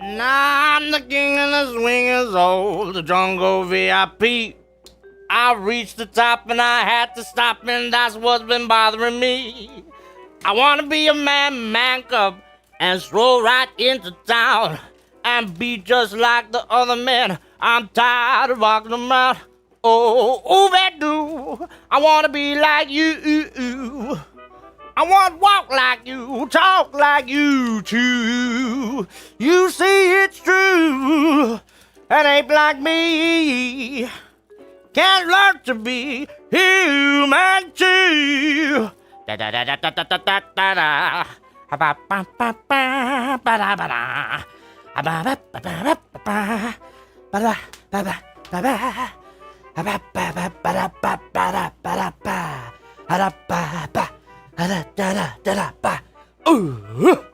Now I'm the king of the swingers, oh, the jungle VIP. I reached the top and I had to stop, and that's what's been bothering me. I wanna be a man cub and stroll right into town and be just like the other men. I'm tired of walking around. Oh, that do. I wanna be like you. I want to walk like you, talk like you too. You see it's true, and ain't like me. Can't learn to be human too. Da da da da da da da da da. Ba ba ba ba ba ba da ba da. Ba ba ba ba ba ba ba da ba ba ba ba. Ba ba ba ba ba da ba ba da ba da ba. Da ba ba. Da da da da da ba. Ooh.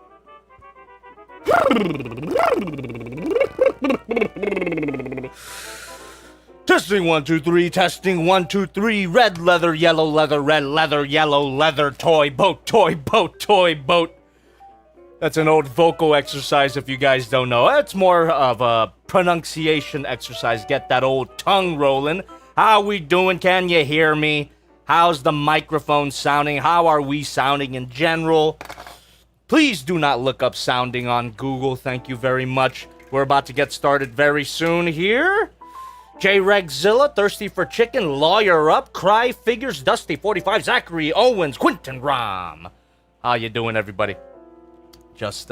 Testing 1 2 3. Testing 1 2 3. Red leather, yellow leather, red leather, yellow leather. Toy boat, toy boat, toy boat. That's an old vocal exercise if you guys don't know. It's more of a pronunciation exercise. Get that old tongue rolling. How we doing? Can you hear me? How's the microphone sounding? How are we sounding in general? Please do not look up sounding on Google. Thank you very much. We're about to get started very soon here. Godzilla, Thirsty for Chicken, Lawyer Up, Cry Figures, Dusty 45, Zachary Owens, Quentin Rom. How you doing, everybody? Just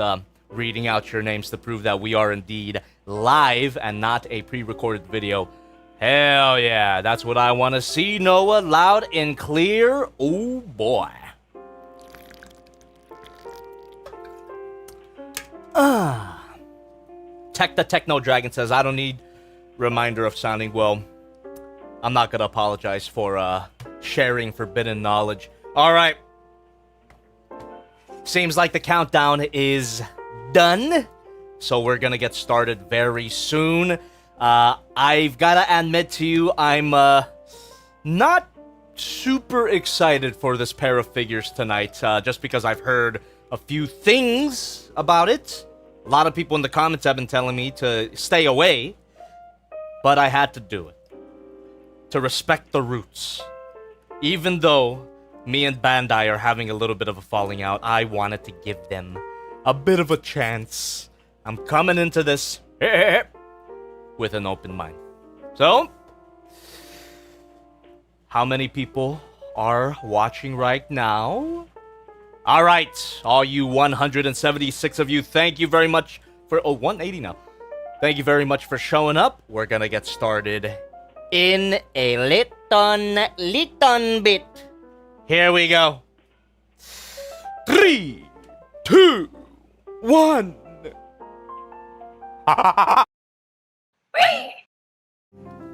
reading out your names to prove that we are indeed live and not a pre-recorded video. Hell yeah, that's what I want to see, Noah. Loud and clear. Oh boy. Tech the Techno Dragon says, I don't need reminder of sounding well. I'm not going to apologize for sharing forbidden knowledge. All right. Seems like the countdown is done. So we're going to get started very soon. I've got to admit to you, I'm not super excited for this pair of figures tonight, just because I've heard a few things about it. A lot of people in the comments have been telling me to stay away, but I had to do it. To respect the roots. Even though me and Bandai are having a little bit of a falling out, I wanted to give them a bit of a chance. I'm coming into this with an open mind. So, how many people are watching right now? All right, all you 176 of you, thank you very much for... Oh, 180 now. Thank you very much for showing up. We're gonna get started in a little bit. Here we go. 3, 2, 1.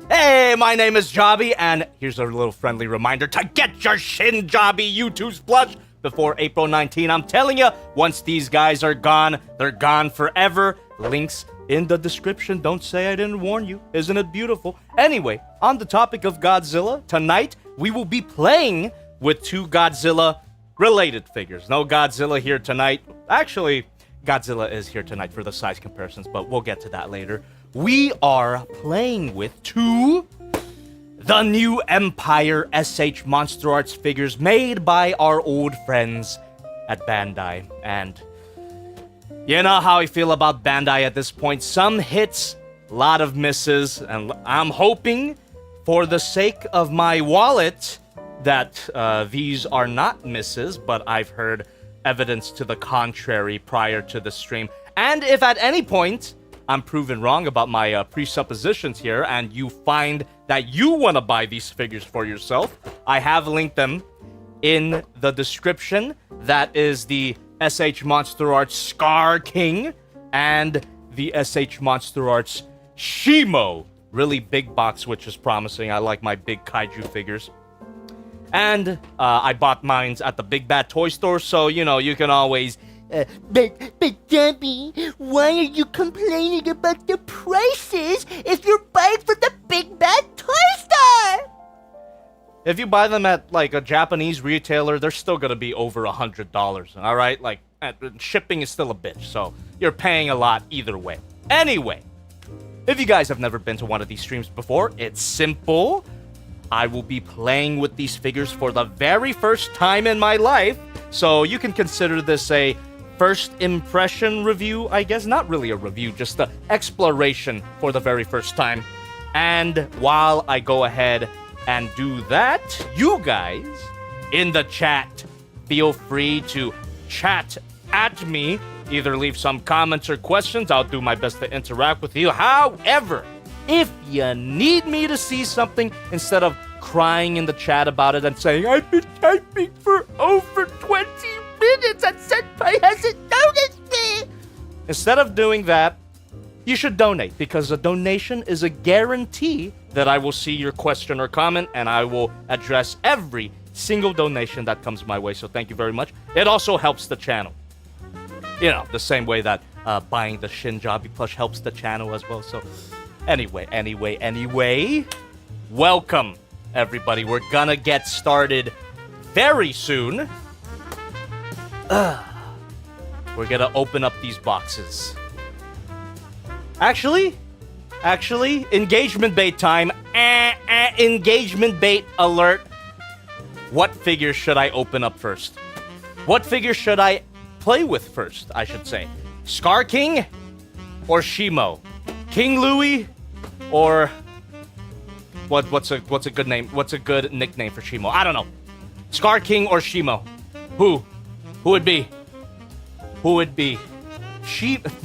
Hey, my name is Jobby, and here's a little friendly reminder to get your Shin Jobby YouTube's plush before April 19. I'm telling you, once these guys are gone, they're gone forever. Links in the description. Don't say I didn't warn you. Isn't it beautiful? Anyway, on the topic of Godzilla, tonight we will be playing with 2 Godzilla-related figures. No Godzilla here tonight. Actually, Godzilla is here tonight for the size comparisons, but we'll get to that later. We are playing with 2 the new Empire SH Monsterarts figures made by our old friends at Bandai. And you know how I feel about Bandai at this point. Some hits, a lot of misses, and I'm hoping, for the sake of my wallet, that these are not misses, but I've heard evidence to the contrary prior to the stream. And if at any point I'm proven wrong about my presuppositions here, and you find that you want to buy these figures for yourself, I have linked them in the description. That is the SH Monsterarts Skar King and the SH Monsterarts Shimo. Really big box, which is promising. I like my big kaiju figures. And I bought mine at the Big Bad Toy Store, so, you know, you can always... But Debbie, why are you complaining about the prices if you're buying from the Big Bad Toy Store? If you buy them at, like, a Japanese retailer, they're still gonna be over $100, alright? Like, shipping is still a bitch, so you're paying a lot either way. Anyway, if you guys have never been to one of these streams before, it's simple. I will be playing with these figures for the very first time in my life, so you can consider this a first impression review, I guess. Not really a review, just an exploration for the very first time. And while I go ahead and do that, you guys in the chat, feel free to chat at me. Either leave some comments or questions. I'll do my best to interact with you. However, if you need me to see something, instead of crying in the chat about it and saying, I've been typing for over 20 minutes and Senpai hasn't noticed me, instead of doing that, you should donate, because a donation is a guarantee that I will see your question or comment, and I will address every single donation that comes my way. So thank you very much. It also helps the channel. You know, the same way that buying the Shinjabi plush helps the channel as well. So anyway, welcome, everybody. We're gonna get started very soon. We're gonna open up these boxes. Actually, engagement bait time. Engagement bait alert. What figure should I open up first? What figure should I play with first, I should say? Skar King or Shimo? King Louie or what's a good name? What's a good nickname for Shimo? I don't know. Skar King or Shimo? Who would be? Who would be?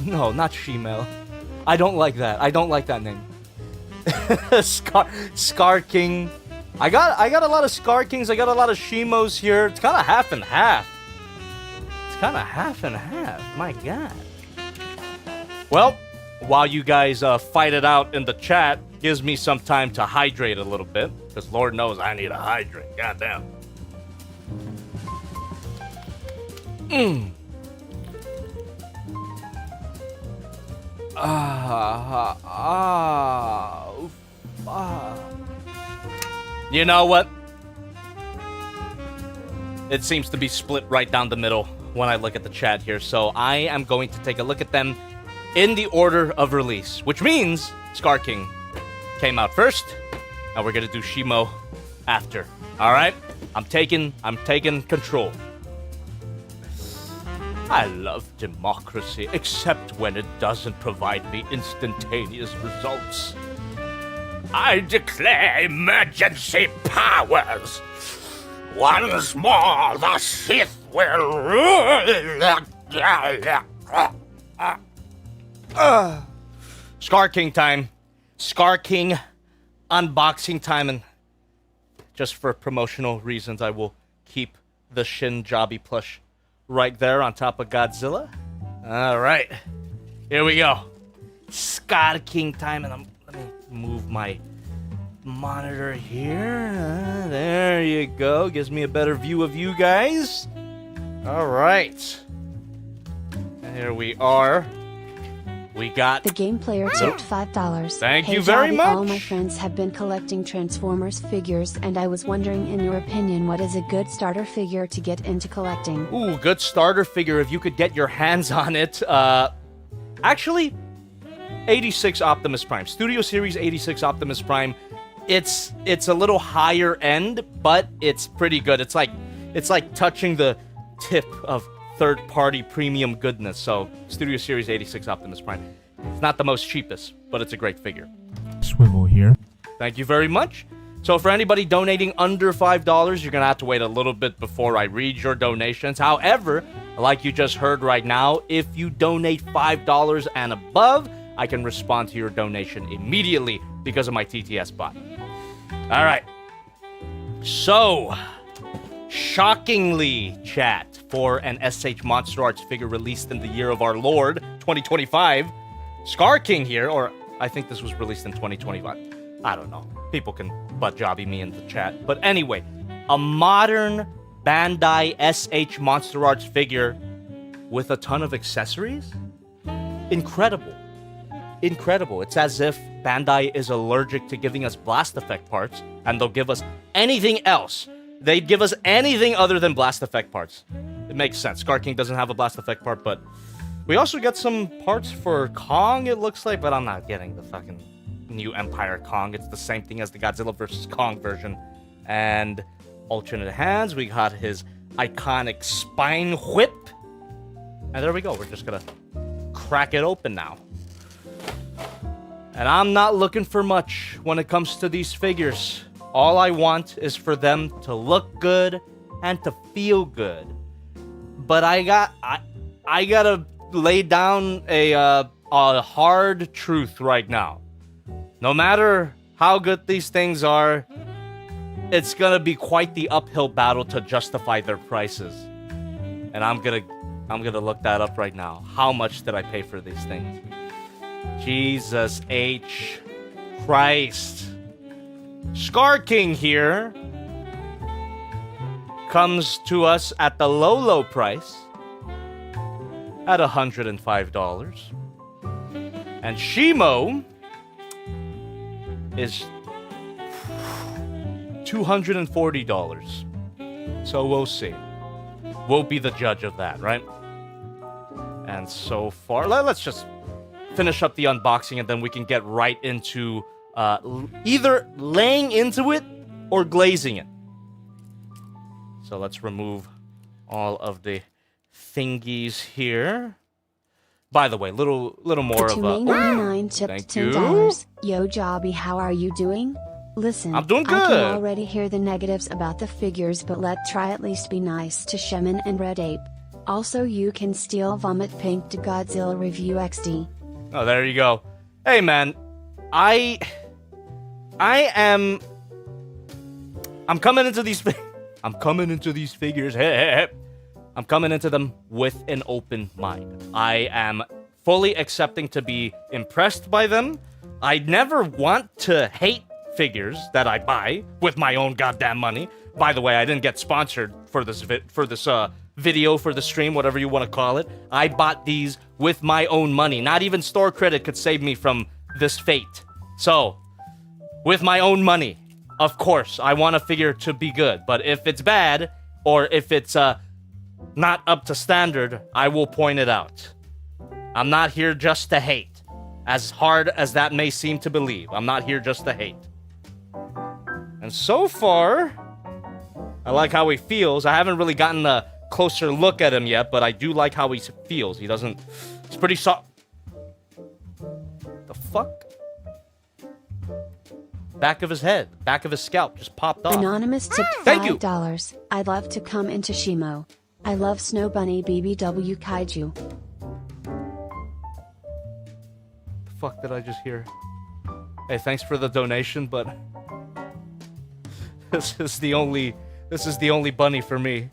No, not Shimo. I don't like that. I don't like that name. Skar King. I got a lot of Skar Kings. I got a lot of Shimos here. It's kind of half and half. My God. Well, while you guys fight it out in the chat, gives me some time to hydrate a little bit, because Lord knows I need to hydrate. Goddamn. You know what? It seems to be split right down the middle when I look at the chat here, so I am going to take a look at them in the order of release, which means Skar King came out first, and we're gonna do Shimo after. All right? I'm taking control. I love democracy, except when it doesn't provide me instantaneous results. I declare emergency powers. Once more, the Sith will rule. Skar King time. Skar King unboxing time, and just for promotional reasons, I will keep the Shinjabi plush right there on top of Godzilla. All right, here we go. Skar King time, and let me move my monitor here. There you go. Gives me a better view of you guys. All right. And here we are. We got... The game player tipped $5. Thank hey, you very Javi, much. All my friends have been collecting Transformers figures, and I was wondering, in your opinion, what is a good starter figure to get into collecting? Ooh, good starter figure if you could get your hands on it. Actually, 86 Optimus Prime. Studio Series 86 Optimus Prime. It's a little higher end, but it's pretty good. It's like touching the tip of third-party premium goodness. So, Studio Series 86 Optimus Prime. It's not the most cheapest, but it's a great figure. Swivel here. Thank you very much. So for anybody donating under $5, you're going to have to wait a little bit before I read your donations. However, like you just heard right now, if you donate $5 and above, I can respond to your donation immediately because of my TTS bot. All right. So, shockingly, chat, for an SH Monsterarts figure released in the year of our Lord, 2025, Skar King here, or I think this was released in 2025. I don't know. People can butt jobby me in the chat. But anyway, a modern Bandai SH Monsterarts figure with a ton of accessories? Incredible. Incredible. It's as if Bandai is allergic to giving us blast effect parts, and they'll give us anything else. They'd give us anything other than blast effect parts. It makes sense. Skar King doesn't have a blast effect part, but we also get some parts for Kong, it looks like, but I'm not getting the fucking new Empire Kong. It's the same thing as the Godzilla vs. Kong version. And alternate hands, we got his iconic spine whip. And there we go. We're just gonna crack it open now. And I'm not looking for much when it comes to these figures. All I want is for them to look good and to feel good. But I gotta lay down a hard truth right now. No matter how good these things are, it's gonna be quite the uphill battle to justify their prices. And I'm gonna look that up right now. How much did I pay for these things? Jesus H. Christ. Skar King here comes to us at the low price at $105. And Shimo is $240. So we'll see. We'll be the judge of that, right? And so far, let's just finish up the unboxing and then we can get right into either laying into it or glazing it. So let's remove all of the thingies here. By the way, little more of a... $2.99 tipped thank $10. Yo, Jobby, how are you doing? Listen, I'm doing good. I can already hear the negatives about the figures, but let's try at least be nice to Shemin and Red Ape. Also, you can steal Vomit Pink to Godzilla Review XD. Oh, there you go. Hey, man. I'm coming into these figures. I'm coming into them with an open mind. I am fully accepting to be impressed by them. I never want to hate figures that I buy with my own goddamn money. By the way, I didn't get sponsored for this video, for the stream, whatever you want to call it. I bought these with my own money. Not even store credit could save me from this fate. So, with my own money, of course, I want a figure to be good. But if it's bad, or if it's not up to standard, I will point it out. I'm not here just to hate. As hard as that may seem to believe, I'm not here just to hate. And so far, I like how he feels. I haven't really gotten a closer look at him yet, but I do like how he feels. He's pretty soft. The fuck? Back of his head, back of his scalp just popped off. Anonymous tipped $5. I'd love to come into Shimo. I love Snow Bunny BBW Kaiju. The fuck did I just hear? Hey, thanks for the donation, but this is the only bunny for me.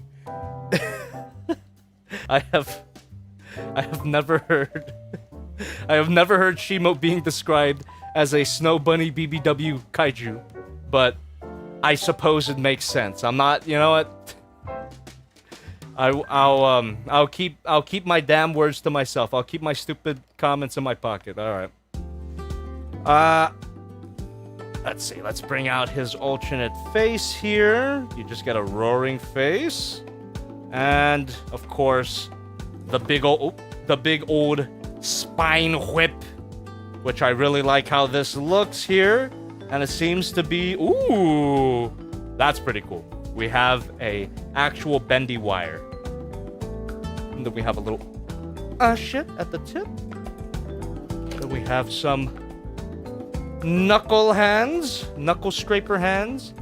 I have never heard Shimo being described as a Snow Bunny BBW Kaiju, but I suppose it makes sense. I'm not, you know what? I'll keep my damn words to myself. I'll keep my stupid comments in my pocket. All right. Let's see. Let's bring out his alternate face here. You just get a roaring face, and of course, the big old spine whip, which I really like how this looks here, and it seems to be, ooh, that's pretty cool. We have a actual bendy wire, and then we have a little shit at the tip. Then we have some knuckle hands, knuckle scraper hands,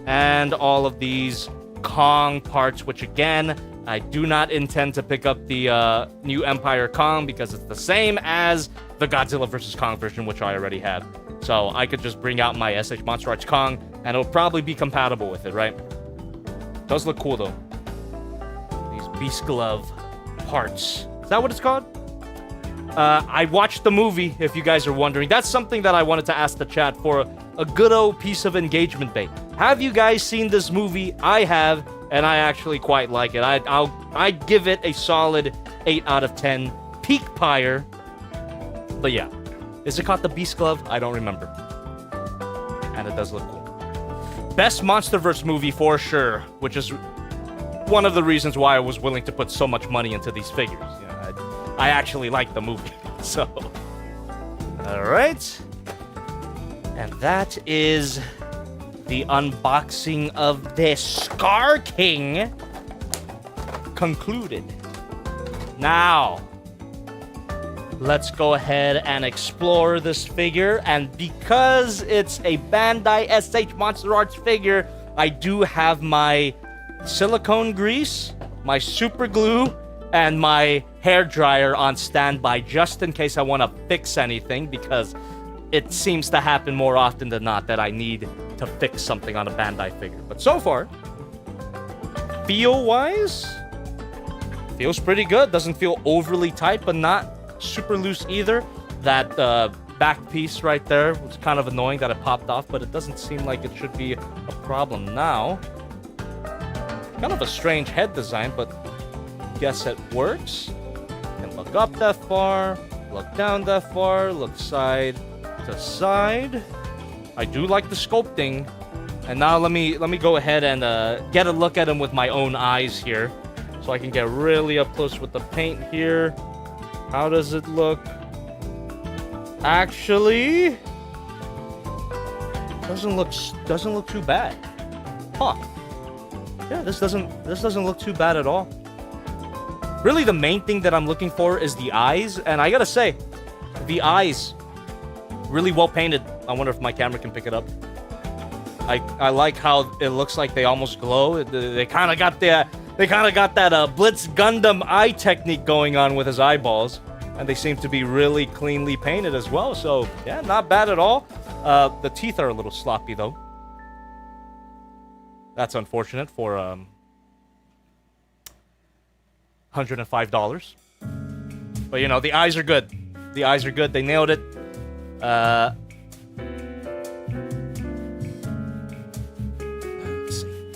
and all of these Kong parts, which again, I do not intend to pick up the new Empire Kong because it's the same as the Godzilla vs. Kong version, which I already have. So I could just bring out my SH Monsterarts Kong, and it'll probably be compatible with it, right? Does look cool, though. These Beast Glove parts. Is that what it's called? I watched the movie, if you guys are wondering. That's something that I wanted to ask the chat for a good old piece of engagement bait. Have you guys seen this movie? I have, and I actually quite like it. I'd give it a solid 8 out of 10. Peak pyre. But yeah. Is it called the Beast Glove? I don't remember. And it does look cool. Best Monsterverse movie for sure, which is one of the reasons why I was willing to put so much money into these figures. You know, I actually like the movie, so. All right. And that is the unboxing of this Skar King concluded. Now, let's go ahead and explore this figure. And because it's a Bandai SH Monsterarts figure, I do have my silicone grease, my super glue, and my hair dryer on standby just in case I want to fix anything, because it seems to happen more often than not that I need to fix something on a Bandai figure. But so far, feel-wise, feels pretty good. Doesn't feel overly tight, but not super loose either. That back piece right there was kind of annoying that it popped off, but it doesn't seem like it should be a problem now. Kind of a strange head design, but guess it works. Can look up that far, look down that far, look side to side. I do like the sculpting. And now let me go ahead and get a look at him with my own eyes here, so I can get really up close with the paint here. How does it look? Actually, doesn't look too bad. Huh. Yeah, this doesn't look too bad at all. Really, the main thing that I'm looking for is the eyes, and I gotta say, the eyes really well painted. I wonder if my camera can pick it up. I like how it looks like they almost glow. They kind of got that Blitz Gundam eye technique going on with his eyeballs, and they seem to be really cleanly painted as well. So yeah, not bad at all. The teeth are a little sloppy though. That's unfortunate for $105. But you know, the eyes are good. The eyes are good. They nailed it. Let's see.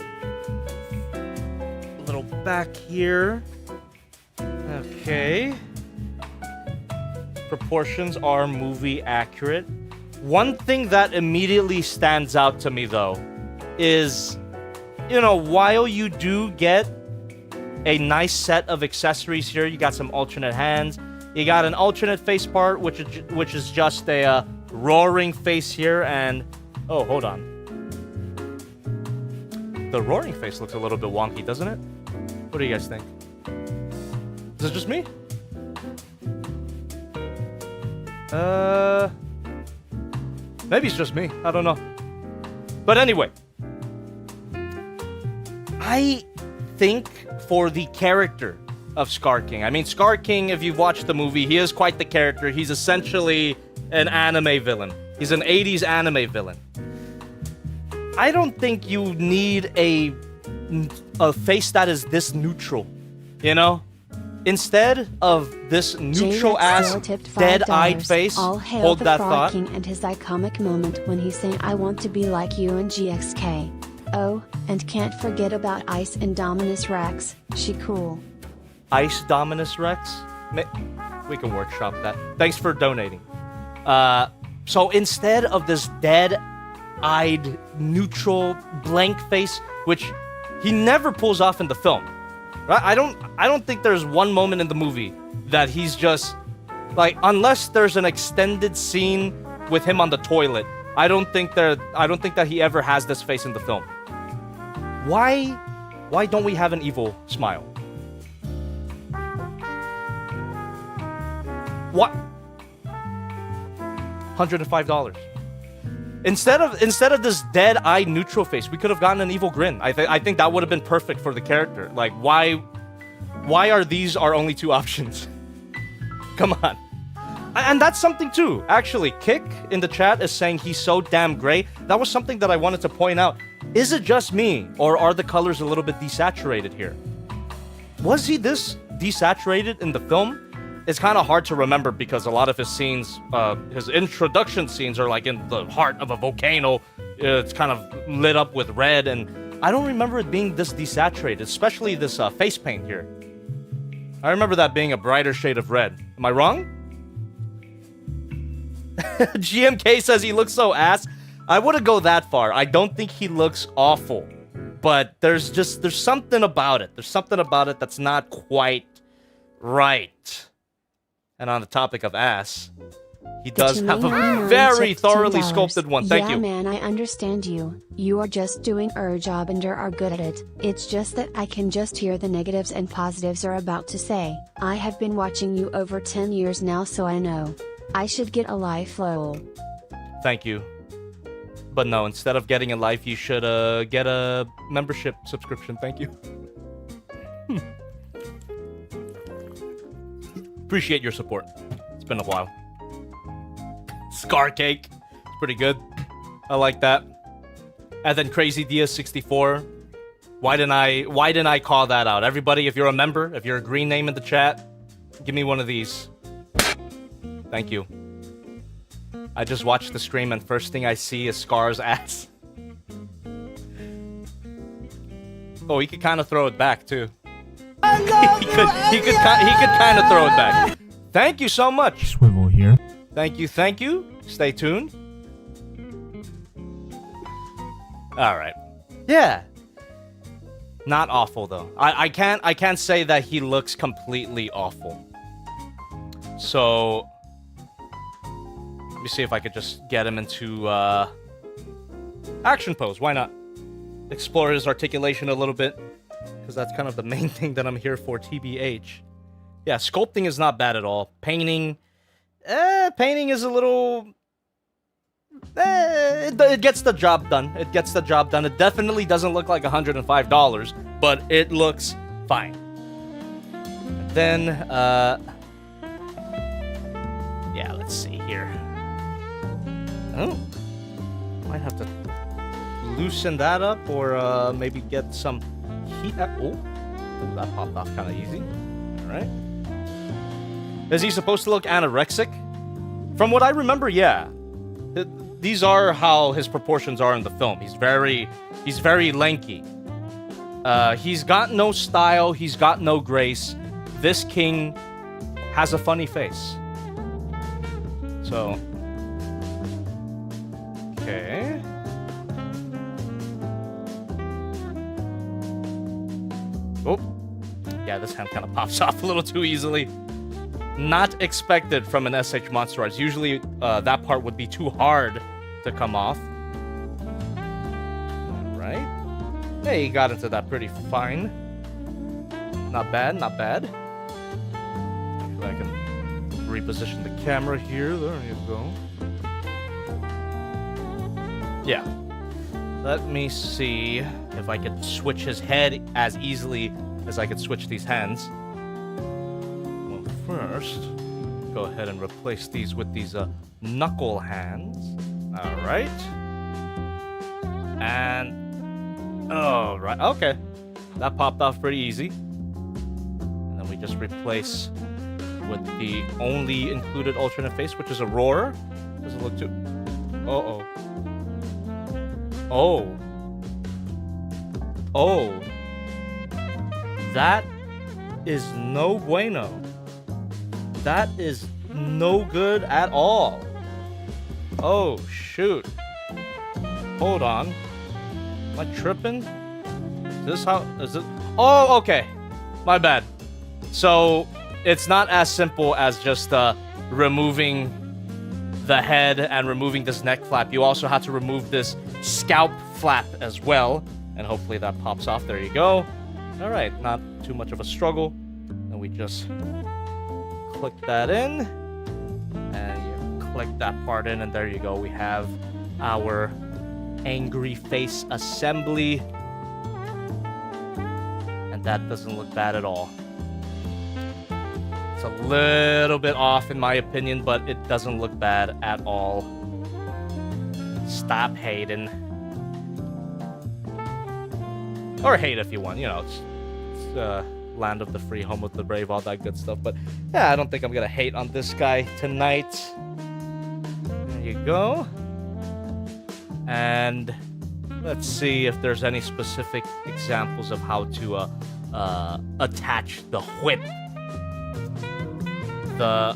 A little back here. Okay. Proportions are movie accurate. One thing that immediately stands out to me though is, you know, while you do get a nice set of accessories here, you got some alternate hands, you got an alternate face part, which is just a roaring face here, and oh, hold on, the roaring face looks a little bit wonky, doesn't it? What do you guys think? Is it just me? Maybe it's just me. I don't know. But anyway, I think for the character of Skar King, I mean, Skar King, if you've watched the movie, he is quite the character. He's essentially an anime villain. He's an 80s anime villain. I don't think you need a face that is this neutral, you know? Instead of this neutral-ass, dead-eyed face, hold that thought. King and his iconic moment when he sang "I want to be like you" in GxK. Oh, and can't forget about Ice Indominus Rex. She cool. Ice Dominus Rex? We can workshop that. Thanks for donating. So instead of this dead-eyed, neutral, blank face, which he never pulls off in the film, right? I don't think there's one moment in the movie that he's just like, unless there's an extended scene with him on the toilet, I don't think that he ever has this face in the film. Why don't we have an evil smile? What? $105. Instead of this dead eye neutral face, we could have gotten an evil grin. I think that would have been perfect for the character. Like, why are these our only two options? Come on. And that's something too. Actually, Kick in the chat is saying he's so damn gray. That was something that I wanted to point out. Is it just me, or are the colors a little bit desaturated here? Was he this desaturated in the film? It's kind of hard to remember because a lot of his scenes, his introduction scenes are like in the heart of a volcano. It's kind of lit up with red, and I don't remember it being this desaturated, especially this face paint here. I remember that being a brighter shade of red. Am I wrong? GMK says he looks so ass. I wouldn't go that far. I don't think he looks awful. But there's something about it. There's something about it that's not quite right. And on the topic of ass, he does have a very thoroughly sculpted one. Thank you. Yeah, man, I understand you. You are just doing your job and are good at it. It's just that I can just hear the negatives and positives are about to say. I have been watching you over 10 years now, so I know. I should get a life, lol. Thank you. But no, instead of getting a life, you should get a membership subscription. Thank you. Appreciate your support. It's been a while. Scar Cake. It's pretty good. I like that. And then Crazy Dia 64. Why didn't I call that out? Everybody, if you're a member, if you're a green name in the chat, give me one of these. Thank you. I just watched the stream and first thing I see is Scar's ass. Oh, he could kind of throw it back too. he could kind of throw it back. Thank you so much. Swivel here. Thank you. Stay tuned. All right. Yeah. Not awful though. I can't say that he looks completely awful. So let me see if I could just get him into action pose. Why not? Explore his articulation a little bit, because that's kind of the main thing that I'm here for, TBH. Yeah, sculpting is not bad at all. Painting is a little... it gets the job done. It definitely doesn't look like $105, but it looks fine. Then, yeah, let's see here. Oh, might have to loosen that up, or maybe get some heat. Oh, that popped off kind of easy. All right. Is he supposed to look anorexic? From what I remember, yeah. These are how his proportions are in the film. He's very lanky. He's got no style. He's got no grace. This king has a funny face. So, okay. Oh, yeah, this hand kind of pops off a little too easily. Not expected from an SH Monsterarts. Usually, that part would be too hard to come off. All right. Hey, he got into that pretty fine. Not bad, not bad. Actually, I can reposition the camera here. There you go. Yeah. Let me see if I could switch his head as easily as I could switch these hands. Well, first, go ahead and replace these with these knuckle hands. All right. And, all right, okay. That popped off pretty easy. And then we just replace with the only included alternate face, which is a roar. Doesn't look too... Uh-oh. Oh. Oh. That is no bueno. That is no good at all. Oh, shoot. Hold on. Am I tripping? Is this how... Is it... Oh, okay. My bad. So, it's not as simple as just removing the head and removing this neck flap. You also have to remove this scalp flap as well. And hopefully that pops off. There you go. Alright, not too much of a struggle. And we just click that in. And you click that part in, and there you go. We have our angry face assembly. And that doesn't look bad at all. It's a little bit off in my opinion, but it doesn't look bad at all. Stop hating. Or hate if you want, you know, it's land of the free, home of the brave, all that good stuff. But yeah, I don't think I'm gonna hate on this guy tonight. There you go. And let's see if there's any specific examples of how to attach the whip. The...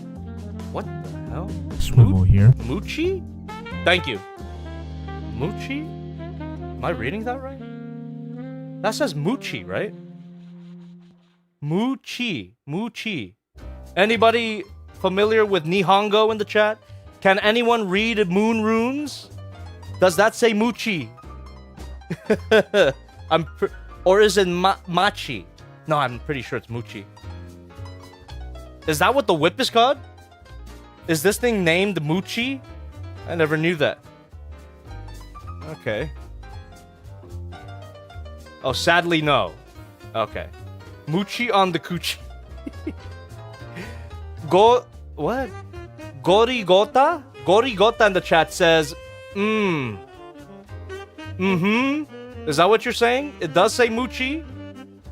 what the hell? Swivel here. Moochie? Thank you. Moochie? Am I reading that right? That says Moochie, right? Moochie. Moochie. Anybody familiar with Nihongo in the chat? Can anyone read moon runes? Does that say Moochie? Or is it Machi? No, I'm pretty sure it's Moochie. Is that what the whip is called? Is this thing named Moochie? I never knew that. Okay. Oh, sadly, no. Okay. Moochie on the coochie. What? Gorigota? Gorigota in the chat says, Is that what you're saying? It does say Moochie?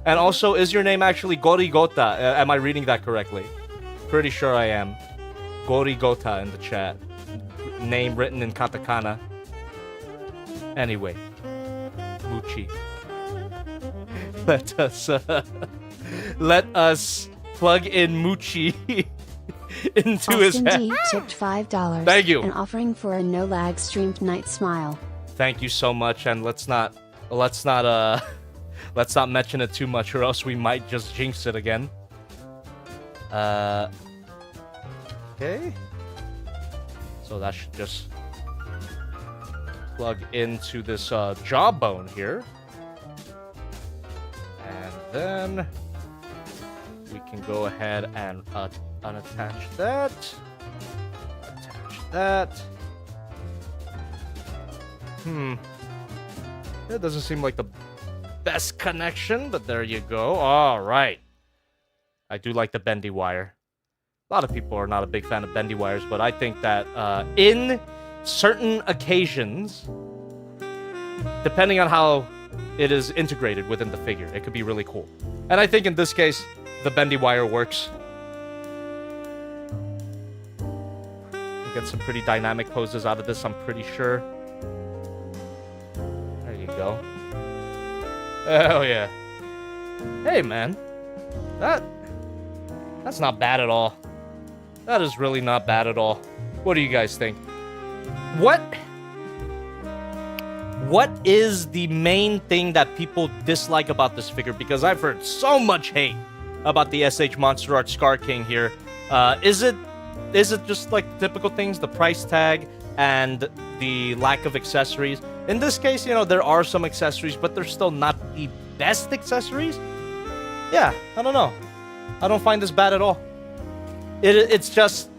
And also, is your name actually Gorigota? Am I reading that correctly? Pretty sure I am. Gorigota in the chat. Name written in katakana. Anyway. Moochie. Let us plug in Moochie into his head. D tipped $5. Thank you. An offering for a no lag streamed night smile. Thank you so much, and let's not mention it too much, or else we might just jinx it again. Okay. So that should just plug into this jawbone here. And then we can go ahead and unattach that. Attach that. It doesn't seem like the best connection, but there you go. All right. I do like the bendy wire. A lot of people are not a big fan of bendy wires, but I think that in certain occasions, depending on how it is integrated within the figure, it could be really cool. And I think in this case, the bendy wire works. You get some pretty dynamic poses out of this, I'm pretty sure. There you go. Oh yeah. Hey man, that's not bad at all. That is really not bad at all. What do you guys think? What is the main thing that people dislike about this figure? Because I've heard so much hate about the SH Monsterarts Skar King here. Is it just like the typical things, the price tag and the lack of accessories? In this case, you know, there are some accessories, but they're still not the best accessories. Yeah, I don't know. I don't find this bad at all. It's just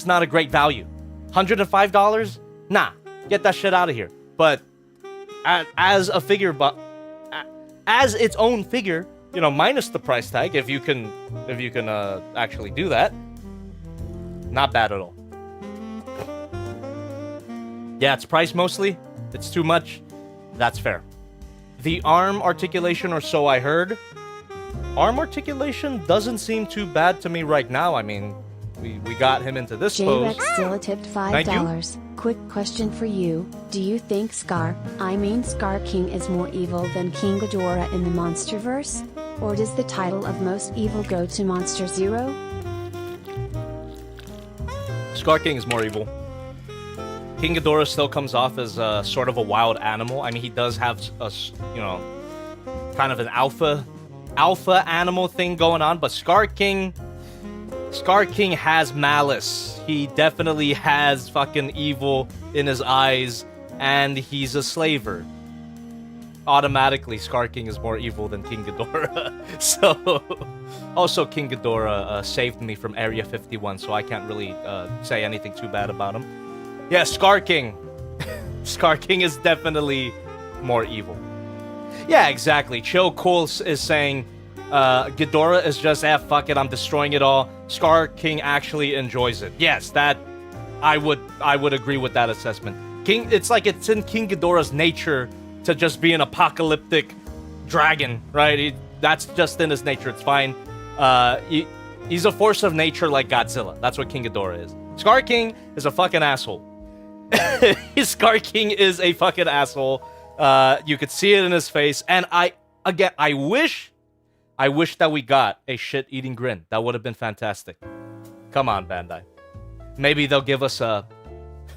not a great value. $105? Nah, get that shit out of here. But as a figure, as its own figure, you know, minus the price tag, if you can actually do that, not bad at all. Yeah, it's price mostly. It's too much. That's fair. The arm articulation, or so I heard. Arm articulation doesn't seem too bad to me right now. I mean, we got him into this pose. GxK tipped $5. Quick question for you. Do you think Skar King is more evil than King Ghidorah in the Monsterverse? Or does the title of most evil go to Monster Zero? Skar King is more evil. King Ghidorah still comes off as sort of a wild animal. I mean, he does have a, you know, kind of an alpha animal thing going on, but Skar King has malice. He definitely has fucking evil in his eyes, and he's a slaver. Automatically, Skar King is more evil than King Ghidorah. So, also King Ghidorah saved me from Area 51, so I can't really say anything too bad about him. Yeah, Skar King. Skar King is definitely more evil. Yeah, exactly. Chill Cool is saying Ghidorah is just, fuck it, I'm destroying it all. Skar King actually enjoys it. Yes, that I would agree with that assessment. It's like it's in King Ghidorah's nature to just be an apocalyptic dragon, right? That's just in his nature. It's fine. He's a force of nature like Godzilla. That's what King Ghidorah is. Skar King is a fucking asshole. Skar King is a fucking asshole. You could see it in his face. And I wish that we got a shit-eating grin. That would have been fantastic. Come on, Bandai. Maybe they'll give us a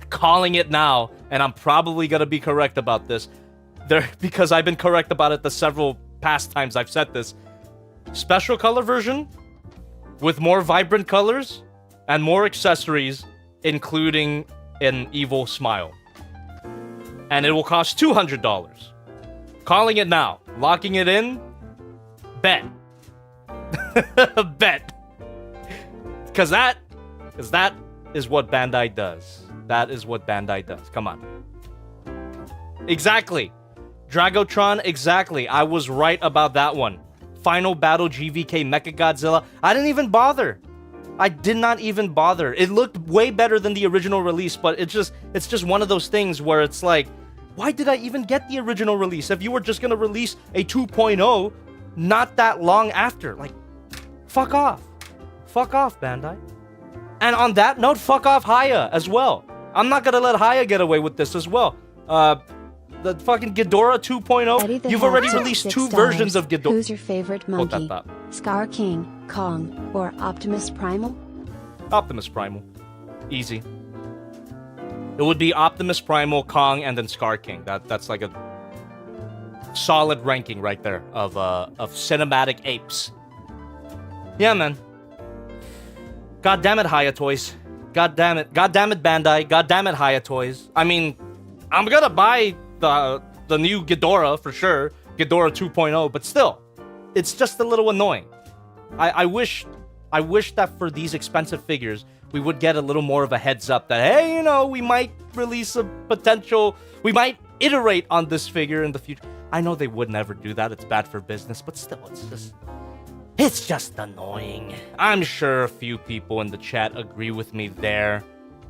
calling it now, and I'm probably gonna be correct about this. Because I've been correct about it the several past times I've said this. Special color version with more vibrant colors and more accessories, including an evil smile. And it will cost $200. Calling it now. Locking it in. Bet. Bet. Because that is what Bandai does. That is what Bandai does. Come on. Exactly. Dragotron, exactly. I was right about that one. Final Battle GvK Mechagodzilla. I didn't even bother. I did not even bother. It looked way better than the original release, but it's just one of those things where it's like, why did I even get the original release? If you were just gonna release a 2.0 not that long after, like, fuck off. Fuck off, Bandai. And on that note, fuck off Haya as well. I'm not gonna let Haya get away with this as well. The fucking Ghidorah 2.0, you've already released two versions of Ghidorah. Who's your favorite monkey? Skar King, Kong, or Optimus Primal? Optimus Primal. Easy. It would be Optimus Primal, Kong, and then Skar King. That's like a solid ranking right there of cinematic apes. Yeah, man. God damn it, Haya Toys. God damn it. God damn it, Bandai. God damn it, Haya Toys. I mean, I'm gonna buy the new Ghidorah for sure. Ghidorah 2.0, but still, it's just a little annoying. I wish that for these expensive figures, we would get a little more of a heads up that, hey, you know, we might release a potential, we might iterate on this figure in the future. I know they would never do that. It's bad for business, but still, it's just annoying. I'm sure a few people in the chat agree with me there.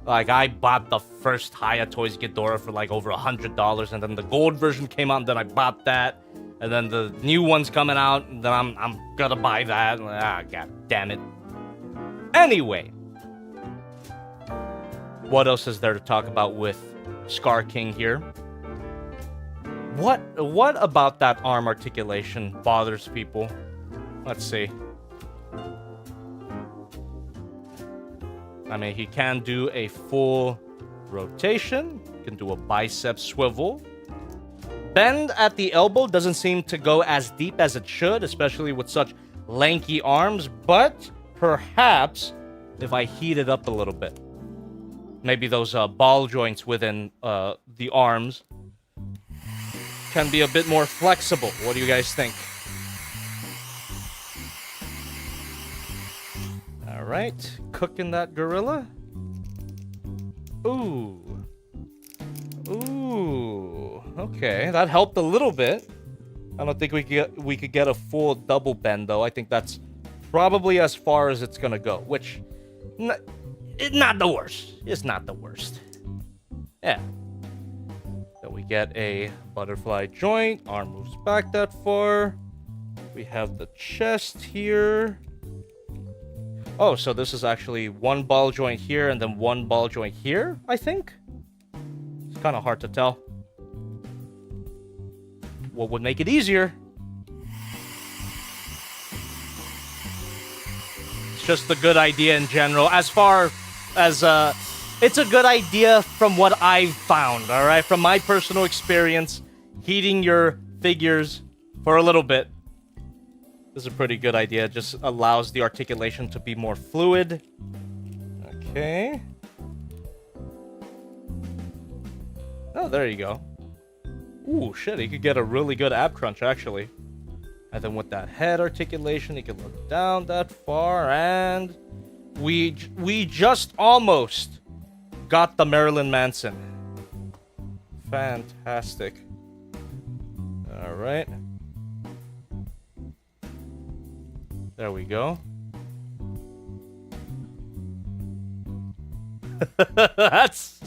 Like, I bought the first Haya Toys Ghidorah for like over $100, and then the gold version came out, and then I bought that. And then the new one's coming out, and then I'm gonna buy that. Ah, god damn it. Anyway. What else is there to talk about with Skar King here? What about that arm articulation bothers people? Let's see. I mean, he can do a full rotation. He can do a bicep swivel. Bend at the elbow doesn't seem to go as deep as it should, especially with such lanky arms. But perhaps if I heat it up a little bit, maybe those ball joints within the arms can be a bit more flexible. What do you guys think? All right, cooking that gorilla. Ooh. Okay, that helped a little bit. I don't think we could get a full double bend though. I think that's probably as far as it's gonna go, which it's not the worst. It's not the worst. Yeah. Then we get a butterfly joint. Arm moves back that far. We have the chest here. Oh, so this is actually one ball joint here and then one ball joint here, I think? It's kind of hard to tell. What would make it easier? It's just a good idea in general. As far as, it's a good idea from what I've found, alright? From my personal experience, heating your figures for a little bit. This is a pretty good idea. It just allows the articulation to be more fluid. Okay. Oh, there you go. Ooh, shit, he could get a really good ab crunch, actually. And then with that head articulation, he can look down that far, and we just almost got the Marilyn Manson Fantastic. All right. There we go. That's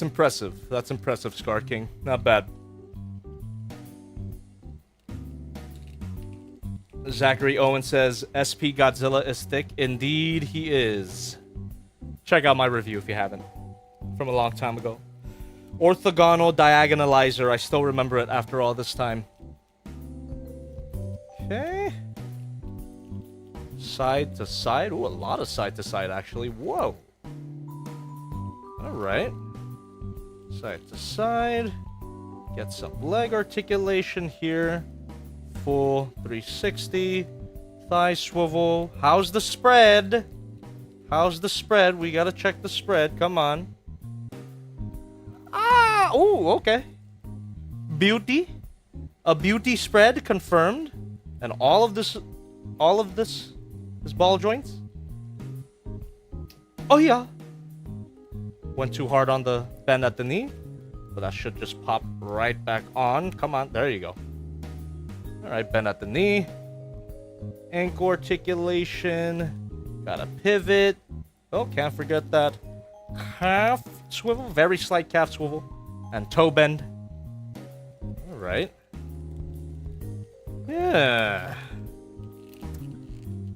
impressive. That's impressive, Skar King. Not bad. Zachary Owen says, SP Godzilla is thick. Indeed, he is. Check out my review if you haven't. From a long time ago. Orthogonal diagonalizer. I still remember it after all this time. Okay. Side to side. Ooh, a lot of side to side, actually. Whoa. Alright. Side to side. Get some leg articulation here. Full 360. Thigh swivel. How's the spread? How's the spread? We gotta check the spread. Come on. Ah! Ooh, okay. Beauty. A beauty spread confirmed. And all of this is ball joints. Oh yeah. Went too hard on the bend at the knee. But that should just pop right back on. Come on. There you go. Alright, bend at the knee. Ankle articulation. Got a pivot. Oh, can't forget that. Calf swivel. Very slight calf swivel. And toe bend. Alright. Yeah.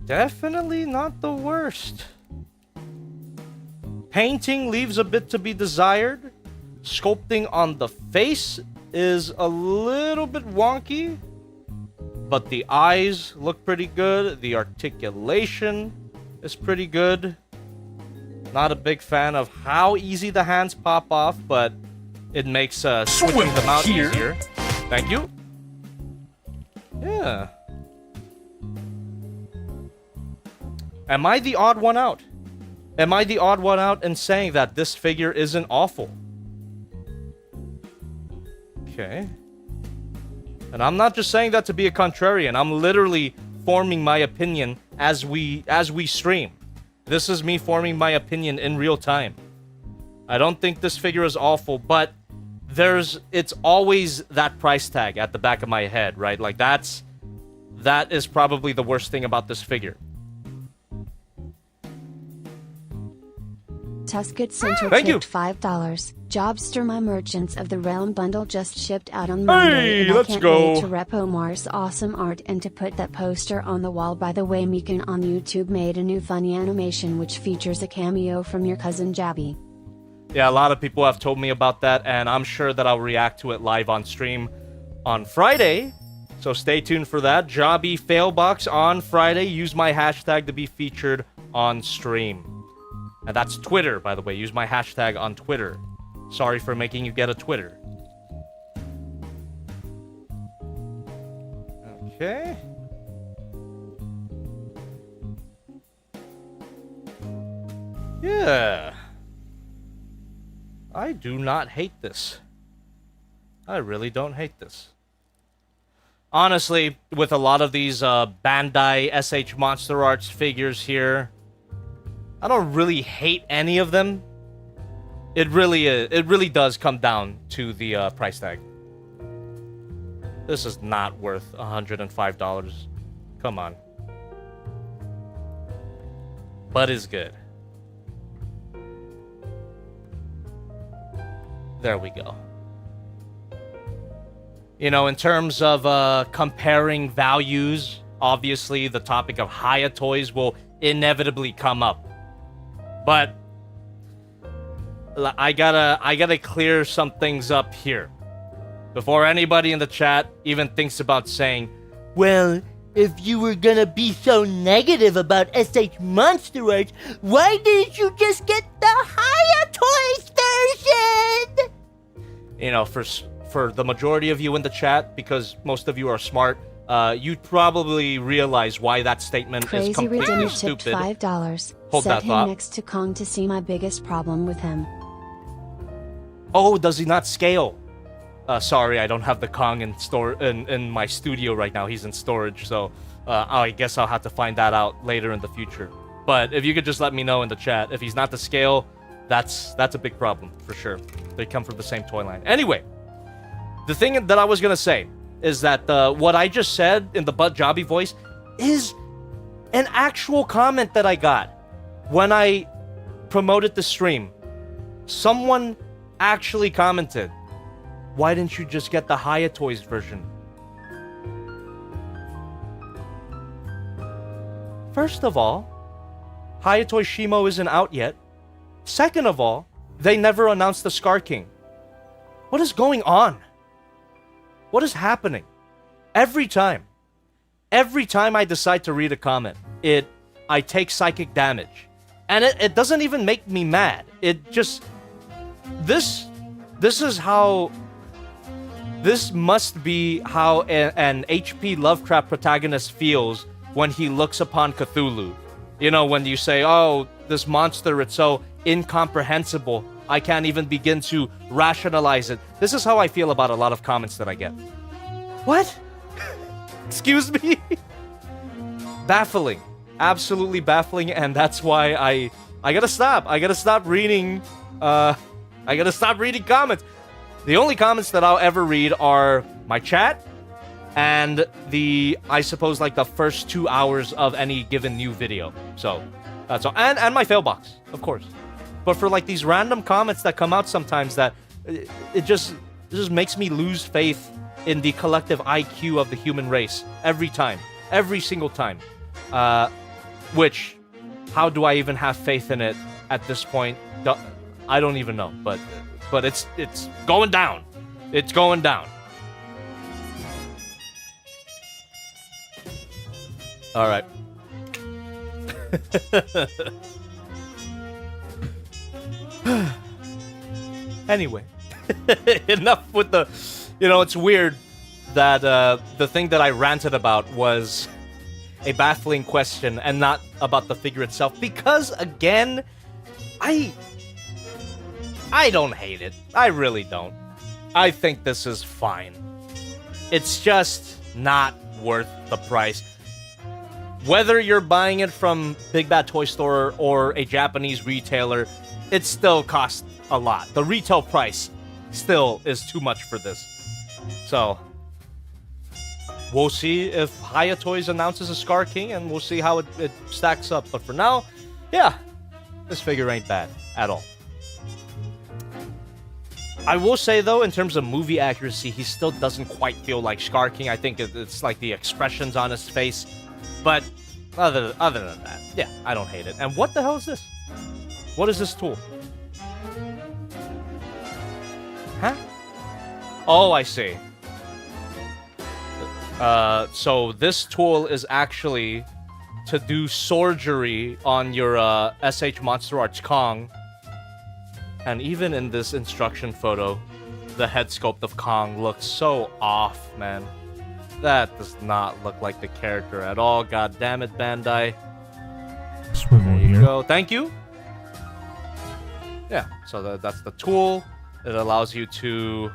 Definitely not the worst. Painting leaves a bit to be desired. Sculpting on the face is a little bit wonky. But the eyes look pretty good. The articulation is pretty good. Not a big fan of how easy the hands pop off, but it makes switching them out easier. Thank you. Yeah. Am I the odd one out? Am I the odd one out in saying that this figure isn't awful? Okay. And I'm not just saying that to be a contrarian. I'm literally forming my opinion as we stream. This is me forming my opinion in real time. I don't think this figure is awful, but it's always that price tag at the back of my head, right? Like that is probably the worst thing about this figure. Tusket Center Thank tipped you. $5. Jobster, my Merchants of the Realm bundle just shipped out on Monday, and I let's can't go. wait to rep Omar's awesome art and to put that poster on the wall. By the way, Meekin on YouTube made a new funny animation which features a cameo from your cousin Jabby. Yeah, a lot of people have told me about that, and I'm sure that I'll react to it live on stream on Friday. So stay tuned for that. Jobby Failbox on Friday. Use my hashtag to be featured on stream. And that's Twitter, by the way. Use my hashtag on Twitter. Sorry for making you get a Twitter. Okay. Yeah. I do not hate this. I really don't hate this. Honestly, with a lot of these Bandai SH Monsterarts figures here, I don't really hate any of them. It really does come down to the price tag. This is not worth $105. Come on. But is good. There we go. You know, in terms of comparing values, obviously the topic of Haya toys will inevitably come up. But I gotta clear some things up here before anybody in the chat even thinks about saying, Well, if you were gonna be so negative about SH Monsterarts, why didn't you just get the Haya Toys version? you know, for the majority of you in the chat, because most of you are smart, you'd probably realize why that statement is Crazy completely Redeemer tipped stupid. $5. Hold Set that him thought. next to Kong to see my biggest problem with him. Oh, does he not scale? Sorry, I don't have the Kong in my studio right now. He's in storage, so I guess I'll have to find that out later in the future. But if you could just let me know in the chat, if he's not to scale, That's a big problem, for sure. They come from the same toy line. Anyway, the thing that I was gonna say is that what I just said in the Butt Jobby voice is an actual comment that I got when I promoted the stream. Someone actually commented, why didn't you just get the Hayatoys version? First of all, Hayatoy Shimo isn't out yet. Second of all, they never announced the Skar King. What is going on? What is happening? Every time I decide to read a comment, I take psychic damage. And it doesn't even make me mad. It just... This must be how an H.P. Lovecraft protagonist feels when he looks upon Cthulhu. You know, when you say, oh, this monster, it's so incomprehensible, I can't even begin to rationalize it. This is how I feel about a lot of comments that I get. What? Excuse me? Baffling. Absolutely baffling, and that's why I gotta stop. I gotta stop reading comments. The only comments that I'll ever read are my chat and I suppose, like the first 2 hours of any given new video. So, that's all. And my fail box, of course. But for like these random comments that come out sometimes that it just makes me lose faith in the collective IQ of the human race every time. Every single time. Which, how do I even have faith in it at this point? I don't even know, but it's going down. It's going down. All right. Anyway, enough with the... You know, it's weird that the thing that I ranted about was a baffling question and not about the figure itself. Because, again, I don't hate it. I really don't. I think this is fine. It's just not worth the price. Whether you're buying it from Big Bad Toy Store or a Japanese retailer, it still costs a lot. The retail price still is too much for this. So, we'll see if Hayatoys announces a Skar King, and we'll see how it stacks up. But for now, yeah, this figure ain't bad at all. I will say, though, in terms of movie accuracy, he still doesn't quite feel like Skar King. I think it's like the expressions on his face. But other than that, yeah, I don't hate it. And what the hell is this? What is this tool? Huh? Oh, I see. So this tool is actually to do surgery on your SH Monsterarts Kong. And even in this instruction photo, the head sculpt of Kong looks so off, man. That does not look like the character at all. God damn it, Bandai. Swivel There you here. go. Thank you. Yeah, so that's the tool. It allows you to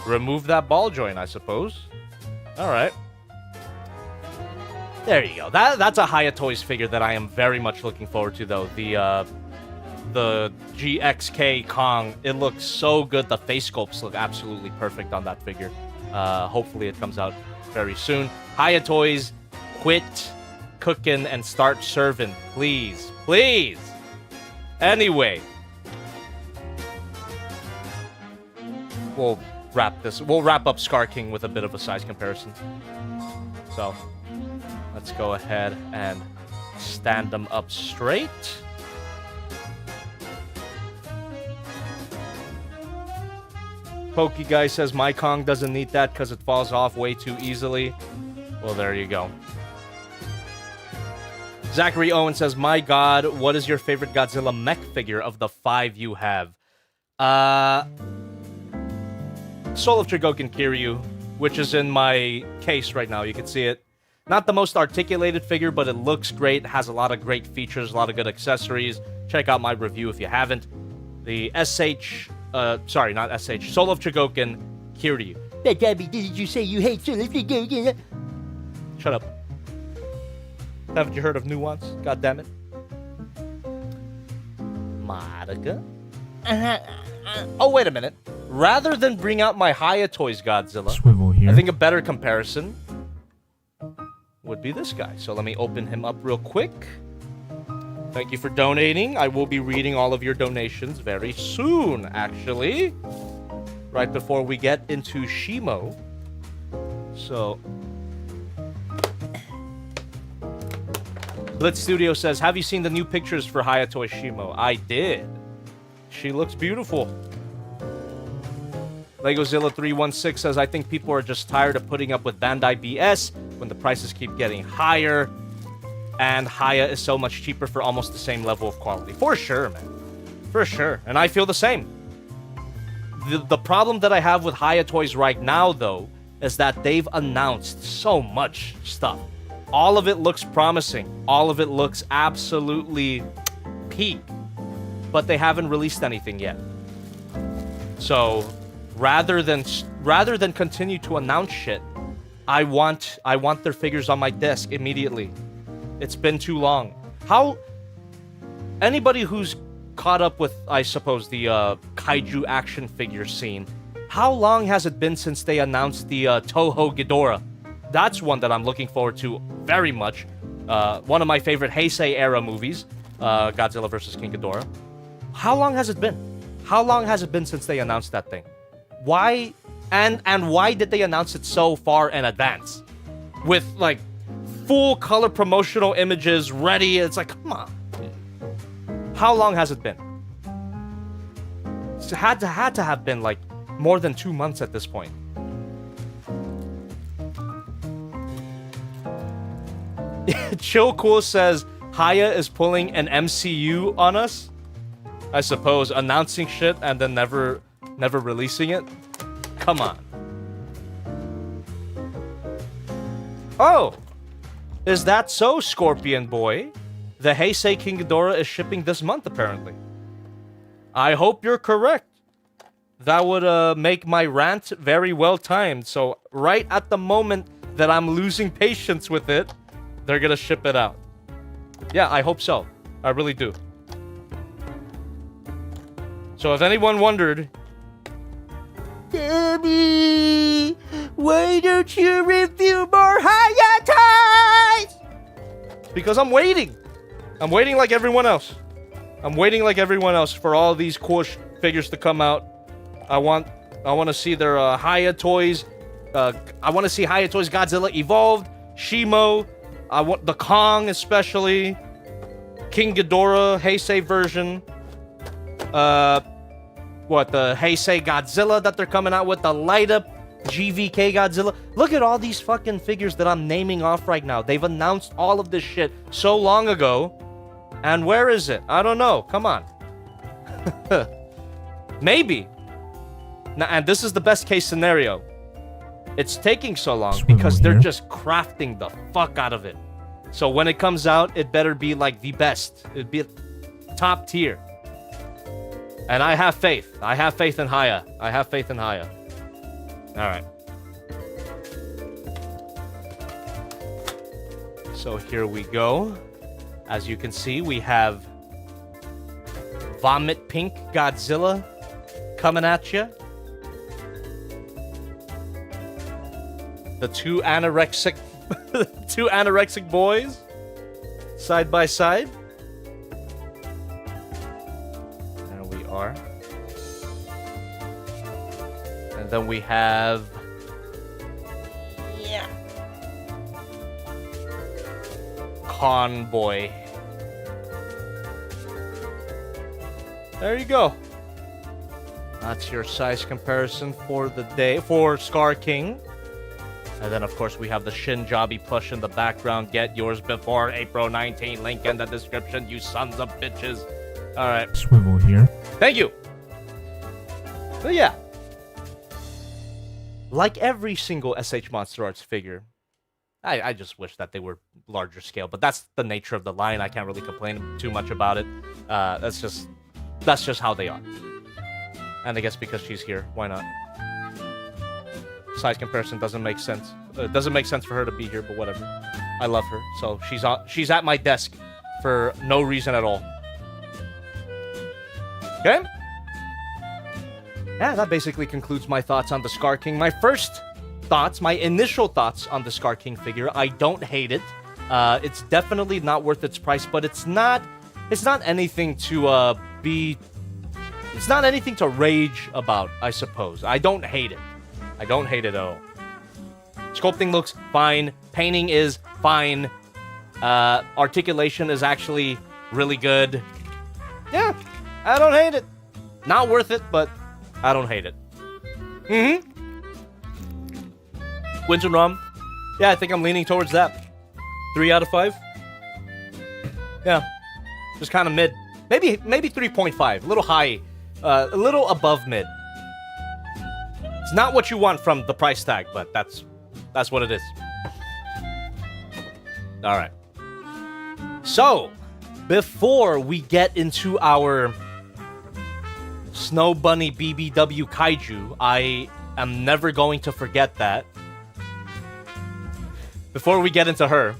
remove that ball joint, I suppose. All right. There you go. That's a Hayatoys figure that I am very much looking forward to, though. The GxK Kong. It looks so good. The face sculpts look absolutely perfect on that figure. Hopefully it comes out very soon. Hayatoys, quit cooking and start serving, please. Please. Anyway. We'll wrap up Skar King with a bit of a size comparison. So, let's go ahead and stand them up straight. Pokey Guy says my Kong doesn't need that because it falls off way too easily. Well, there you go. Zachary Owen says, my god, what is your favorite Godzilla mech figure of the 5 you have? Soul of Chogokin Kiryu, which is in my case right now. You can see it. Not the most articulated figure, but it looks great. Has a lot of great features, a lot of good accessories. Check out my review if you haven't. The sorry, not SH. Soul of Chogokin Kiryu. But Abby, didn't you say you hate Soul of Chogokin? Shut up. Haven't you heard of Nuance? God damn it. Madoka. Oh, wait a minute. Rather than bring out my Haya Toys Godzilla, Swivel here. I think a better comparison would be this guy. So let me open him up real quick. Thank you for donating. I will be reading all of your donations very soon, actually. Right before we get into Shimo. So... Blitz Studio says, have you seen the new pictures for Hayatoy Shimo? I did. She looks beautiful. LegoZilla316 says, I think people are just tired of putting up with Bandai BS when the prices keep getting higher. And Haya is so much cheaper for almost the same level of quality. For sure, man. For sure. And I feel the same. The problem that I have with Haya Toys right now, though, is that they've announced so much stuff. All of it looks promising. All of it looks absolutely peak. But they haven't released anything yet. So, rather than continue to announce shit, I want their figures on my desk immediately. It's been too long. How... Anybody who's caught up with, I suppose, the kaiju action figure scene, how long has it been since they announced the Toho Ghidorah? That's one that I'm looking forward to very much. One of my favorite Heisei era movies, Godzilla vs. King Ghidorah. How long has it been? How long has it been since they announced that thing? Why? And why did they announce it so far in advance? With, like, full color promotional images ready. It's like, come on. How long has it been? It had to have been, like, more than 2 months at this point. Chill Cool says, Haya is pulling an MCU on us? I suppose, announcing shit and then never releasing it? Come on. Oh! Is that so, Scorpion Boy? The Heisei King Ghidorah is shipping this month, apparently. I hope you're correct. That would make my rant very well timed. So, right at the moment that I'm losing patience with it, they're gonna ship it out. Yeah, I hope so. I really do. So if anyone wondered... Debbie, why don't you review more Hayatais? Because I'm waiting. I'm waiting like everyone else. I'm waiting like everyone else for all these cool figures to come out. I want to see their Haya Toys. I want to see Haya Toys Godzilla Evolved, Shimo. I want the Kong especially, King Ghidorah Heisei version. The Heisei Godzilla that they're coming out with, the light up GvK Godzilla. Look at all these fucking figures that I'm naming off right now. They've announced all of this shit so long ago, and where is it? I don't know. Come on. Maybe. Now, and this is the best case scenario. It's taking so long because they're just crafting the fuck out of it. So when it comes out, it better be like the best. It'd be top tier. And I have faith. I have faith in Haya. I have faith in Haya. Alright. So here we go. As you can see, we have Vomit Pink Godzilla coming at you. The two anorexic boys side by side. There we are. And then we have Convoy. There you go. That's your size comparison for the day for Skar King. And then, of course, we have the Shinjabi plush in the background. Get yours before April 19. Link in the description, you sons of bitches. All right. Swivel here. Thank you. But yeah. Like every single SH Monsterarts figure, I just wish that they were larger scale. But that's the nature of the line. I can't really complain too much about it. That's just how they are. And I guess because she's here, why not? Size comparison doesn't make sense. It doesn't make sense for her to be here, but whatever. I love her, so she's at my desk for no reason at all. Okay? Yeah, that basically concludes my thoughts on the Skar King. My first thoughts, my initial thoughts on the Skar King figure. I don't hate it. It's definitely not worth its price, but it's not anything to it's not anything to rage about, I suppose. I don't hate it. I don't hate it at all. Sculpting looks fine. Painting is fine. Articulation is actually really good. Yeah, I don't hate it. Not worth it, but I don't hate it. Winston Rum. Yeah, I think I'm leaning towards that. 3 out of 5. Yeah, just kind of mid. Maybe 3.5. A little high. A little above mid. It's not what you want from the price tag, but that's what it is. All right. So, before we get into our Snow Bunny BBW Kaiju, I am never going to forget that. Before we get into her,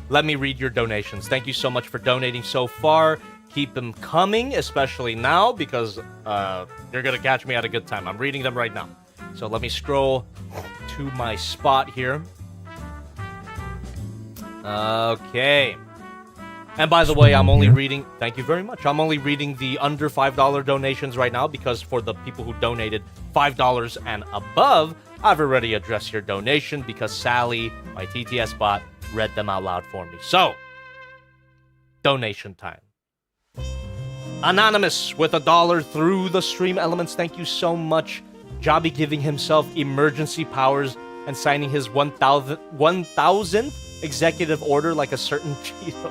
let me read your donations. Thank you so much for donating so far. Keep them coming, especially now, because you're going to catch me at a good time. I'm reading them right now. So let me scroll to my spot here. Okay. And by the way, I'm only reading... Thank you very much. I'm only reading the under $5 donations right now, because for the people who donated $5 and above, I've already addressed your donation because Sally, my TTS bot, read them out loud for me. So, donation time. Anonymous with $1 through the stream elements. Thank you so much. Jobby giving himself emergency powers and signing his 1,000th executive order like a certain Cheeto.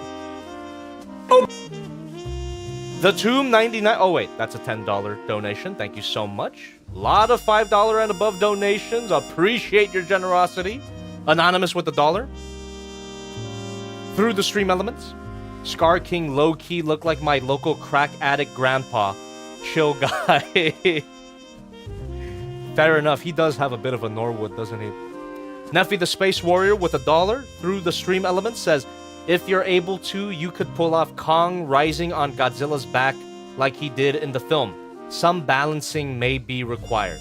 Oh. The Tomb 99. Oh, wait. That's a $10 donation. Thank you so much. A lot of $5 and above donations. Appreciate your generosity. Anonymous with $1. Through the stream elements. Skar King low-key look like my local crack addict grandpa. Chill guy. Fair enough. He does have a bit of a Norwood, doesn't he? Neffy the Space Warrior with $1 through the stream elements says, if you're able to, you could pull off Kong rising on Godzilla's back like he did in the film. Some balancing may be required.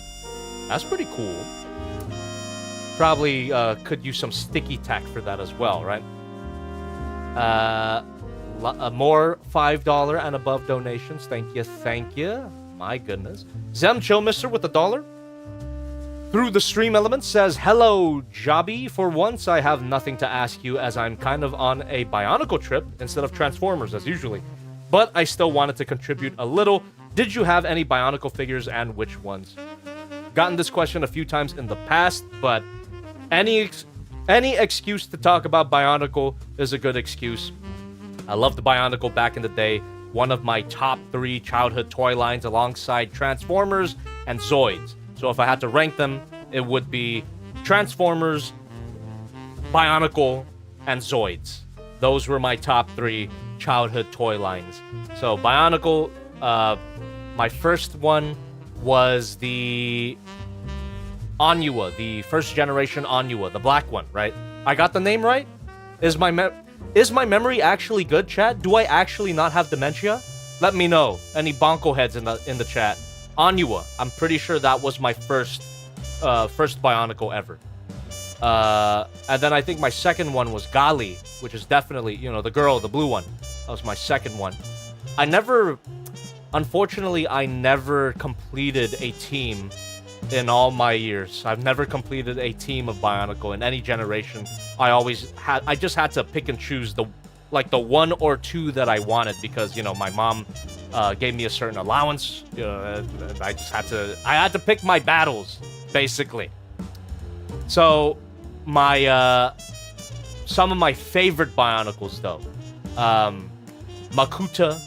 That's pretty cool. Probably could use some sticky tack for that as well, right? More $5 and above donations. Thank you. My goodness. Zem Chill Mister with $1. Through the stream element says, hello, Jobby. For once, I have nothing to ask you as I'm kind of on a Bionicle trip instead of Transformers as usually. But I still wanted to contribute a little. Did you have any Bionicle figures and which ones? Gotten this question a few times in the past, but any excuse to talk about Bionicle is a good excuse. I loved the Bionicle back in the day. One of my top 3 childhood toy lines alongside Transformers and Zoids. So if I had to rank them, it would be Transformers, Bionicle, and Zoids. Those were my top 3 childhood toy lines. So Bionicle, my first one was the Onua, the first generation Onua, the black one, right? I got the name right? Is my memory actually good, chat? Do I actually not have dementia? Let me know. Any bonko heads in the chat. Onua. I'm pretty sure that was my first Bionicle ever. And then I think my second one was Gali, which is definitely, you know, the girl, the blue one. That was my second one. Unfortunately, I never completed a team in all my years. I've never completed a team of Bionicle in any generation. I just had to pick and choose the 1 or 2 that I wanted because, you know, my mom gave me a certain allowance. I had to pick my battles, basically. So some of my favorite Bionicles though, Makuta,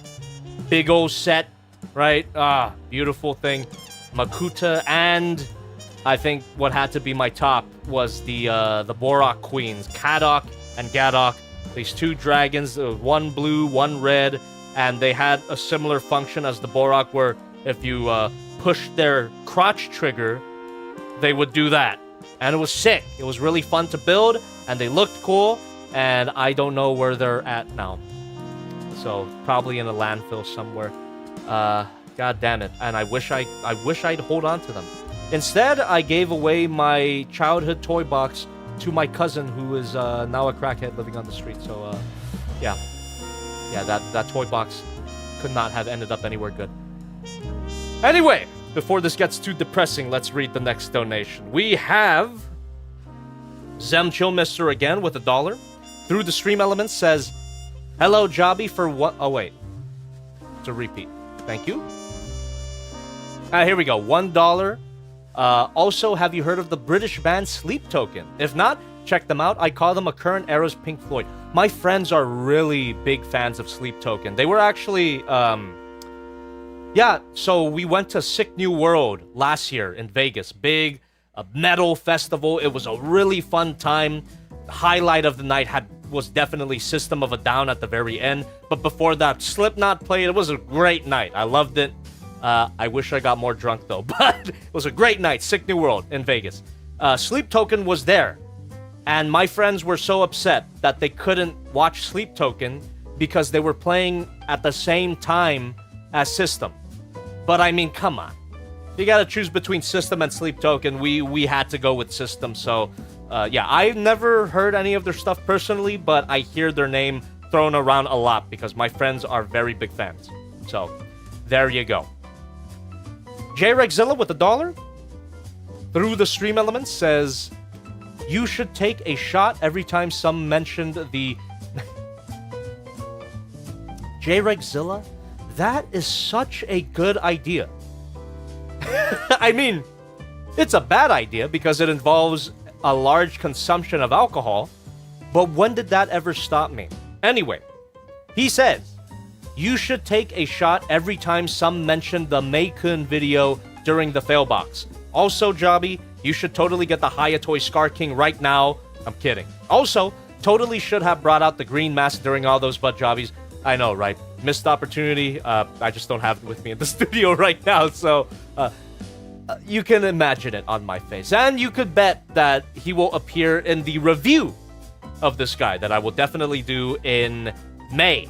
big old set, right? Beautiful thing. Makuta, and I think what had to be my top was the Borak Queens, Kadok and Gadok. These 2 dragons, one blue, one red, and they had a similar function as the Borak, where if you pushed their crotch trigger, they would do that. And it was sick. It was really fun to build, and they looked cool, and I don't know where they're at now. So, probably in a landfill somewhere. God damn it. And I wish I'd hold on to them. Instead, I gave away my childhood toy box to my cousin, who is now a crackhead living on the street. So, yeah. Yeah, that toy box could not have ended up anywhere good. Anyway, before this gets too depressing, let's read the next donation. We have Zem Chillmister again with $1. Through the stream elements says, hello, Jobby, for what? Oh, wait. It's a repeat. Thank you. Here we go. $1. Also, have you heard of the British band Sleep Token? If not, check them out. I call them a current era's Pink Floyd. My friends are really big fans of Sleep Token. They were actually, yeah, so we went to Sick New World last year in Vegas. Big metal festival. It was a really fun time. The highlight of the night was definitely System of a Down at the very end. But before that, Slipknot played. It was a great night. I loved it. I wish I got more drunk, though. But it was a great night. Sick New World in Vegas. Sleep Token was there. And my friends were so upset that they couldn't watch Sleep Token because they were playing at the same time as System. But I mean, come on. You gotta choose between System and Sleep Token. We had to go with System. So, yeah, I've never heard any of their stuff personally, but I hear their name thrown around a lot because my friends are very big fans. So, there you go. Godzilla with $1 through the stream elements says, you should take a shot every time some mentioned the Godzilla. That is such a good idea. I mean, it's a bad idea because it involves a large consumption of alcohol, but when did that ever stop me? Anyway, he says, you should take a shot every time some mention the May-kun video during the fail box. Also, Jobby, you should totally get the Hayatoy Skar King right now. I'm kidding. Also, totally should have brought out the green mask during all those butt jobbies. I know, right? Missed opportunity. I just don't have it with me in the studio right now, so you can imagine it on my face. And you could bet that he will appear in the review of this guy that I will definitely do in May.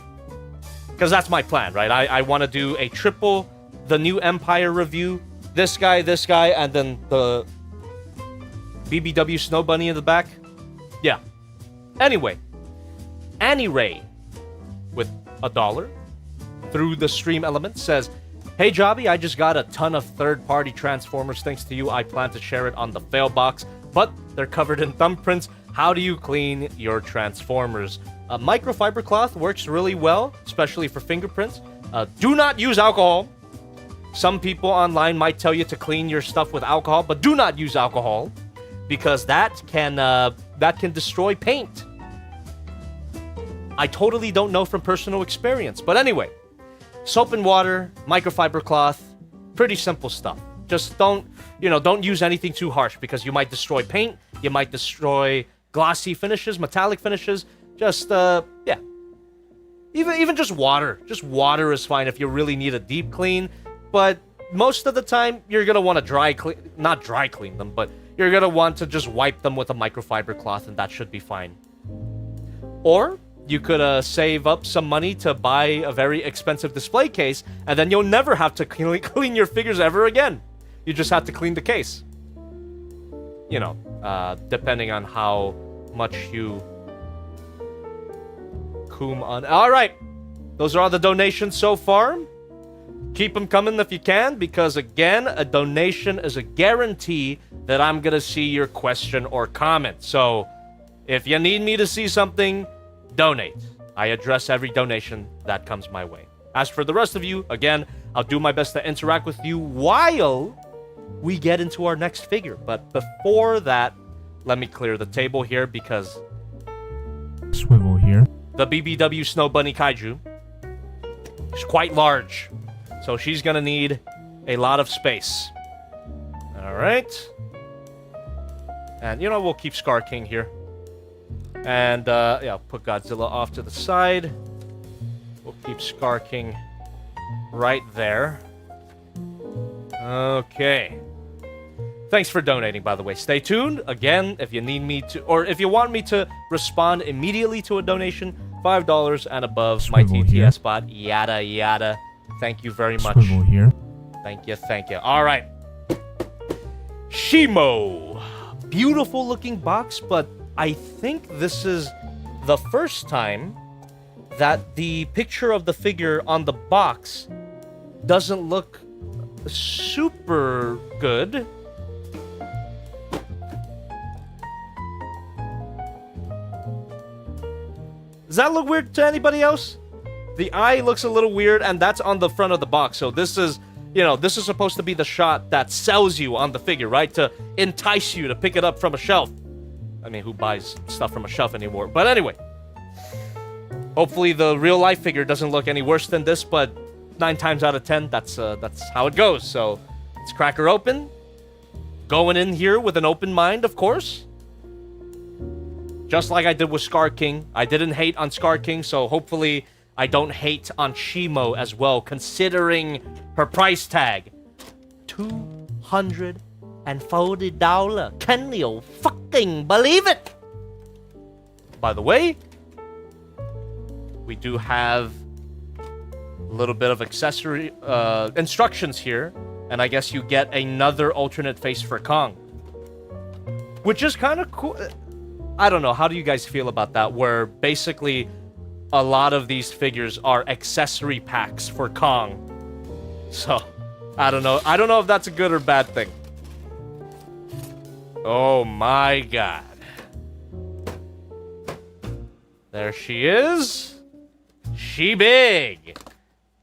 Because that's my plan, right? I want to do a triple The New Empire review. This guy, and then the BBW Snow Bunny in the back. Yeah. Anyway, Annie Ray with $1 through the stream element says, hey Jobby, I just got a ton of third-party Transformers thanks to you. I plan to share it on the fail box, but they're covered in thumbprints. How do you clean your Transformers? Microfiber cloth works really well, especially for fingerprints. Do not use alcohol. Some people online might tell you to clean your stuff with alcohol, but do not use alcohol because that can destroy paint. I totally don't know from personal experience, but anyway, soap and water, microfiber cloth, pretty simple stuff. Just don't use anything too harsh because you might destroy paint, you might destroy glossy finishes, metallic finishes. Just yeah. Even just water. Just water is fine if you really need a deep clean. But most of the time, you're going to want to not dry clean them, but you're going to want to just wipe them with a microfiber cloth, and that should be fine. Or you could save up some money to buy a very expensive display case, and then you'll never have to clean your figures ever again. You just have to clean the case. You know, depending on how much you coom on. All right. Those are all the donations so far. Keep them coming if you can, because again, a donation is a guarantee that I'm going to see your question or comment. So if you need me to see something, donate. I address every donation that comes my way. As for the rest of you, again, I'll do my best to interact with you while we get into our next figure. But before that, let me clear the table here because Swivel here. the BBW Snow Bunny Kaiju is quite large. So she's going to need a lot of space. All right. And, we'll keep Skar King here. And, yeah, I'll put Godzilla off to the side. We'll keep Skar King right there. Okay. Thanks for donating, by the way. Stay tuned. Again, if you need me to, or if you want me to respond immediately to a donation, $5 and above, my Swivel TTS here. bot, yada, yada. Thank you very much. Swivel here. Thank you, thank you. All right. Shimo. Beautiful looking box, but I think this is the first time that the picture of the figure on the box doesn't look super good. Does that look weird to anybody else? The eye looks a little weird, and that's on the front of the box. So this is, you know, this is supposed to be the shot that sells you on the figure, right? To entice you to pick it up from a shelf. I mean, who buys stuff from a shelf anymore? But anyway. Hopefully the real-life figure doesn't look any worse than this, but 9 times out of 10, that's how it goes. So, let's crack her open. Going in here with an open mind, of course. Just like I did with Skar King. I didn't hate on Skar King, so hopefully I don't hate on Shimo as well, considering her price tag. $240. Can you fucking believe it? By the way, we do have a little bit of accessory instructions here, and I guess you get another alternate face for Kong, which is kind of cool. I don't know, how do you guys feel about that, where basically a lot of these figures are accessory packs for Kong? So I don't know if that's a good or bad thing. Oh my god, there she is. She big.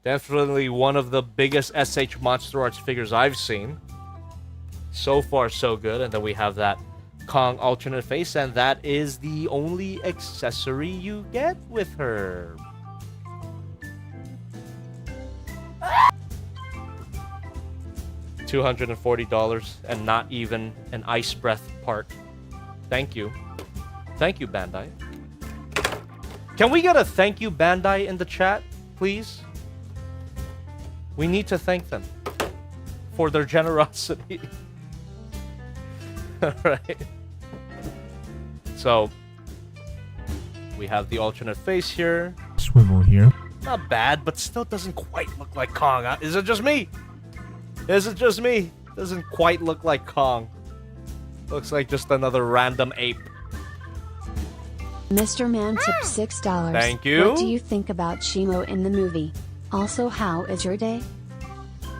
Definitely one of the biggest SH Monsterarts figures I've seen. So far, so good. And then we have that Kong alternate face, and that is the only accessory you get with her. $240 and not even an ice breath part. Thank you. Thank you, Bandai. Can we get a thank you, Bandai, in the chat, please? We need to thank them for their generosity. Alright. So, we have the alternate face here. Swivel here. Not bad, but still doesn't quite look like Kong. Huh? Is it just me? Is it just me? Doesn't quite look like Kong. Looks like just another random ape. Mr. Man tipped $6. Thank you. What do you think about Shimo in the movie? Also, how is your day?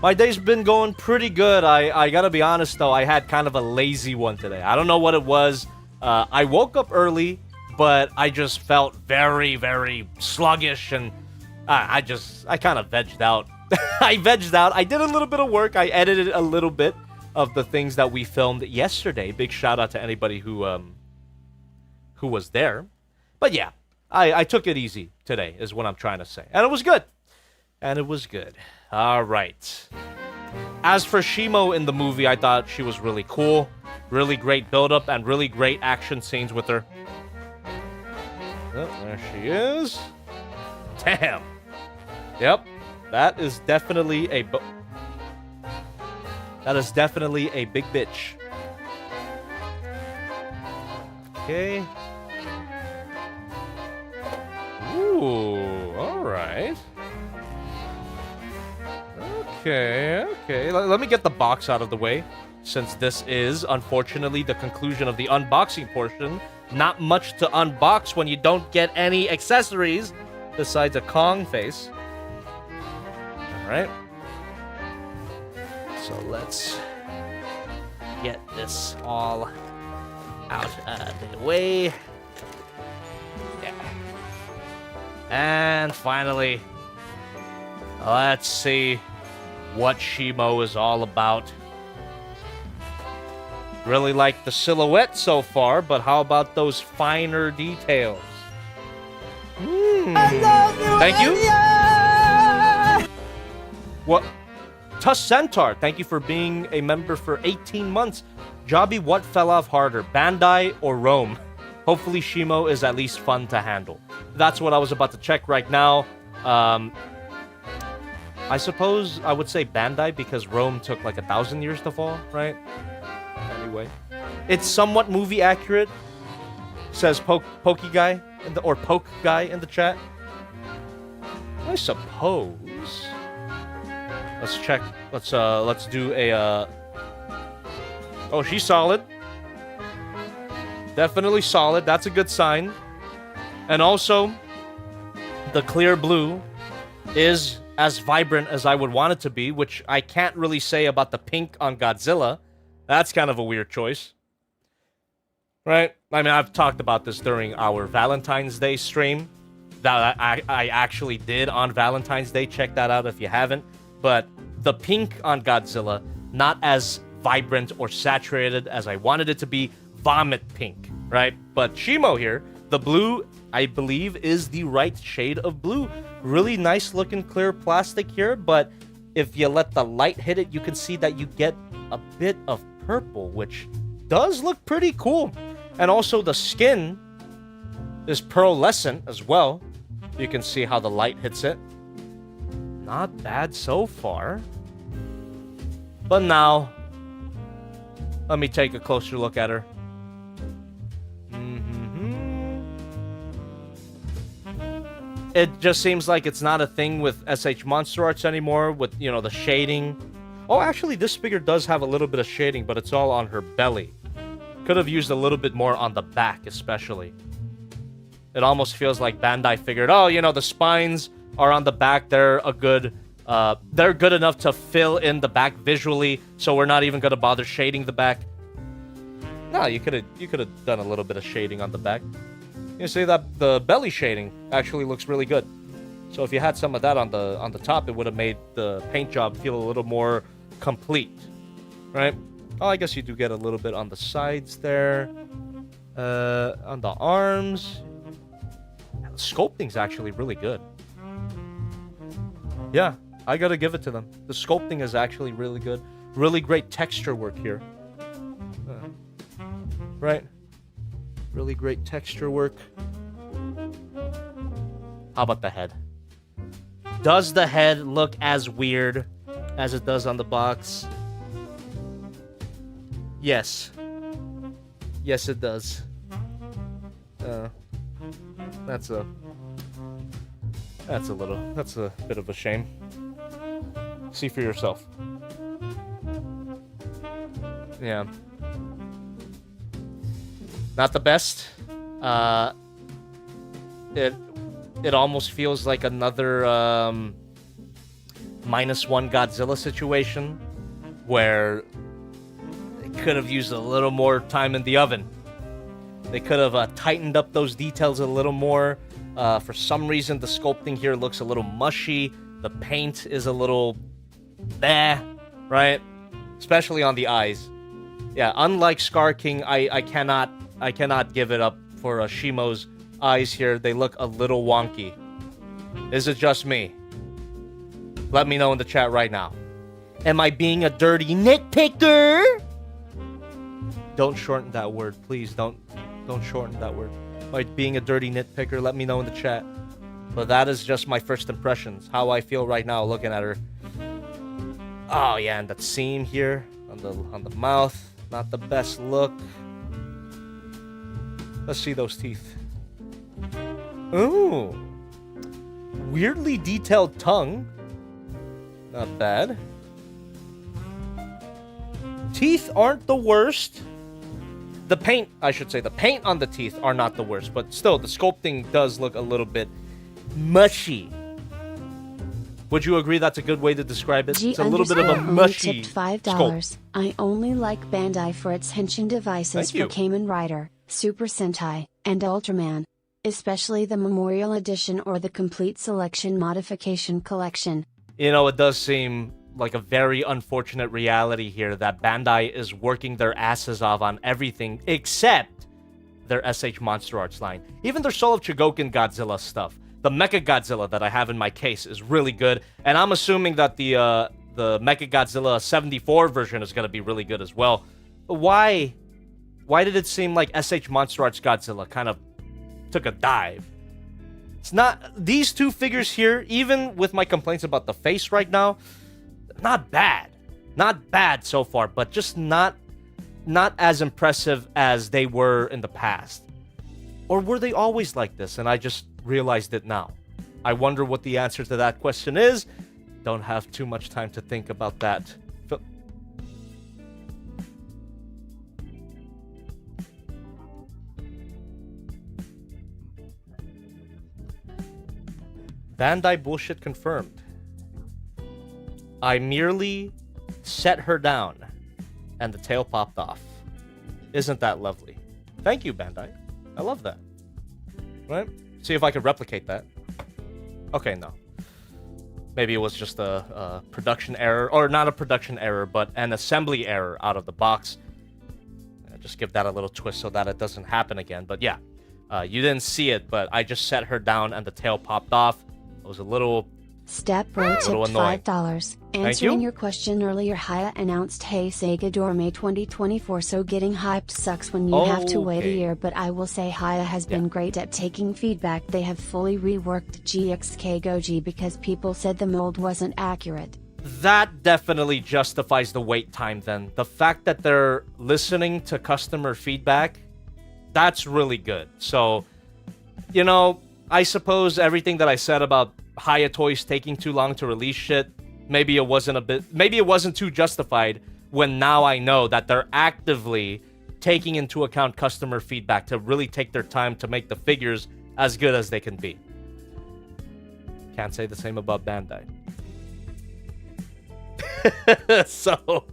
My day's been going pretty good. I gotta be honest though, I had kind of a lazy one today. I don't know what it was. I woke up early, but I just felt very, very sluggish, and I kind of vegged out. I vegged out. I did a little bit of work. I edited a little bit of the things that we filmed yesterday. Big shout out to anybody who was there. But yeah, I took it easy today is what I'm trying to say. And it was good. And it was good. All right. As for Shimo in the movie, I thought she was really cool. Really great build-up and really great action scenes with her. Oh, there she is. Damn. Yep. That is definitely a big bitch. Okay. Ooh, alright. Okay. Let me get the box out of the way, since this is, unfortunately, the conclusion of the unboxing portion. Not much to unbox when you don't get any accessories besides a Kong face. Alright. So let's get this all out of the way. Yeah. And finally, let's see what Shimo is all about. Really like the silhouette so far, but how about those finer details? Thank you. What? Tuss Centaur, thank you for being a member for 18 months. Jobby, what fell off harder, Bandai or Rome? Hopefully Shimo is at least fun to handle. That's what I was about to check right now. I suppose I would say Bandai because Rome took like 1,000 years to fall, right? Anyway, it's somewhat movie accurate. Says Pokey guy in the, or Poke guy in the chat. I suppose Let's check. Let's do a Oh, she's solid. Definitely solid. That's a good sign. And also, the clear blue is as vibrant as I would want it to be, which I can't really say about the pink on Godzilla. That's kind of a weird choice. Right? I mean, I've talked about this during our Valentine's Day stream that I actually did on Valentine's Day. Check that out if you haven't. But the pink on Godzilla, not as vibrant or saturated as I wanted it to be. Vomit pink, right? But Shimo here, the blue, I believe, is the right shade of blue. Really nice looking clear plastic here, but if you let the light hit it, you can see that you get a bit of purple, which does look pretty cool. And also the skin is pearlescent as well. You can see how the light hits it. Not bad so far. But now, let me take a closer look at her. It just seems like it's not a thing with SH Monsterarts anymore with, you know, the shading. Oh, actually, this figure does have a little bit of shading, but it's all on her belly. Could have used a little bit more on the back, especially. It almost feels like Bandai figured, oh, you know, the spines are on the back. They're good enough to fill in the back visually, so we're not even going to bother shading the back. No, you could have done a little bit of shading on the back. You see that the belly shading actually looks really good. So if you had some of that on the top, it would have made the paint job feel a little more complete, right? Oh, I guess you do get a little bit on the sides there, on the arms. The sculpting's actually really good. Yeah, I gotta give it to them. The sculpting is actually really good. Really great texture work here. Right? Really great texture work. How about the head? Does the head look as weird as it does on the box? Yes. Yes, it does. That's a bit of a shame. See for yourself. Yeah. Not the best. It almost feels like another -1 Godzilla situation where they could have used a little more time in the oven. They could have tightened up those details a little more. For some reason, the sculpting here looks a little mushy. The paint is a little bleh, right? Especially on the eyes. Yeah, unlike Skar King, I cannot give it up for Shimo's eyes here. They look a little wonky. Is it just me? Let me know in the chat right now. Am I being a dirty nitpicker? Don't shorten that word, please. Don't shorten that word. Am I being a dirty nitpicker? Let me know in the chat. But that is just my first impressions. How I feel right now looking at her. Oh yeah, and that seam here on the mouth. Not the best look. Let's see those teeth. Ooh. Weirdly detailed tongue. Not bad. Teeth aren't the worst. The paint, I should say, the paint on the teeth are not the worst, but still, the sculpting does look a little bit mushy. Would you agree that's a good way to describe it? It's a little bit of a mushy tipped $5. sculpt. I only like Bandai for its henshin devices for Kamen Rider, Super Sentai, and Ultraman. Especially the Memorial Edition or the Complete Selection Modification Collection. You know, it does seem like a very unfortunate reality here that Bandai is working their asses off on everything except their SH Monsterarts line. Even their Soul of Chogokin Godzilla stuff. The Mecha Godzilla that I have in my case is really good, and I'm assuming that the Mecha Godzilla 74 version is going to be really good as well. Why did it seem like SH Monsterarts Godzilla kind of took a dive? It's not, these two figures here, even with my complaints about the face right now, not bad. Not bad so far, but just not as impressive as they were in the past. Or were they always like this and I just realized it now? I wonder what the answer to that question is. don't have too much time to think about that. Bandai bullshit confirmed. I merely set her down and the tail popped off. Isn't that lovely? Thank you, Bandai. I love that. Right? See if I could replicate that. Okay, no. Maybe it was just a production error, or not a production error, but an assembly error out of the box. Just give that a little twist so that it doesn't happen again. But yeah, you didn't see it, but I just set her down and the tail popped off. It was a little... Step Bro tipped $5. Answering your question earlier, Haya announced Hey Sega Door May 2024, so getting hyped sucks when you have to wait a year, but I will say Haya has been great at taking feedback. They have fully reworked GxK Goji because people said the mold wasn't accurate. That definitely justifies the wait time then. The fact that they're listening to customer feedback, that's really good. So, you know, I suppose everything that I said about Haya Toys taking too long to release shit, maybe it wasn't too justified when now I know that they're actively taking into account customer feedback to really take their time to make the figures as good as they can be. Can't say the same about Bandai. So,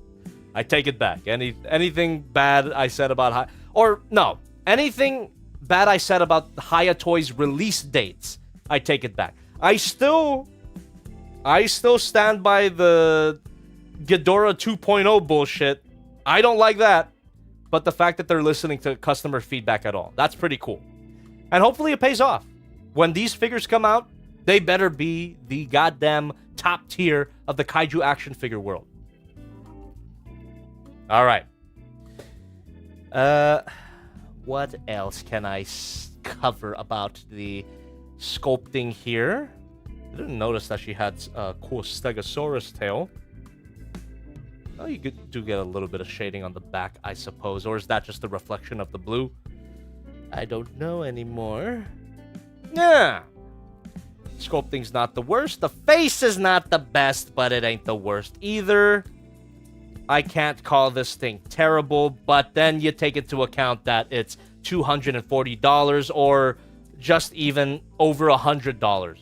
I take it back. Anything bad I said about anything bad I said about Haya Toys release dates, I take it back. I still stand by the Ghidorah 2.0 bullshit. I don't like that. But the fact that they're listening to customer feedback at all, that's pretty cool. And hopefully it pays off. When these figures come out, they better be the goddamn top tier of the kaiju action figure world. Alright. What else can I cover about the sculpting here? I didn't notice that she had a cool Stegosaurus tail. Oh, you do get a little bit of shading on the back, I suppose. Or is that just the reflection of the blue? I don't know anymore. Yeah. Sculpting's not the worst. The face is not the best, but it ain't the worst either. I can't call this thing terrible, but then you take into account that it's $240 or just even over $100.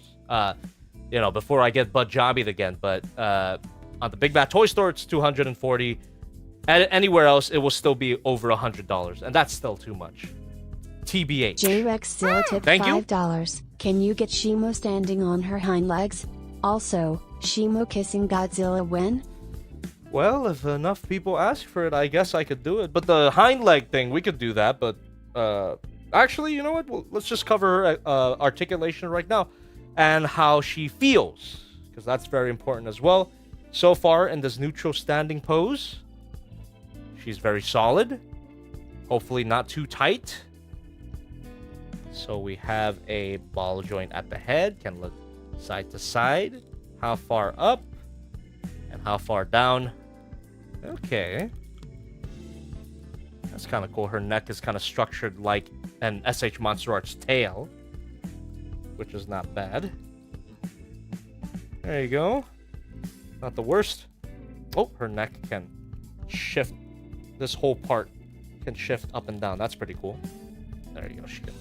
You know, before I get butt jobbied again. But on the Big Bad Toy Store, it's $240. Anywhere else, it will still be over $100, and that's still too much. TBH. J-Rex still tipped $5. Can you get Shimo standing on her hind legs? Also, Shimo kissing Godzilla when? Well, if enough people ask for it, I guess I could do it. But the hind leg thing, we could do that. But actually, you know what? Well, let's just cover her articulation right now and how she feels, because that's very important as well. So far in this neutral standing pose, she's very solid. Hopefully not too tight. So we have a ball joint at the head. Can look side to side. How far up and how far down. Okay. That's kind of cool. Her neck is kind of structured like an SH Monsterarts tail, which is not bad. There you go. Not the worst. Oh, her neck can shift. This whole part can shift up and down. That's pretty cool. There you go. She can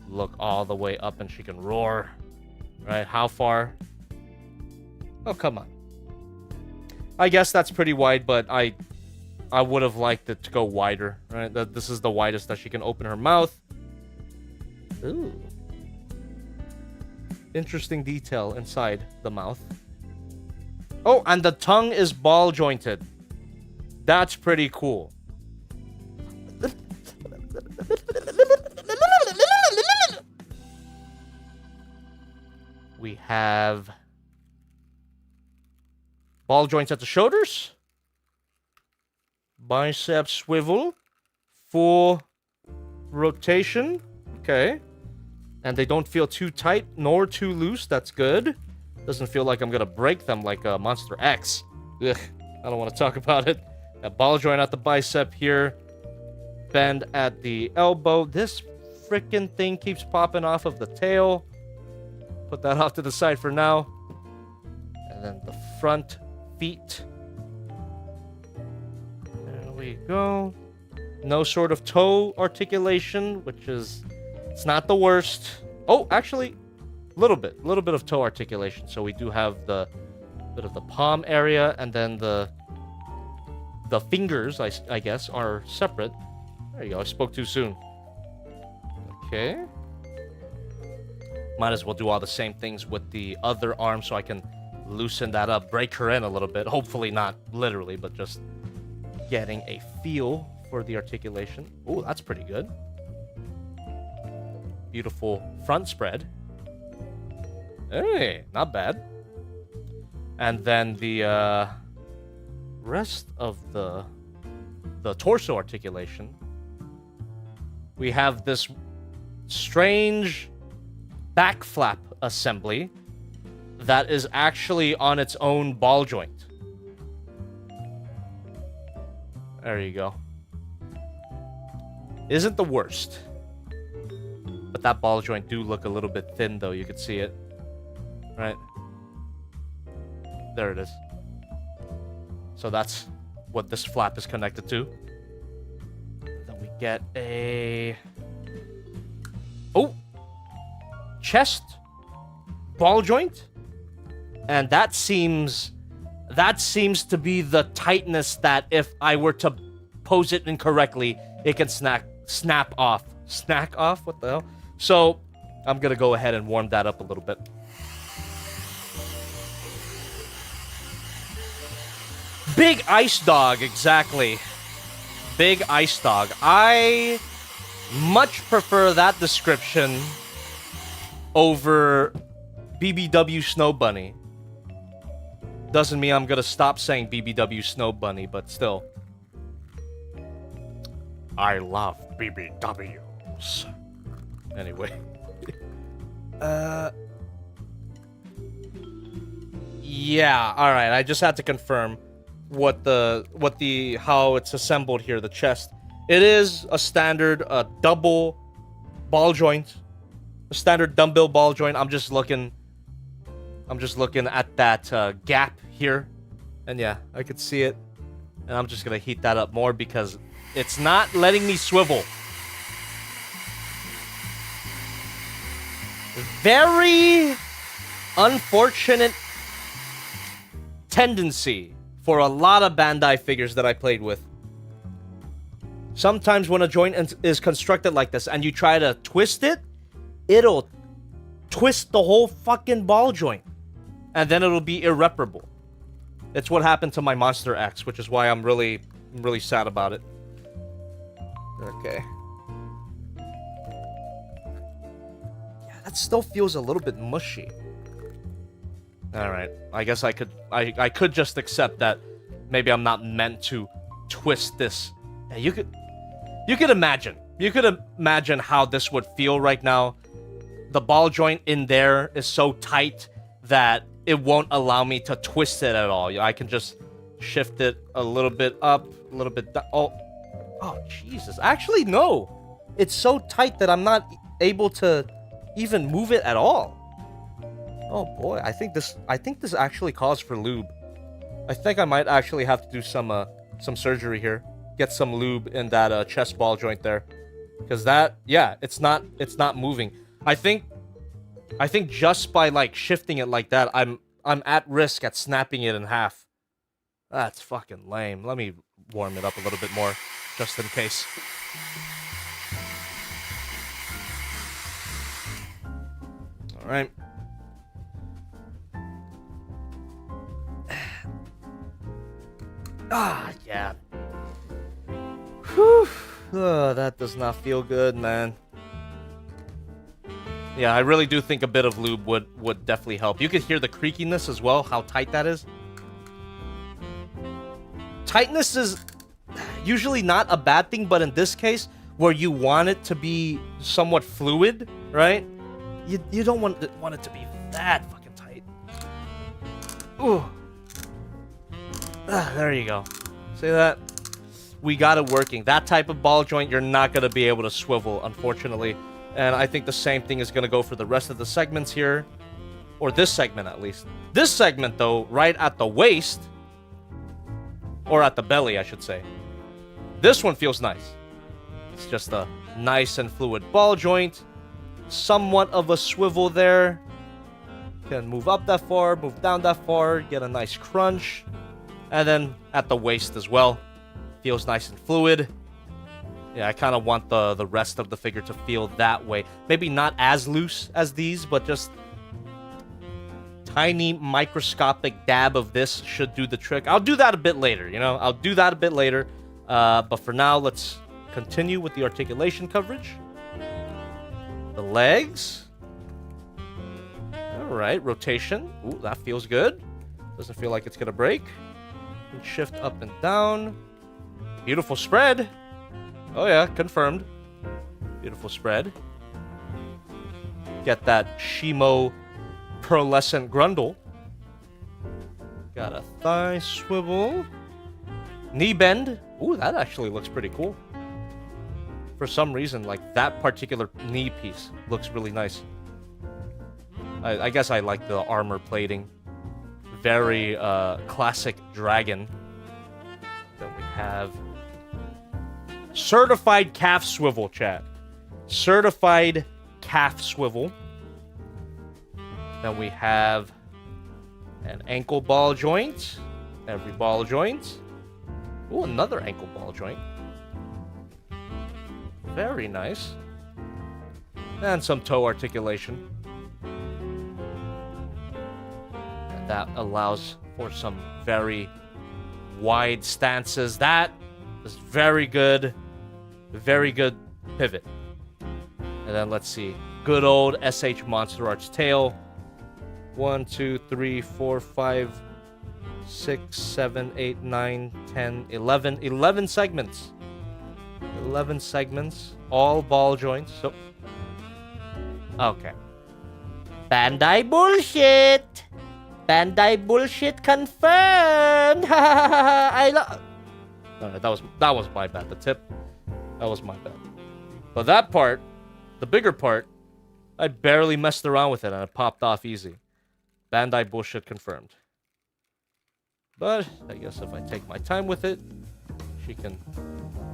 look all the way up and she can roar. Right? How far? Oh, come on. I guess that's pretty wide, but I would have liked it to go wider. Right? This is the widest that she can open her mouth. Ooh. Interesting detail inside the mouth. Oh, and the tongue is ball jointed. That's pretty cool. We have ball joints at the shoulders. Bicep swivel. Full rotation. Okay. And they don't feel too tight nor too loose. That's good. Doesn't feel like I'm going to break them like Monster X. Ugh, I don't want to talk about it. A ball joint at the bicep here. Bend at the elbow. This freaking thing keeps popping off of the tail. Put that off to the side for now. And then the front feet. There we go. No sort of toe articulation, which is... It's not the worst. Oh, actually, a little bit of toe articulation. So we do have the bit of the palm area, and then the fingers, I guess, are separate. There you go. I spoke too soon. Okay. Might as well do all the same things with the other arm so I can loosen that up, break her in a little bit. Hopefully not literally, but just getting a feel for the articulation. Oh, that's pretty good. Beautiful front spread. Hey, not bad. And then the rest of the torso articulation. We have this strange back flap assembly that is actually on its own ball joint. There you go. Isn't the worst. But that ball joint do look a little bit thin, though. You can see it. Right? There it is. So that's what this flap is connected to. Then we get a... Oh! Chest ball joint. And that seems to be the tightness that if I were to pose it incorrectly, it can snap off. Snack off? What the hell? So, I'm gonna go ahead and warm that up a little bit. Big ice dog, exactly. Big ice dog. I much prefer that description over BBW Snow Bunny. Doesn't mean I'm gonna stop saying BBW Snow Bunny, but still. I love BBWs. Anyway. Yeah, alright. I just had to confirm how it's assembled here, the chest. It is a standard double ball joint. A standard dumbbell ball joint. I'm just looking at that gap here. And yeah, I could see it. And I'm just gonna heat that up more because it's not letting me swivel. Very unfortunate tendency for a lot of Bandai figures that I played with. Sometimes when a joint is constructed like this and you try to twist it, it'll twist the whole fucking ball joint. And then it'll be irreparable. It's what happened to my Monster X, which is why I'm really sad about it. Okay. Yeah, that still feels a little bit mushy. Alright. I guess I could just accept that maybe I'm not meant to twist this. Yeah, you could imagine. You could imagine how this would feel right now. The ball joint in there is so tight that it won't allow me to twist it at all. I can just shift it a little bit up, a little bit down. Oh, Jesus. Actually, no. It's so tight that I'm not able to even move it at all. Oh, boy. I think this actually calls for lube. I think I might actually have to do some surgery here. Get some lube in that chest ball joint there. Because that, yeah, it's not moving. I think just by like shifting it like that, I'm at risk at snapping it in half. That's fucking lame. Let me warm it up a little bit more, just in case. All right. Ah, yeah. Whew. Oh, that does not feel good, man. Yeah, I really do think a bit of lube would definitely help. You could hear the creakiness as well, how tight that is. Tightness is usually not a bad thing, but in this case, where you want it to be somewhat fluid, right? You don't want it to be that fucking tight. Ooh. There you go. See that? We got it working. That type of ball joint, you're not going to be able to swivel, unfortunately. And I think the same thing is going to go for the rest of the segments here. Or this segment, at least. This segment, though, right at the waist, or at the belly, I should say. This one feels nice. It's just a nice and fluid ball joint. Somewhat of a swivel there. Can move up that far, move down that far, get a nice crunch. And then at the waist as well. Feels nice and fluid. Yeah, I kind of want the rest of the figure to feel that way. Maybe not as loose as these, but just tiny microscopic dab of this should do the trick. I'll do that a bit later, you know? I'll do that a bit later. But for now, let's continue with the articulation coverage. The legs. Alright, rotation. Ooh, that feels good. Doesn't feel like it's gonna break. And shift up and down. Beautiful spread. Oh yeah, confirmed. Beautiful spread. Get that Shimo pearlescent grundle. Got a thigh swivel. Knee bend. Ooh, that actually looks pretty cool. For some reason, like, that particular knee piece looks really nice. I guess I like the armor plating. Very classic dragon. Then we have certified calf swivel, chat. Certified calf swivel. Then we have an ankle ball joint. Every ball joint. Ooh, another ankle ball joint. Very nice. And some toe articulation. And that allows for some very wide stances. That is very good. Very good pivot. And then let's see. Good old SH Monsterarts tail. 1, 2, 3, 4, 5, 6, 7, 8, 9, 10, 11. 11 segments. 11 segments. All ball joints. So, okay. Bandai bullshit. Bandai bullshit confirmed. Alright, that was my bad. The tip. That was my bad. But that part, the bigger part, I barely messed around with it and it popped off easy. Bandai bullshit confirmed. But I guess if I take my time with it, she can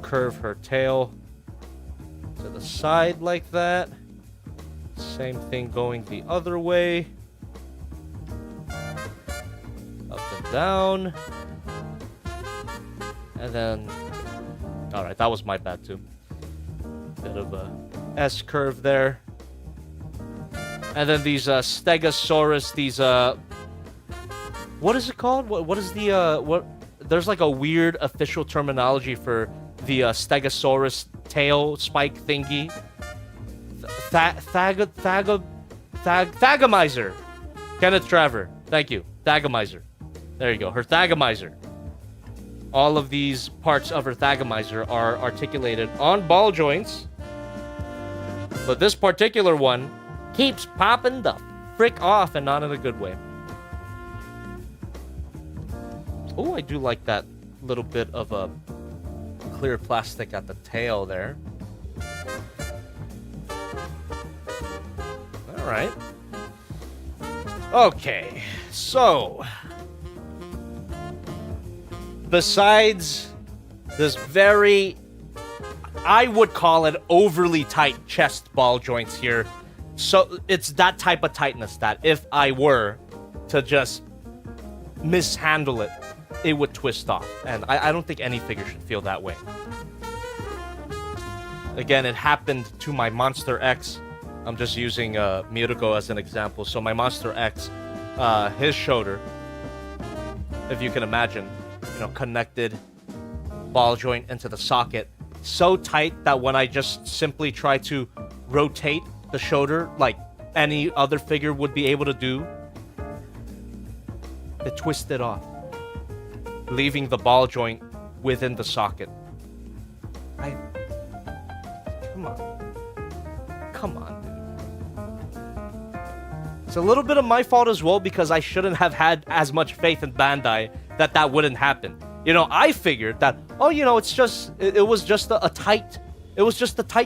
curve her tail to the side like that. Same thing going the other way. Up and down. And then... Alright, that was my bad too. Bit of a S curve there. And then these Stegosaurus, these what is it called? What is the what? There's like a weird official terminology for the Stegosaurus tail spike thingy. Thagomizer. Kenneth Traver. Thank you. Thagomizer. There you go. Her Thagomizer. All of these parts of her Thagomizer are articulated on ball joints. But this particular one keeps popping the frick off, and not in a good way. Oh, I do like that little bit of a clear plastic at the tail there. Alright. Okay, so besides this very, I would call it overly tight chest ball joints here. So it's that type of tightness that if I were to just mishandle it, it would twist off. And I don't think any figure should feel that way. Again, it happened to my Monster X. I'm just using Miruko as an example. So my Monster X, his shoulder, if you can imagine, you know, connected ball joint into the socket. So tight that when I just simply try to rotate the shoulder like any other figure would be able to do, it twisted off, leaving the ball joint within the socket. Come on, dude. It's a little bit of my fault as well, because I shouldn't have had as much faith in Bandai that wouldn't happen. You know, I figured that, oh, you know, it was just a tight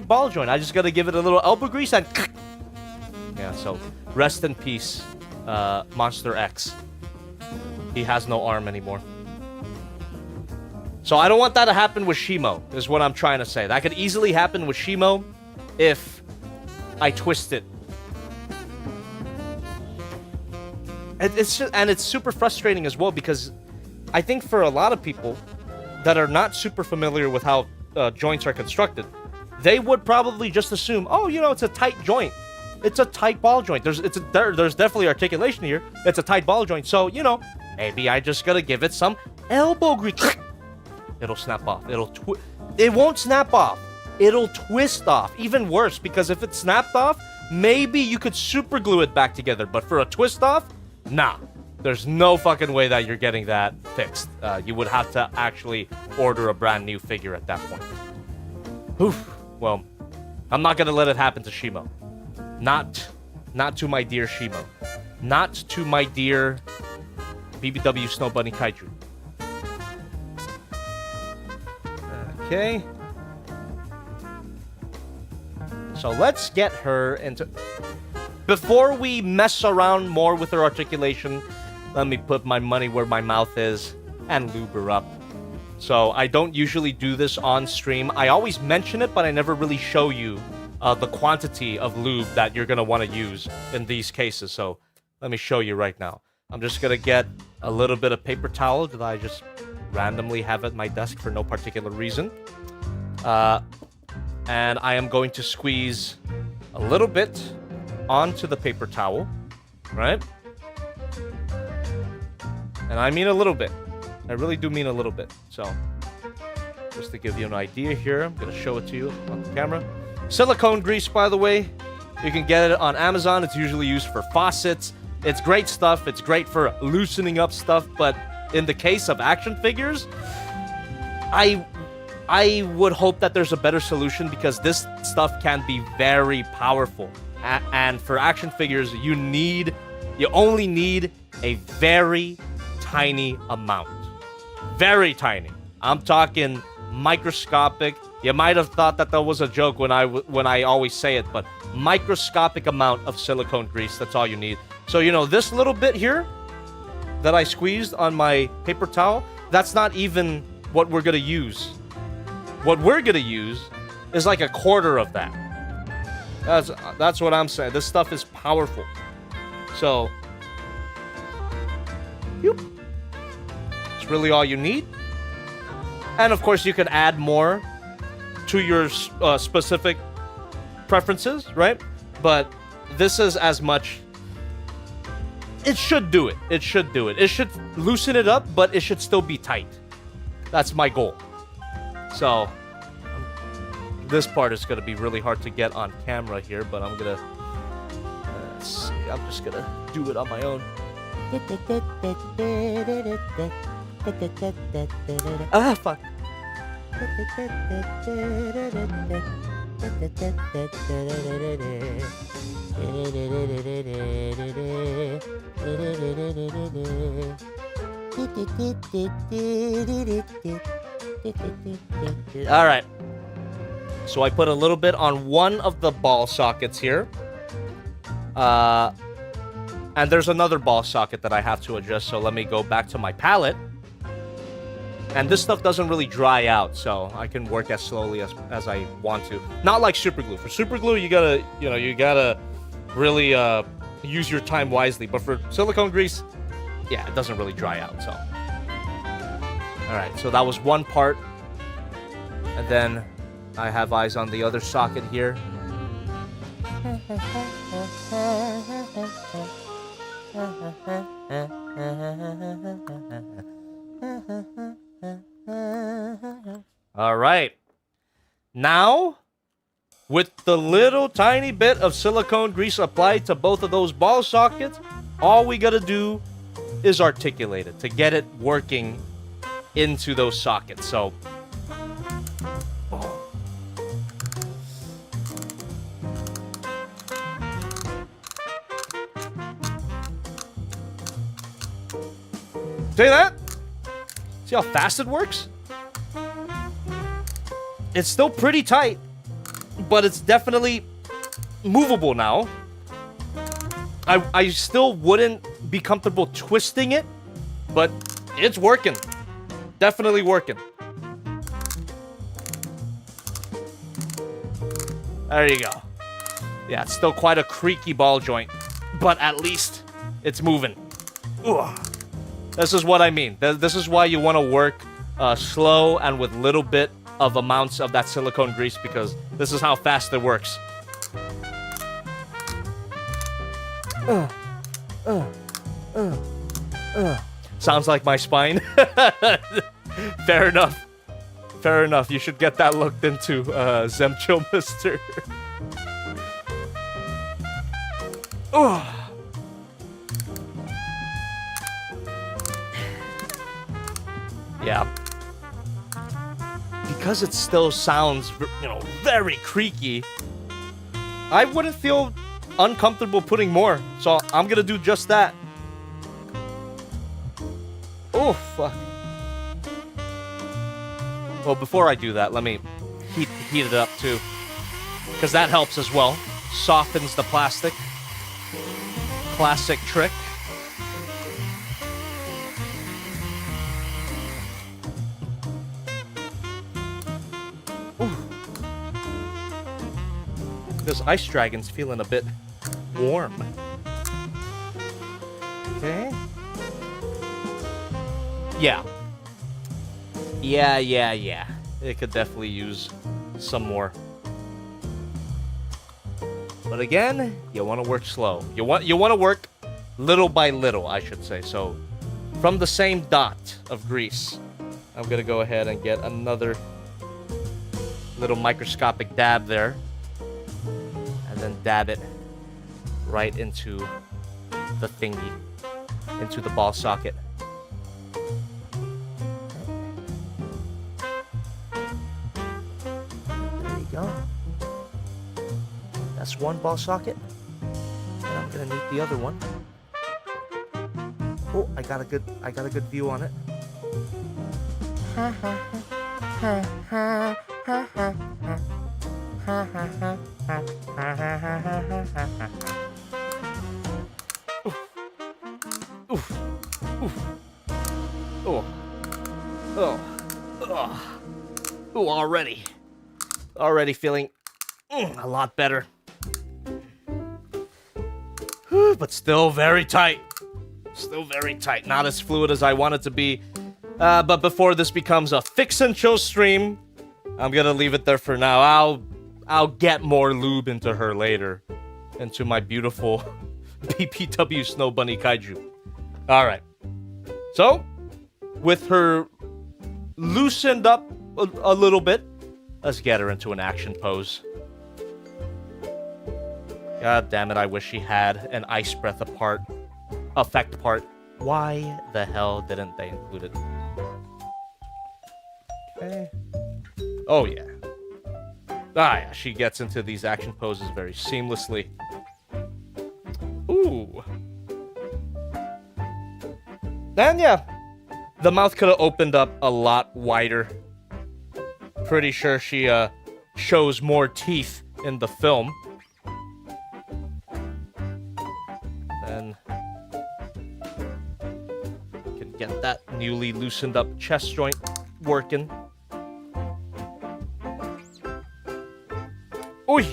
ball joint. I just gotta give it a little elbow grease and yeah, so rest in peace, Monster X. He has no arm anymore. So I don't want that to happen with Shimo, is what I'm trying to say. That could easily happen with Shimo if I twist it. It's super frustrating as well, because I think for a lot of people that are not super familiar with how joints are constructed, they would probably just assume, oh, you know, it's a tight joint. It's a tight ball joint. There's definitely articulation here. It's a tight ball joint. So, you know, maybe I just gotta give it some elbow grease. It'll snap off. It won't snap off. It'll twist off. Even worse, because if it snapped off, maybe you could super glue it back together. But for a twist off, nah. There's no fucking way that you're getting that fixed. You would have to actually order a brand new figure at that point. Oof. Well, I'm not gonna let it happen to Shimo. Not to my dear Shimo. Not to my dear BBW Snow Bunny Kaiju. Okay. So let's get her into... Before we mess around more with her articulation, let me put my money where my mouth is and lube her up. So I don't usually do this on stream. I always mention it, but I never really show you the quantity of lube that you're going to want to use in these cases. So let me show you right now. I'm just going to get a little bit of paper towel that I just randomly have at my desk for no particular reason. And I am going to squeeze a little bit onto the paper towel, right? And I mean a little bit. I really do mean a little bit. So, just to give you an idea here, I'm going to show it to you on the camera. Silicone grease, by the way. You can get it on Amazon. It's usually used for faucets. It's great stuff. It's great for loosening up stuff. But in the case of action figures, I would hope that there's a better solution, because this stuff can be very powerful. And for action figures, you only need a very tiny amount. Very tiny. I'm talking microscopic. You might have thought that was a joke when I always say it, but microscopic amount of silicone grease. That's all you need. So, you know, this little bit here that I squeezed on my paper towel, that's not even what we're gonna use. What we're gonna use is like a quarter of that. That's what I'm saying. This stuff is powerful. So, it's really all you need. And of course, you can add more to your specific preferences, right? But this is as much. It should do it. It should do it. It should loosen it up, but it should still be tight. That's my goal. So, this part is going to be really hard to get on camera here, but I'm going to... see. I'm just going to do it on my own. Ah, fuck. All right. So I put a little bit on one of the ball sockets here. And there's another ball socket that I have to adjust, so let me go back to my palette. And this stuff doesn't really dry out, so I can work as slowly as I want to. Not like super glue. For super glue, you gotta really use your time wisely. But for silicone grease, yeah, it doesn't really dry out, so. All right, so that was one part. And then I have eyes on the other socket here. All right. Now, with the little tiny bit of silicone grease applied to both of those ball sockets, all we gotta do is articulate it to get it working into those sockets. So, see that? See how fast it works? It's still pretty tight, but it's definitely movable now. I still wouldn't be comfortable twisting it, but it's working. Definitely working. There you go. Yeah, it's still quite a creaky ball joint, but at least it's moving. Ugh. This is what I mean. This is why you want to work slow and with little bit of amounts of that silicone grease, because this is how fast it works. Sounds like my spine. Fair enough. Fair enough. You should get that looked into, Zemcho Mister. Yeah. Because it still sounds, you know, very creaky, I wouldn't feel uncomfortable putting more. So I'm gonna do just that. Oh, fuck. Well, before I do that, let me heat it up too, because that helps as well. Softens the plastic. Classic trick. Ooh. This ice dragon's feeling a bit warm. Okay. Yeah. Yeah. It could definitely use some more. But again, you want to work slow. You want to work little by little, I should say. So, from the same dot of grease, I'm gonna go ahead and get another little microscopic dab there, and then dab it right into the thingy, into the ball socket. That's one ball socket, and I'm gonna need the other one. Oh, I got a good view on it. Oof. Oh, already feeling a lot better. But still very tight. Not as fluid as I want it to be. But before this becomes a fix and chill stream, I'm gonna leave it there for now. I'll get more lube into her later, into my beautiful BPW Snow Bunny Kaiju. All right. So, with her loosened up a little bit, let's get her into an action pose. God damn it, I wish she had an ice breath effect part. Why the hell didn't they include it? Okay. Oh, yeah. Yeah, she gets into these action poses very seamlessly. Ooh. And yeah, the mouth could have opened up a lot wider. Pretty sure she shows more teeth in the film. Then can get that newly loosened up chest joint working. Oy!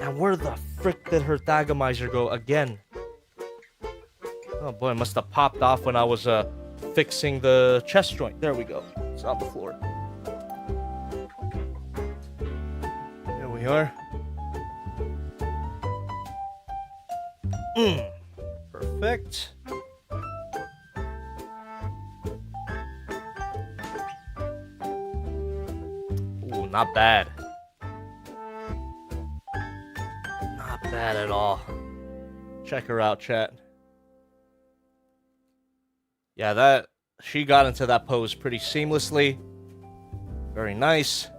And where the frick did her Thagomizer go again? Oh boy, it must have popped off when I was fixing the chest joint. There we go. It's on the floor. There we are. Perfect. Ooh, not bad. Not bad at all. Check her out, chat. Yeah, she got into that pose pretty seamlessly. Very nice.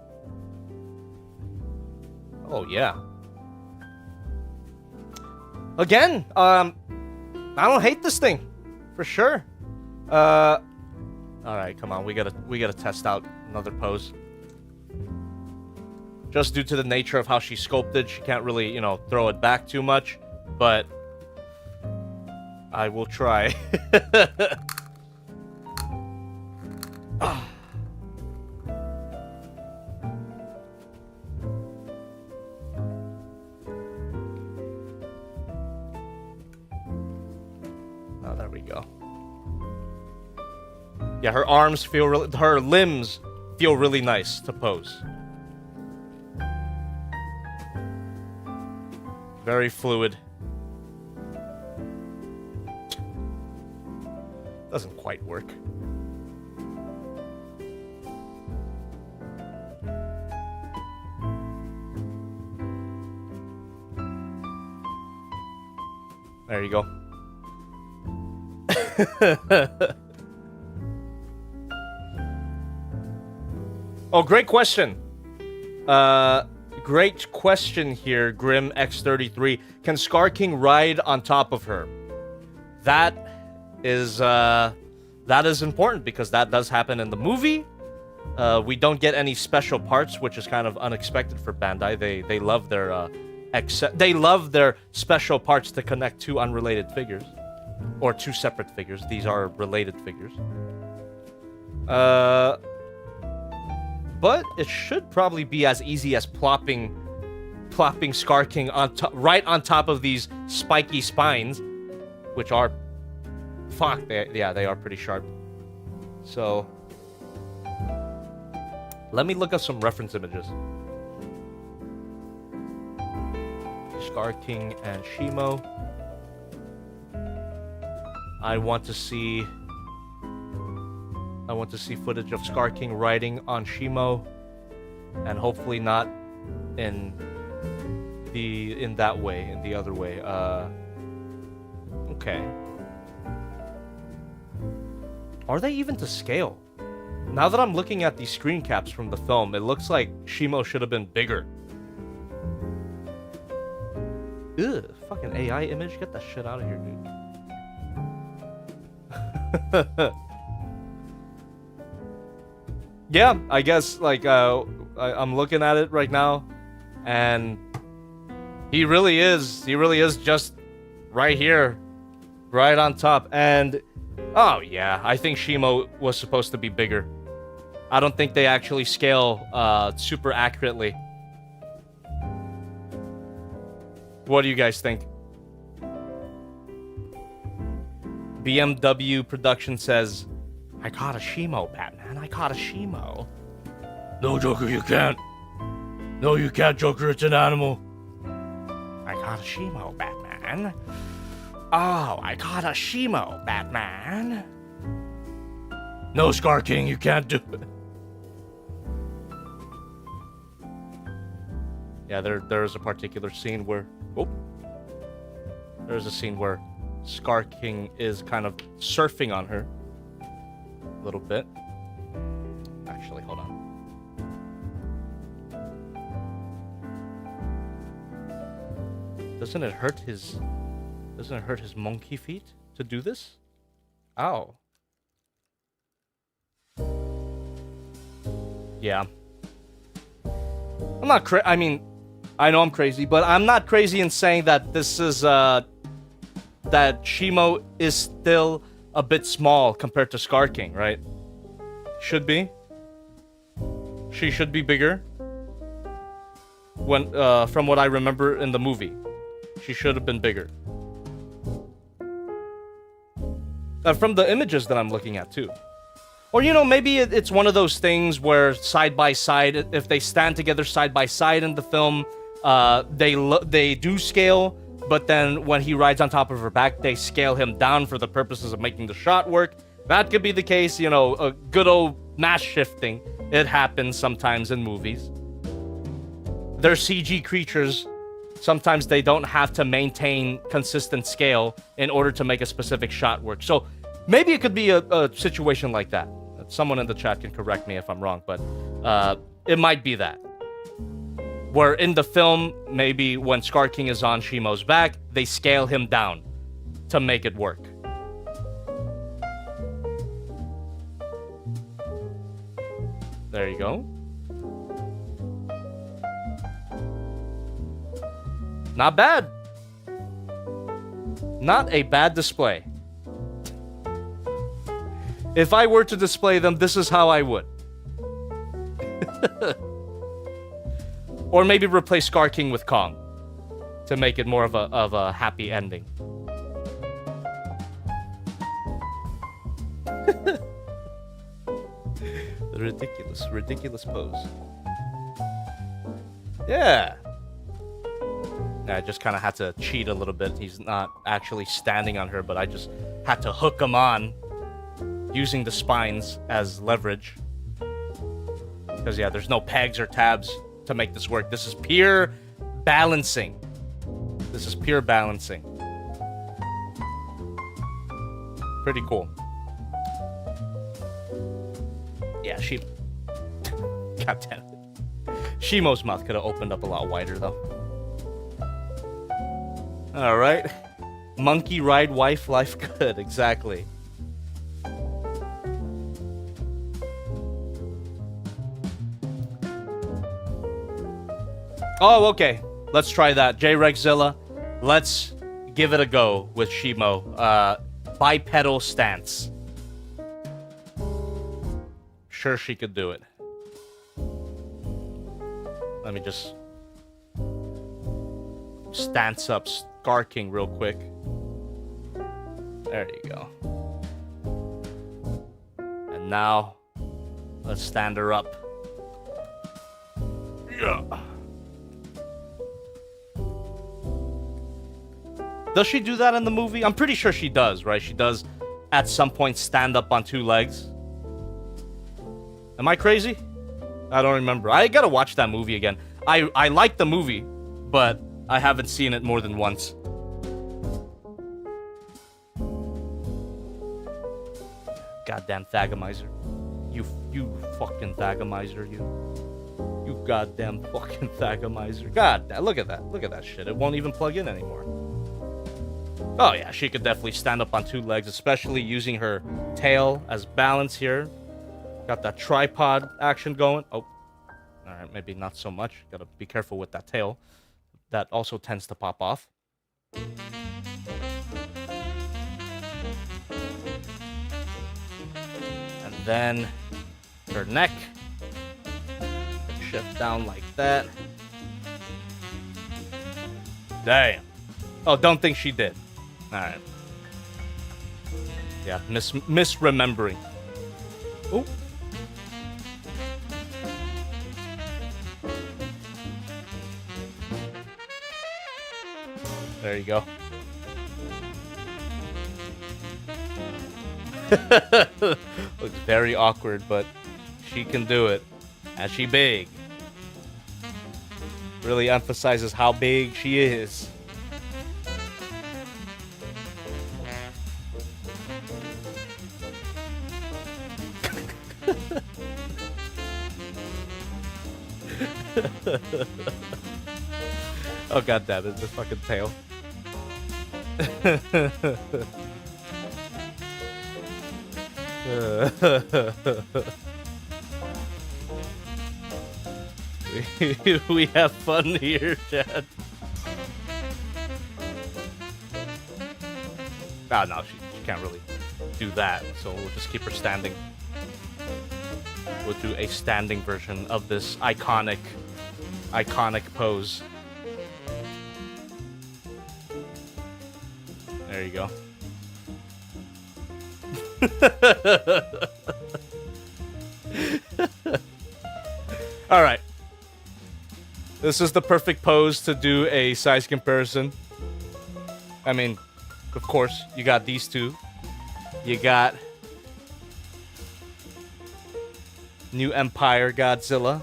Oh, yeah. Again, I don't hate this thing, for sure. All right, come on, we gotta test out another pose. just due to the nature of how she's sculpted. She can't really, you know, throw it back too much, but I will try. Oh, there we go. Yeah, her arms feel really, her limbs feel really nice to pose. Very fluid. Doesn't quite work. There you go. Oh, great question. Great question here, Grim X33. Can Skar King ride on top of her? That is important because that does happen in the movie. We don't get any special parts, which is kind of unexpected for Bandai. They love their they love their special parts to connect two unrelated figures or two separate figures. These are related figures. But it should probably be as easy as plopping Skar King on right on top of these spiky spines, which are, fuck, they are pretty sharp. So let me look up some reference images. Skar King and Shimo. I want to see footage of Skar King riding on Shimo, and hopefully not in that way, in the other way. Okay. Are they even to scale? Now that I'm looking at these screen caps from the film, it looks like Shimo should have been bigger. Ugh, fucking AI image, get that shit out of here, dude. Yeah, I guess, like, I'm looking at it right now, and he really is just right here, right on top, and, oh yeah, I think Shimo was supposed to be bigger. I don't think they actually scale, super accurately. What do you guys think? BMW Production says, I caught a Shimo, Batman. I caught a Shimo. No, Joker, you can't. No, you can't, Joker. It's an animal. I caught a Shimo, Batman. Oh, I caught a Shimo, Batman. No, Skar King, you can't do it. Yeah, there's a particular scene where... Oh. There's a scene where Skar King is kind of surfing on her. A little bit. Actually, hold on. Doesn't it hurt his monkey feet to do this? Ow. Yeah. I'm not I mean, I know I'm crazy, but I'm not crazy in saying that this is that Shimo is still a bit small compared to Skar King, right? Should be. She should be bigger. When from what I remember in the movie, she should have been bigger. From the images that I'm looking at too. Or, you know, maybe it's one of those things where side by side, if they stand together side by side in the film, they do scale. But then when he rides on top of her back, they scale him down for the purposes of making the shot work. That could be the case, you know, a good old mass shifting. It happens sometimes in movies. They're CG creatures. Sometimes they don't have to maintain consistent scale in order to make a specific shot work. So maybe it could be a situation like that. Someone in the chat can correct me if I'm wrong, but it might be that. Where in the film, maybe when Skar King is on Shimo's back, they scale him down to make it work. There you go. Not bad. Not a bad display. If I were to display them, this is how I would. Or maybe replace Skar King with Kong to make it more of a happy ending. Ridiculous pose. Yeah. I just kind of had to cheat a little bit. He's not actually standing on her, but I just had to hook him on using the spines as leverage. Because, yeah, there's no pegs or tabs to make this work. This is pure balancing. This is pure balancing. Pretty cool. Yeah, God damn it. Shimo's mouth could have opened up a lot wider, though. Alright. Monkey ride wife, life good. Exactly. Oh, okay. Let's try that. J-Rexzilla. Let's give it a go with Shimo. Bipedal stance. Sure she could do it. Let me just stance up Skar King real quick. There you go. And now, let's stand her up. Yeah. Does she do that in the movie? I'm pretty sure she does, right? She does at some point stand up on two legs. Am I crazy? I don't remember. I gotta watch that movie again. I like the movie, but I haven't seen it more than once. Goddamn thagomizer. You fucking thagomizer, you goddamn fucking thagomizer. God, look at that. Look at that shit. It won't even plug in anymore. Oh yeah, she could definitely stand up on two legs, especially using her tail as balance here. Got that tripod action going. Oh, alright, maybe not so much. Gotta be careful with that tail. That also tends to pop off. And then her neck. Shift down like that. Damn. Oh, don't think she did. Alright. Yeah, misremembering. Oh. There you go. Looks very awkward, but she can do it. And she big. Really emphasizes how big she is. Oh god damn it, the fucking tail. We have fun here, Chad. Ah, no, she can't really do that, so we'll just keep her standing. We'll do a standing version of this iconic pose. There you go. All right. This is the perfect pose to do a size comparison. I mean, of course, you got these two. You got New Empire Godzilla.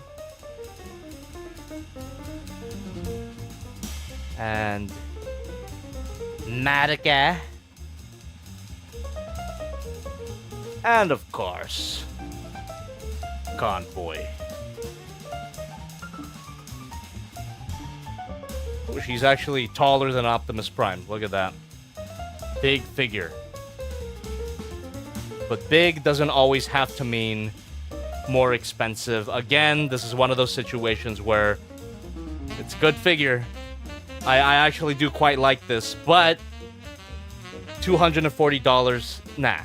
And Madoka. And of course, Convoy. Oh, she's actually taller than Optimus Prime. Look at that. Big figure. But big doesn't always have to mean more expensive. Again, this is one of those situations where it's a good figure, I actually do quite like this, but $240, nah.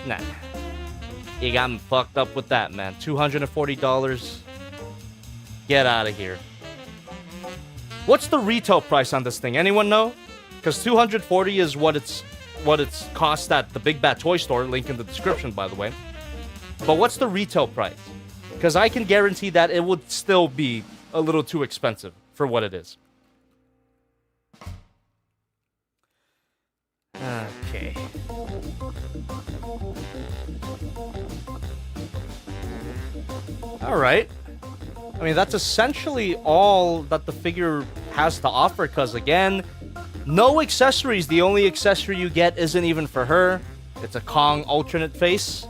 Nah. You got me fucked up with that, man. $240. Get out of here. What's the retail price on this thing? Anyone know? Because $240 is what it's cost at the Big Bad Toy Store. Link in the description, by the way. But what's the retail price? Because I can guarantee that it would still be a little too expensive for what it is. Okay. Alright. I mean, that's essentially all that the figure has to offer, because, again, no accessories. The only accessory you get isn't even for her. It's a Kong alternate face.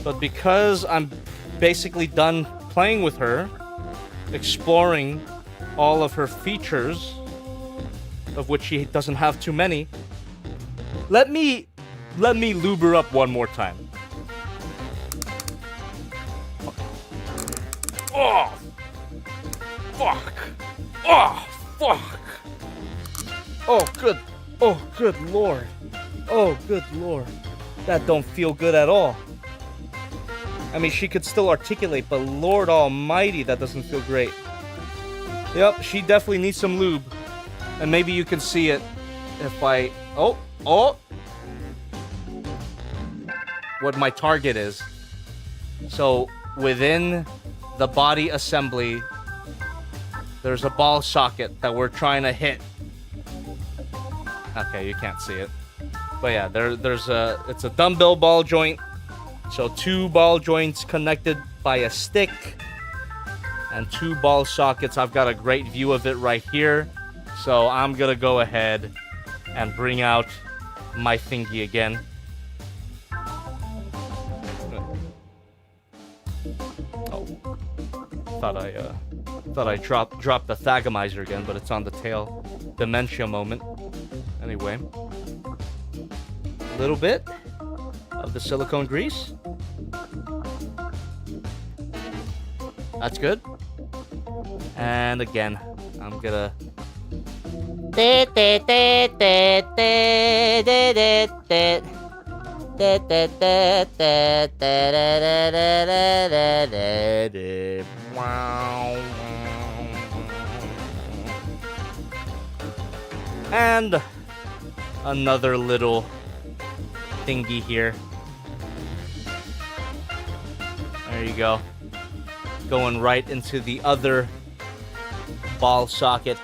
But because I'm basically done playing with her, exploring all of her features, of which she doesn't have too many, let me lube her up one more time. Oh! Fuck! Oh, fuck! Oh, good. Oh, good lord. Oh, good lord. That don't feel good at all. I mean, she could still articulate, but Lord Almighty, that doesn't feel great. Yep, she definitely needs some lube. And maybe you can see it if I... Oh! What my target is. So, within the body assembly, there's a ball socket that we're trying to hit. Okay, you can't see it. But yeah, it's a dumbbell ball joint. So 2 ball joints connected by a stick. And 2 ball sockets. I've got a great view of it right here. So I'm gonna go ahead and bring out my thingy again. Oh. Thought I dropped the Thagomizer again, but it's on the tail. Dementia moment. Anyway. A little bit of the silicone grease. That's good. And again, I'm gonna... And another little thingy here. There you go. Going right into the other ball socket.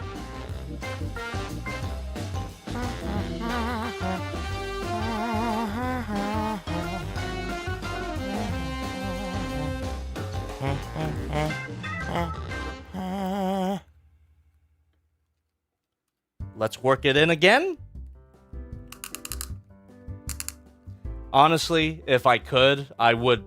Let's work it in again. Honestly, if I could, I would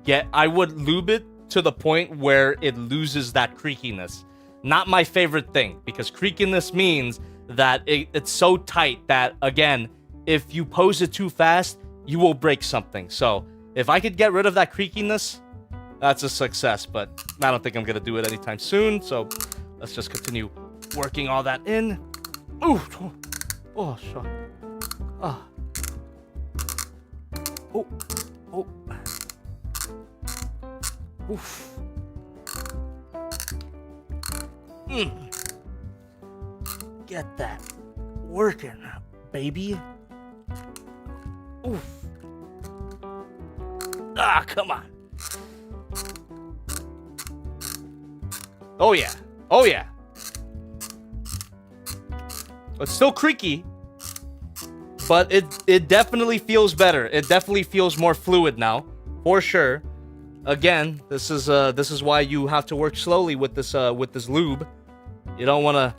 lube it to the point where it loses that creakiness. Not my favorite thing, because creakiness means that it's so tight that, again, if you pose it too fast, you will break something. So, if I could get rid of that creakiness, that's a success, but I don't think I'm going to do it anytime soon, so let's just continue working all that in. Ooh! Oh, shit. Ah. Oh. Oof. Get that working, baby. Oof. Ah, come on. Oh yeah. Oh yeah. It's still creaky, but it definitely feels better. It definitely feels more fluid now, for sure. Again, this is why you have to work slowly with this lube. You don't want to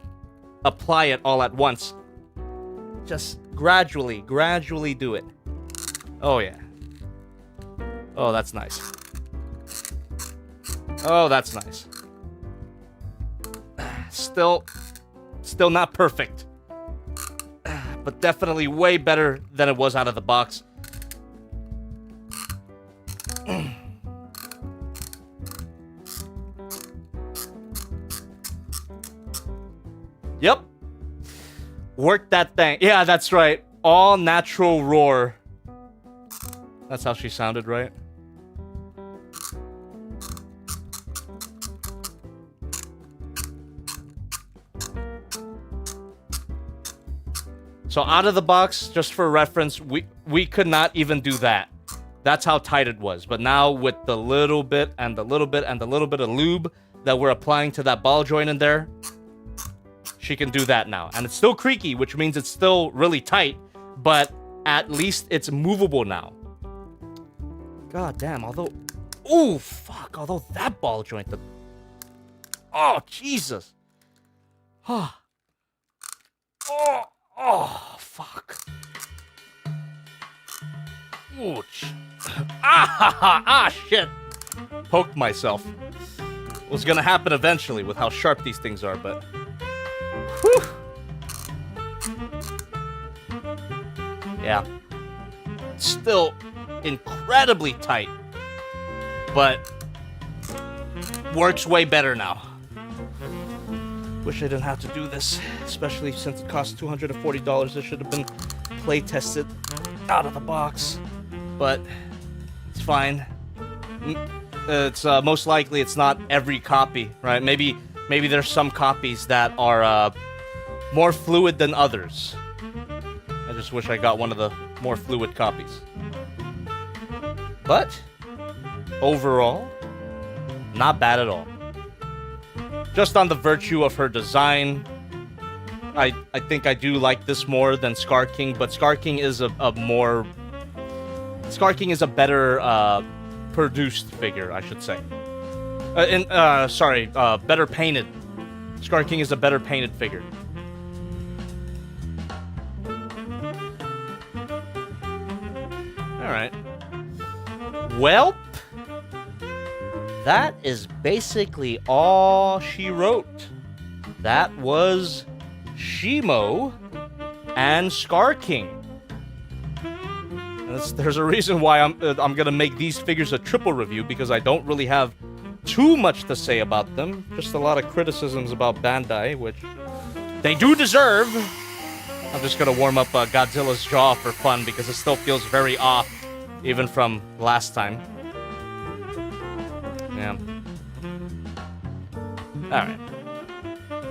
apply it all at once. Just gradually do it. Oh yeah. Oh, that's nice. Oh, that's nice. Still not perfect, but definitely way better than it was out of the box. Yep. Work that thing. Yeah, that's right. All natural roar. That's how she sounded, right? So out of the box, just for reference, we could not even do that. That's how tight it was. But now with the little bit and the little bit and the little bit of lube that we're applying to that ball joint in there, she can do that now. And it's still creaky, which means it's still really tight, but at least it's movable now. God damn, although... Ooh, fuck, although that ball joint... Oh, Jesus. Oh, fuck. Ouch. Shit. Poked myself. It was gonna happen eventually with how sharp these things are, but... Whew. Yeah. Still incredibly tight, but works way better now. Wish I didn't have to do this, especially since it costs $240. It should have been play tested out of the box, but it's fine. It's most likely it's not every copy, right? Maybe there's some copies that are more fluid than others. I just wish I got one of the more fluid copies. But overall, not bad at all. Just on the virtue of her design, I think I do like this more than Skar King, but Skar King is a better produced figure, I should say. Better painted. Skar King is a better painted figure. Alright. Well, that is basically all she wrote. That was Shimo and Skar King. There's a reason why I'm gonna make these figures a triple review, because I don't really have too much to say about them. Just a lot of criticisms about Bandai, which they do deserve. I'm just gonna warm up Godzilla's jaw for fun because it still feels very off, even from last time. Yeah. Alright.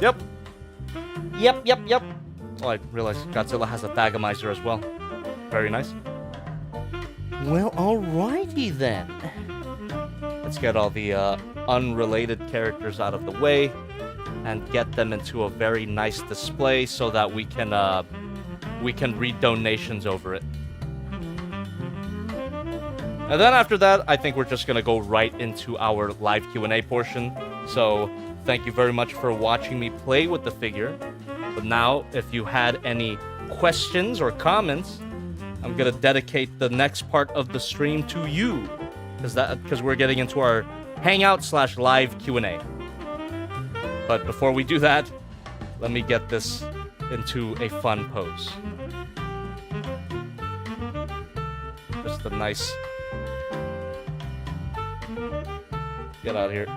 Yep. Oh, I realized Godzilla has a Thagomizer as well. Very nice. Well, alrighty then. Let's get all the unrelated characters out of the way and get them into a very nice display so that we can read donations over it. And then after that, I think we're just gonna go right into our live Q&A portion. So thank you very much for watching me play with the figure. But now, if you had any questions or comments, I'm gonna dedicate the next part of the stream to you, because we're getting into our Hangout / live Q&A. But before we do that, let me get this into a fun pose. Just a nice... Get out of here.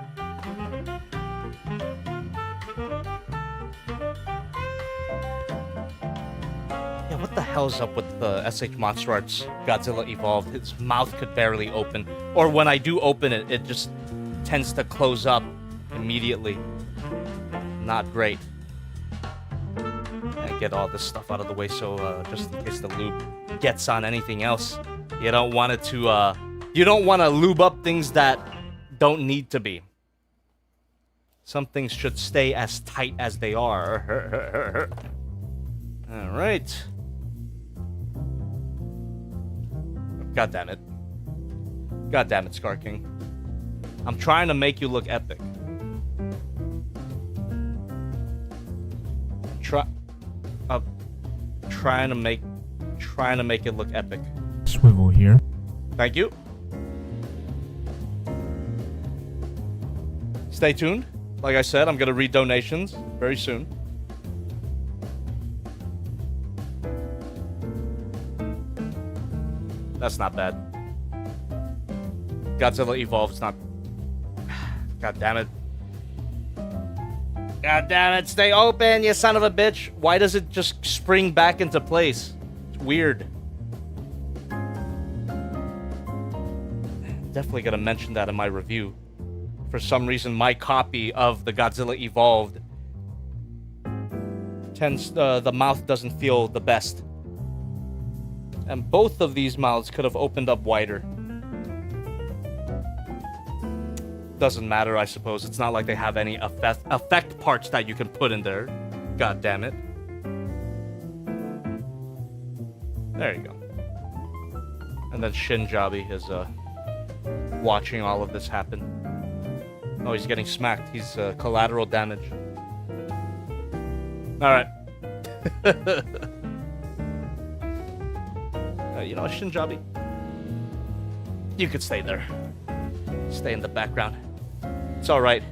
Yeah, what the hell's up with the SH Monsterarts Godzilla Evolved? Its mouth could barely open. Or when I do open it, it just tends to close up immediately. Not great. And get all this stuff out of the way so just in case the lube gets on anything else. You don't want it to, you don't want to lube up things that don't need to be. Some things should stay as tight as they are. Alright. God damn it. God damn it, Skar King. I'm trying to make you look epic. Trying to make it look epic. Swivel here. Thank you. Stay tuned. Like I said, I'm gonna read donations very soon. That's not bad. Godzilla Evolved is not... God damn it. God damn it, stay open, you son of a bitch. Why does it just spring back into place? It's weird. Definitely gonna mention that in my review. For some reason, my copy of the Godzilla Evolved tends, the mouth doesn't feel the best. And both of these mouths could have opened up wider. Doesn't matter, I suppose. It's not like they have any effect parts that you can put in there. God damn it. There you go. And then Shinjabi is watching all of this happen. Oh, he's getting smacked. He's collateral damage. Alright. You know what, Shinjabi? You could stay there. Stay in the background. It's alright.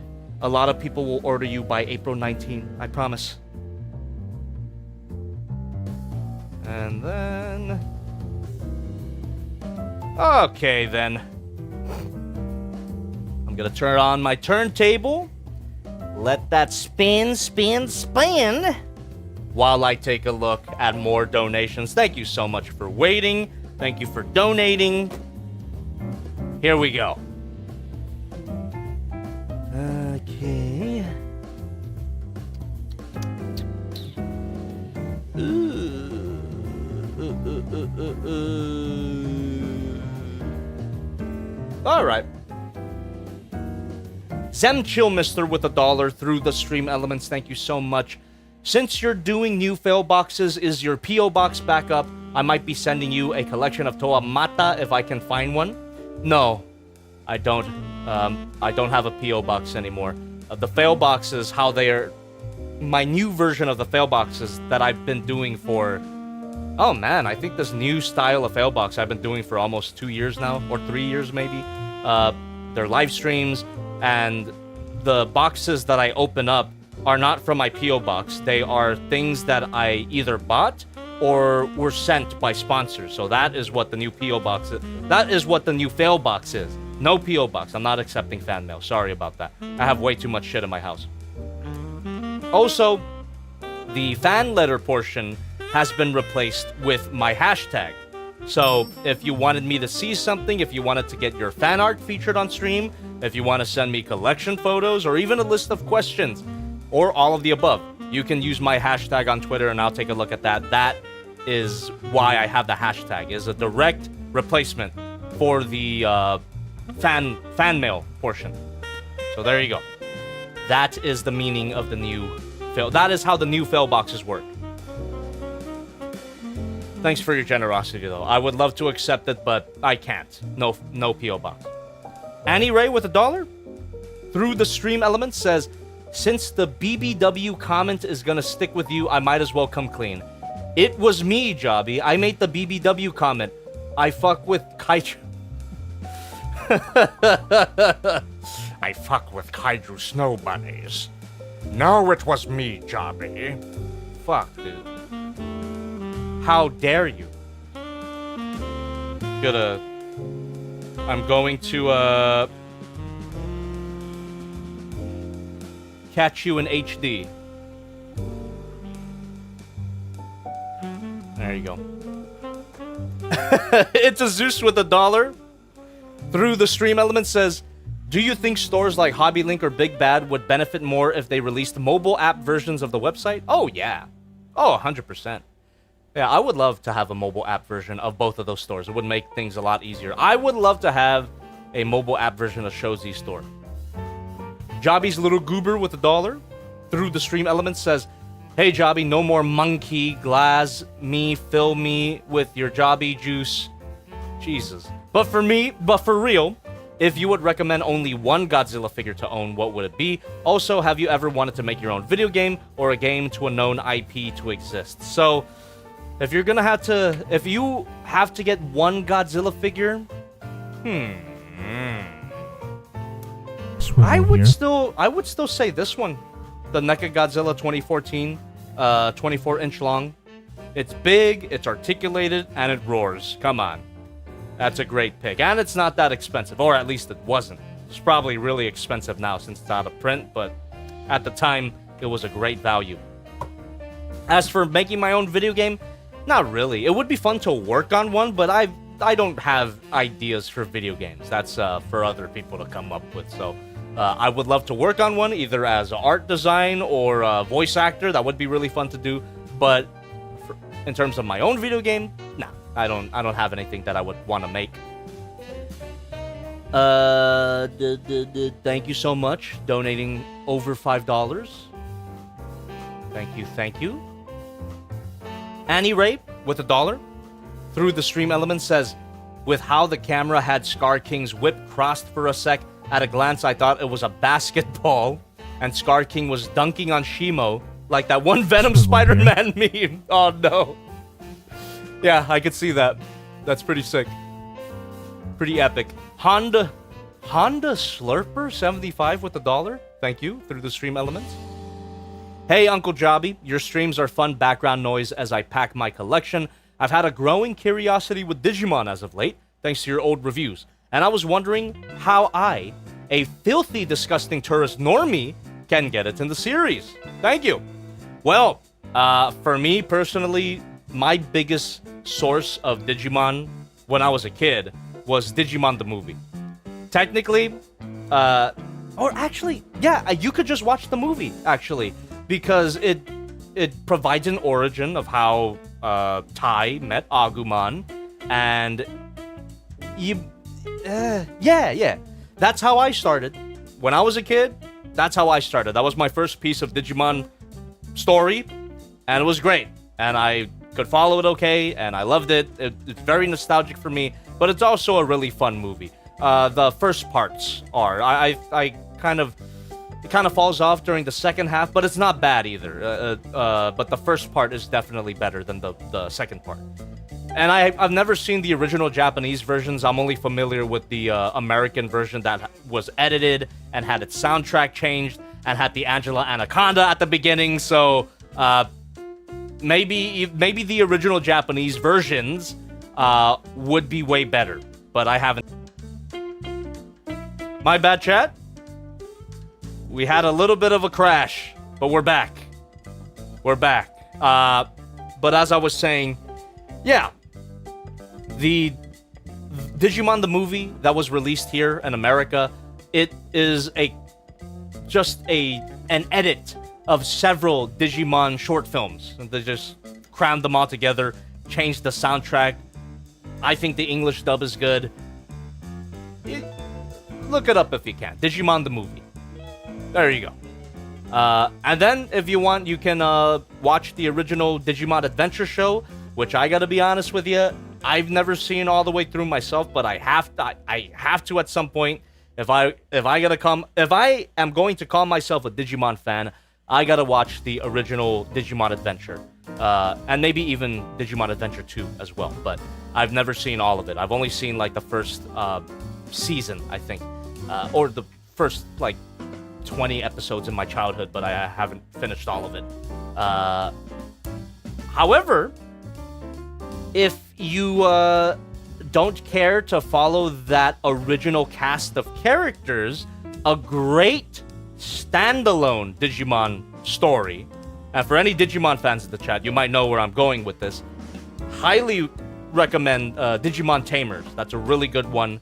A lot of people will order you by April 19. I promise. And then... Okay, then. I'm gonna turn on my turntable. Let that spin, spin, spin. While I take a look at more donations. Thank you so much for waiting. Thank you for donating. Here we go. Okay. All right. Zemchill Mister with $1 through the stream elements. Thank you so much. Since you're doing new fail boxes, is your P.O. box back up? I might be sending you a collection of Toa Mata if I can find one. No, I don't. I don't have a P.O. box anymore. The fail boxes, how they are... My new version of the fail boxes that I've been doing for... Oh man, I think this new style of fail box I've been doing for almost 2 years now, or 3 years maybe. They're live streams, and the boxes that I open up are not from my P.O. box. They are things that I either bought or were sent by sponsors. So that is what the new P.O. box is. That is what the new fail box is. No P.O. box. I'm not accepting fan mail. Sorry about that. I have way too much shit in my house. Also, the fan letter portion has been replaced with my hashtag. So if you wanted me to see something, if you wanted to get your fan art featured on stream, if you want to send me collection photos or even a list of questions, or all of the above, you can use my hashtag on Twitter and I'll take a look at that. That is why I have the hashtag, is a direct replacement for the fan mail portion. So there you go. That is the meaning of the new fail. That is how the new fail boxes work. Thanks for your generosity though. I would love to accept it, but I can't. No P.O. box. Annie Ray with $1 through the stream element says, since the BBW comment is gonna stick with you, I might as well come clean. It was me, Jobby. I made the BBW comment. I fuck with Kaiju. I fuck with Kaiju snow bunnies. No, it was me, Jobby. Fuck, dude. How dare you? I'm going to, catch you in HD. There you go. It's a Zeus with $1 through the stream element says, do you think stores like Hobby Link or Big Bad would benefit more if they released mobile app versions of the website? Oh yeah. Oh, 100%. Yeah, I would love to have a mobile app version of both of those stores. It would make things a lot easier. I would love to have a mobile app version of Shozi store. Jobby's Little Goober with $1 through the stream element says, hey Jobby, no more monkey, glass me, fill me with your Jobby juice. Jesus. But for real, if you would recommend only one Godzilla figure to own, what would it be? Also, have you ever wanted to make your own video game or a game to a known IP to exist? So, if you have to get one Godzilla figure, I would still say this one, the NECA Godzilla 2014, 24-inch long. It's big, it's articulated, and it roars. Come on. That's a great pick. And it's not that expensive, or at least it wasn't. It's probably really expensive now since it's out of print, but at the time, it was a great value. As for making my own video game, not really. It would be fun to work on one, but I don't have ideas for video games. That's for other people to come up with. So I would love to work on one, either as art design or voice actor. That would be really fun to do. But in terms of my own video game, nah, I don't have anything that I would want to make. Thank you so much, donating over $5. Thank you. Annie Ray with $1 through the stream element says, with how the camera had Skar King's whip crossed for a sec, at a glance I thought it was a basketball, and Skar King was dunking on Shimo like that one Venom Spider-Man meme. Oh no. Yeah, I could see that. That's pretty sick. Pretty epic. Honda Slurper 75 with $1. Thank you through the stream elements. Hey Uncle Jobby, your streams are fun background noise as I pack my collection. I've had a growing curiosity with Digimon as of late, thanks to your old reviews. And I was wondering how I, a filthy, disgusting tourist normie, can get it in the series. Thank you. Well, for me personally, my biggest source of Digimon when I was a kid was Digimon the movie. Technically, or actually, yeah, you could just watch the movie, actually, because it provides an origin of how Tai met Agumon, and yeah. That's how I started. When I was a kid, that's how I started. That was my first piece of Digimon story, and it was great. And I could follow it okay, and I loved it. It's very nostalgic for me, but it's also a really fun movie. The first parts are. I kind of... It kind of falls off during the second half, but it's not bad either. But the first part is definitely better than the second part. And I've never seen the original Japanese versions. I'm only familiar with the American version that was edited and had its soundtrack changed and had the Angela Anaconda at the beginning. So maybe the original Japanese versions would be way better. But I haven't. My bad, chat. We had a little bit of a crash, but we're back. We're back. But as I was saying, yeah, the Digimon the movie that was released here in America, it is an edit of several Digimon short films. And they just crammed them all together, changed the soundtrack. I think the English dub is good. Look it up if you can. Digimon the movie. There you go. And then, if you want, you can watch the original Digimon Adventure show, which I gotta be honest with you, I've never seen all the way through myself, but I have to at some point. If I am going to call myself a Digimon fan, I gotta watch the original Digimon Adventure, and maybe even Digimon Adventure 2 as well. But I've never seen all of it. I've only seen like the first season, I think, or the first like 20 episodes in my childhood, but I haven't finished all of it. However, if you don't care to follow that original cast of characters, a great standalone Digimon story, and for any Digimon fans in the chat, you might know where I'm going with this, highly recommend Digimon Tamers. That's a really good one.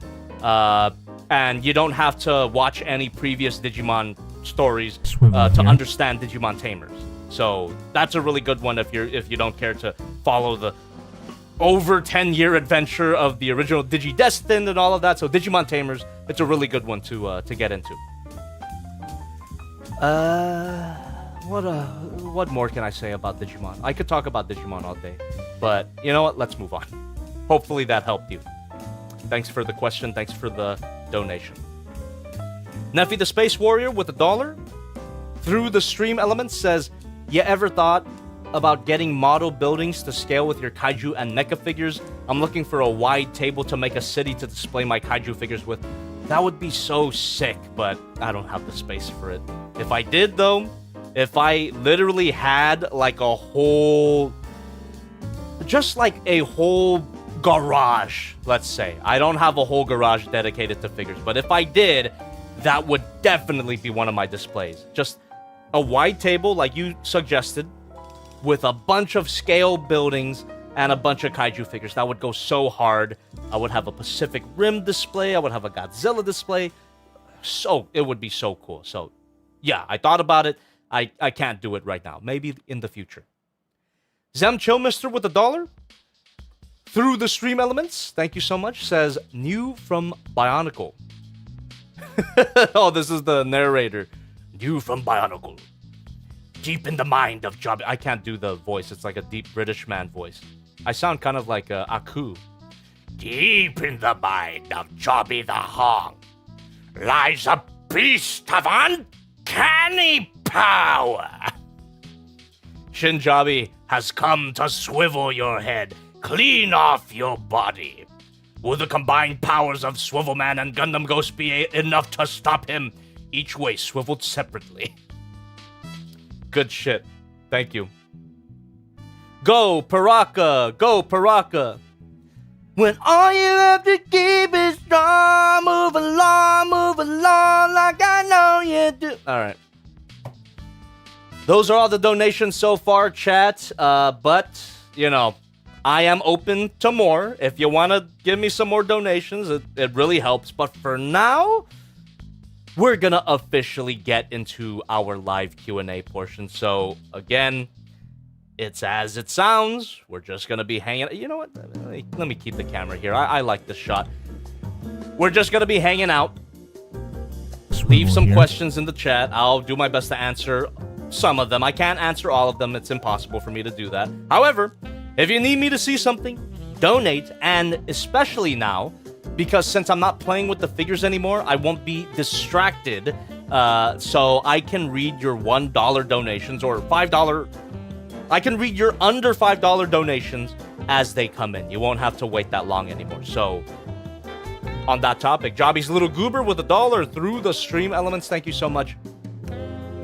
And you don't have to watch any previous Digimon stories to understand Digimon Tamers. So that's a really good one if you don't care to follow the over 10-year adventure of the original Digidestined and all of that. So Digimon Tamers, it's a really good one to get into. What more can I say about Digimon? I could talk about Digimon all day, but you know what? Let's move on. Hopefully that helped you. Thanks for the question. Thanks for the donation. Neffy the Space Warrior with $1 through the stream element says, you ever thought about getting model buildings to scale with your kaiju and mecha figures? I'm looking for a wide table to make a city to display my kaiju figures with. That would be so sick, but I don't have the space for it. If I did, though, if I literally had like a whole... just like a whole garage, let's say. I don't have a whole garage dedicated to figures, but if I did, that would definitely be one of my displays. Just a wide table like you suggested with a bunch of scale buildings and a bunch of kaiju figures. That would go so hard. I would have a Pacific Rim display. I would have a Godzilla display. So it would be so cool. So yeah, I thought about it. I can't do it right now. Maybe in the future. Zem Chillmister with $1. Through the Stream Elements, thank you so much, says, new from Bionicle. Oh, this is the narrator. New from Bionicle. Deep in the mind of Jobby. I can't do the voice. It's like a deep British man voice. I sound kind of like Aku. Deep in the mind of Jobby the Hong lies a beast of uncanny power. Shinjabi has come to swivel your head clean off your body. Will the combined powers of Swivelman and Gundam Ghost be enough to stop him? Each way swiveled separately. Good shit. Thank you. Go, Paraka! Go, Paraka! When all you have to keep is strong, move along like I know you do. Alright. Those are all the donations so far, chat. But, you know, I am open to more. If you want to give me some more donations, it really helps. But for now, we're going to officially get into our live Q&A portion. So, again, it's as it sounds. We're just going to be hanging... You know what? Let me keep the camera here. I like this shot. We're just going to be hanging out. Leave some questions in the chat. I'll do my best to answer some of them. I can't answer all of them. It's impossible for me to do that. However, if you need me to see something, donate. And especially now, because since I'm not playing with the figures anymore, I won't be distracted. So I can read your $1 donations or $5. I can read your under $5 donations as they come in. You won't have to wait that long anymore. So on that topic, Jobby's Little Goober with $1 through the Stream Elements. Thank you so much.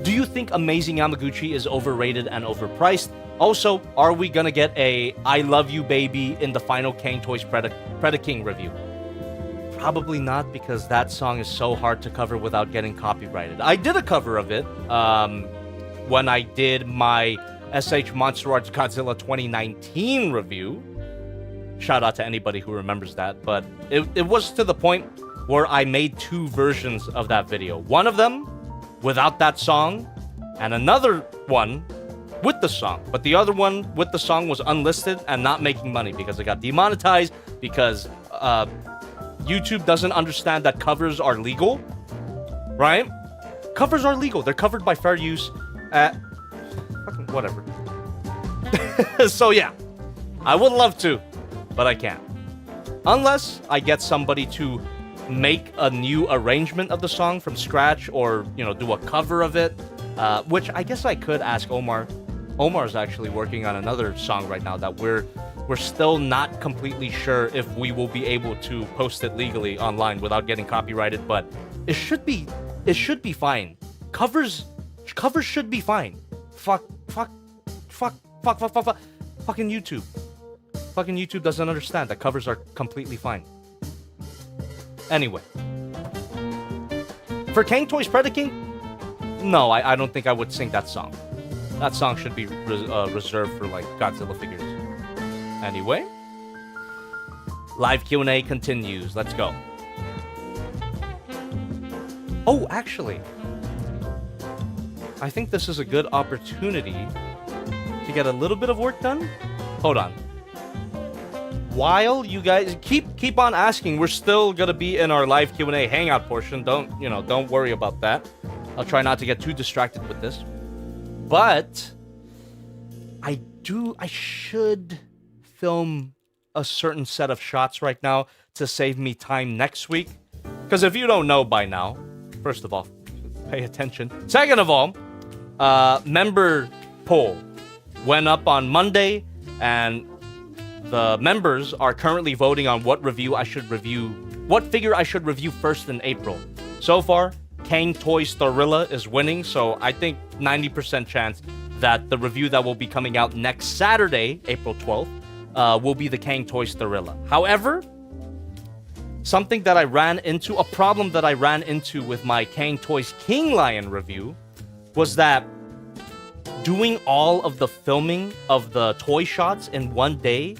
Do you think Amazing Yamaguchi is overrated and overpriced? Also, are we gonna get a I Love You Baby in the final Kang Toys Predaking review? Probably not, because that song is so hard to cover without getting copyrighted. I did a cover of it when I did my SH Monsterarts Godzilla 2019 review. Shout out to anybody who remembers that. But it was to the point where I made 2 versions of that video. One of them without that song, and another one with the song. But the other one with the song was unlisted and not making money because it got demonetized, because YouTube doesn't understand that covers are legal, right? Covers are legal. They're covered by fair use at... fucking whatever. So yeah, I would love to, but I can't. Unless I get somebody to make a new arrangement of the song from scratch, or, you know, do a cover of it, which I guess I could ask Omar. Omar's actually working on another song right now that we're still not completely sure if we will be able to post it legally online without getting copyrighted, but it should be fine. Covers should be fine. Fucking YouTube. Fucking YouTube doesn't understand that covers are completely fine. Anyway. For Kang Toys Predaking? No, I don't think I would sing that song. That song should be reserved for, like, Godzilla figures. Anyway. Live Q&A continues. Let's go. Oh, actually, I think this is a good opportunity to get a little bit of work done. Hold on. While you guys keep on asking, we're still gonna be in our live Q&A hangout portion. Don't worry about that. I'll try not to get too distracted with this. But I should film a certain set of shots right now to save me time next week. Because if you don't know by now, first of all, pay attention. Second of all, member poll went up on Monday, and the members are currently voting on what figure I should review first in April. So far, Kang Toys Thorilla is winning, so I think 90% chance that the review that will be coming out next Saturday, April 12th, will be the Kang Toys Thorilla. However, a problem that I ran into with my Kang Toys King Lion review was that doing all of the filming of the toy shots in one day